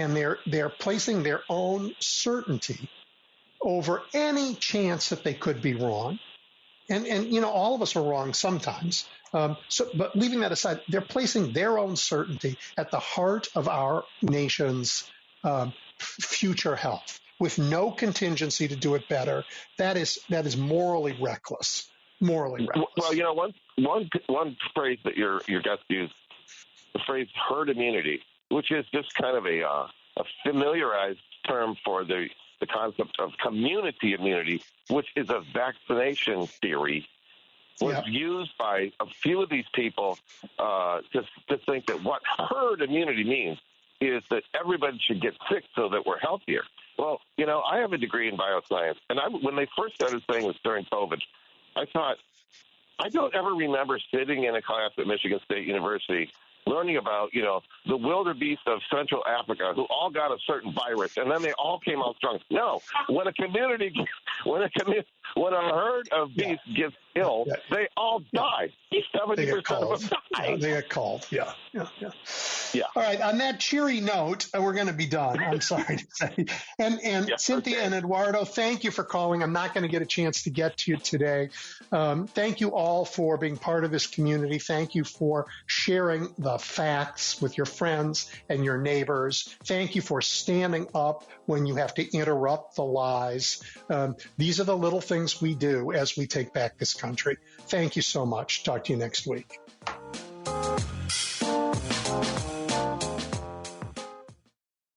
they're placing their own certainty over any chance that they could be wrong. And all of us are wrong sometimes. But leaving that aside, they're placing their own certainty at the heart of our nation's future health, with no contingency to do it better. That is morally reckless. Morally reckless. Well, one phrase that your guest used, the phrase herd immunity, which is just kind of a familiarized term for the concept of community immunity, which is a vaccination theory, was used by a few of these people to think that what herd immunity means is that everybody should get sick so that we're healthier. Well, I have a degree in bioscience, and when they first started saying this during COVID, I thought, I don't ever remember sitting in a class at Michigan State University learning about, the wildebeest of Central Africa who all got a certain virus, and then they all came out strong. No, when a herd of beasts gets ill, they all die. 70% of them die. They get called. Yeah. All right. On that cheery note, we're going to be done. I'm sorry to say. And Cynthia and Eduardo, thank you for calling. I'm not going to get a chance to get to you today. Thank you all for being part of this community. Thank you for sharing the facts with your friends and your neighbors. Thank you for standing up when you have to interrupt the lies. These are the little things we do as we take back this country. Thank you so much. Talk to you next week.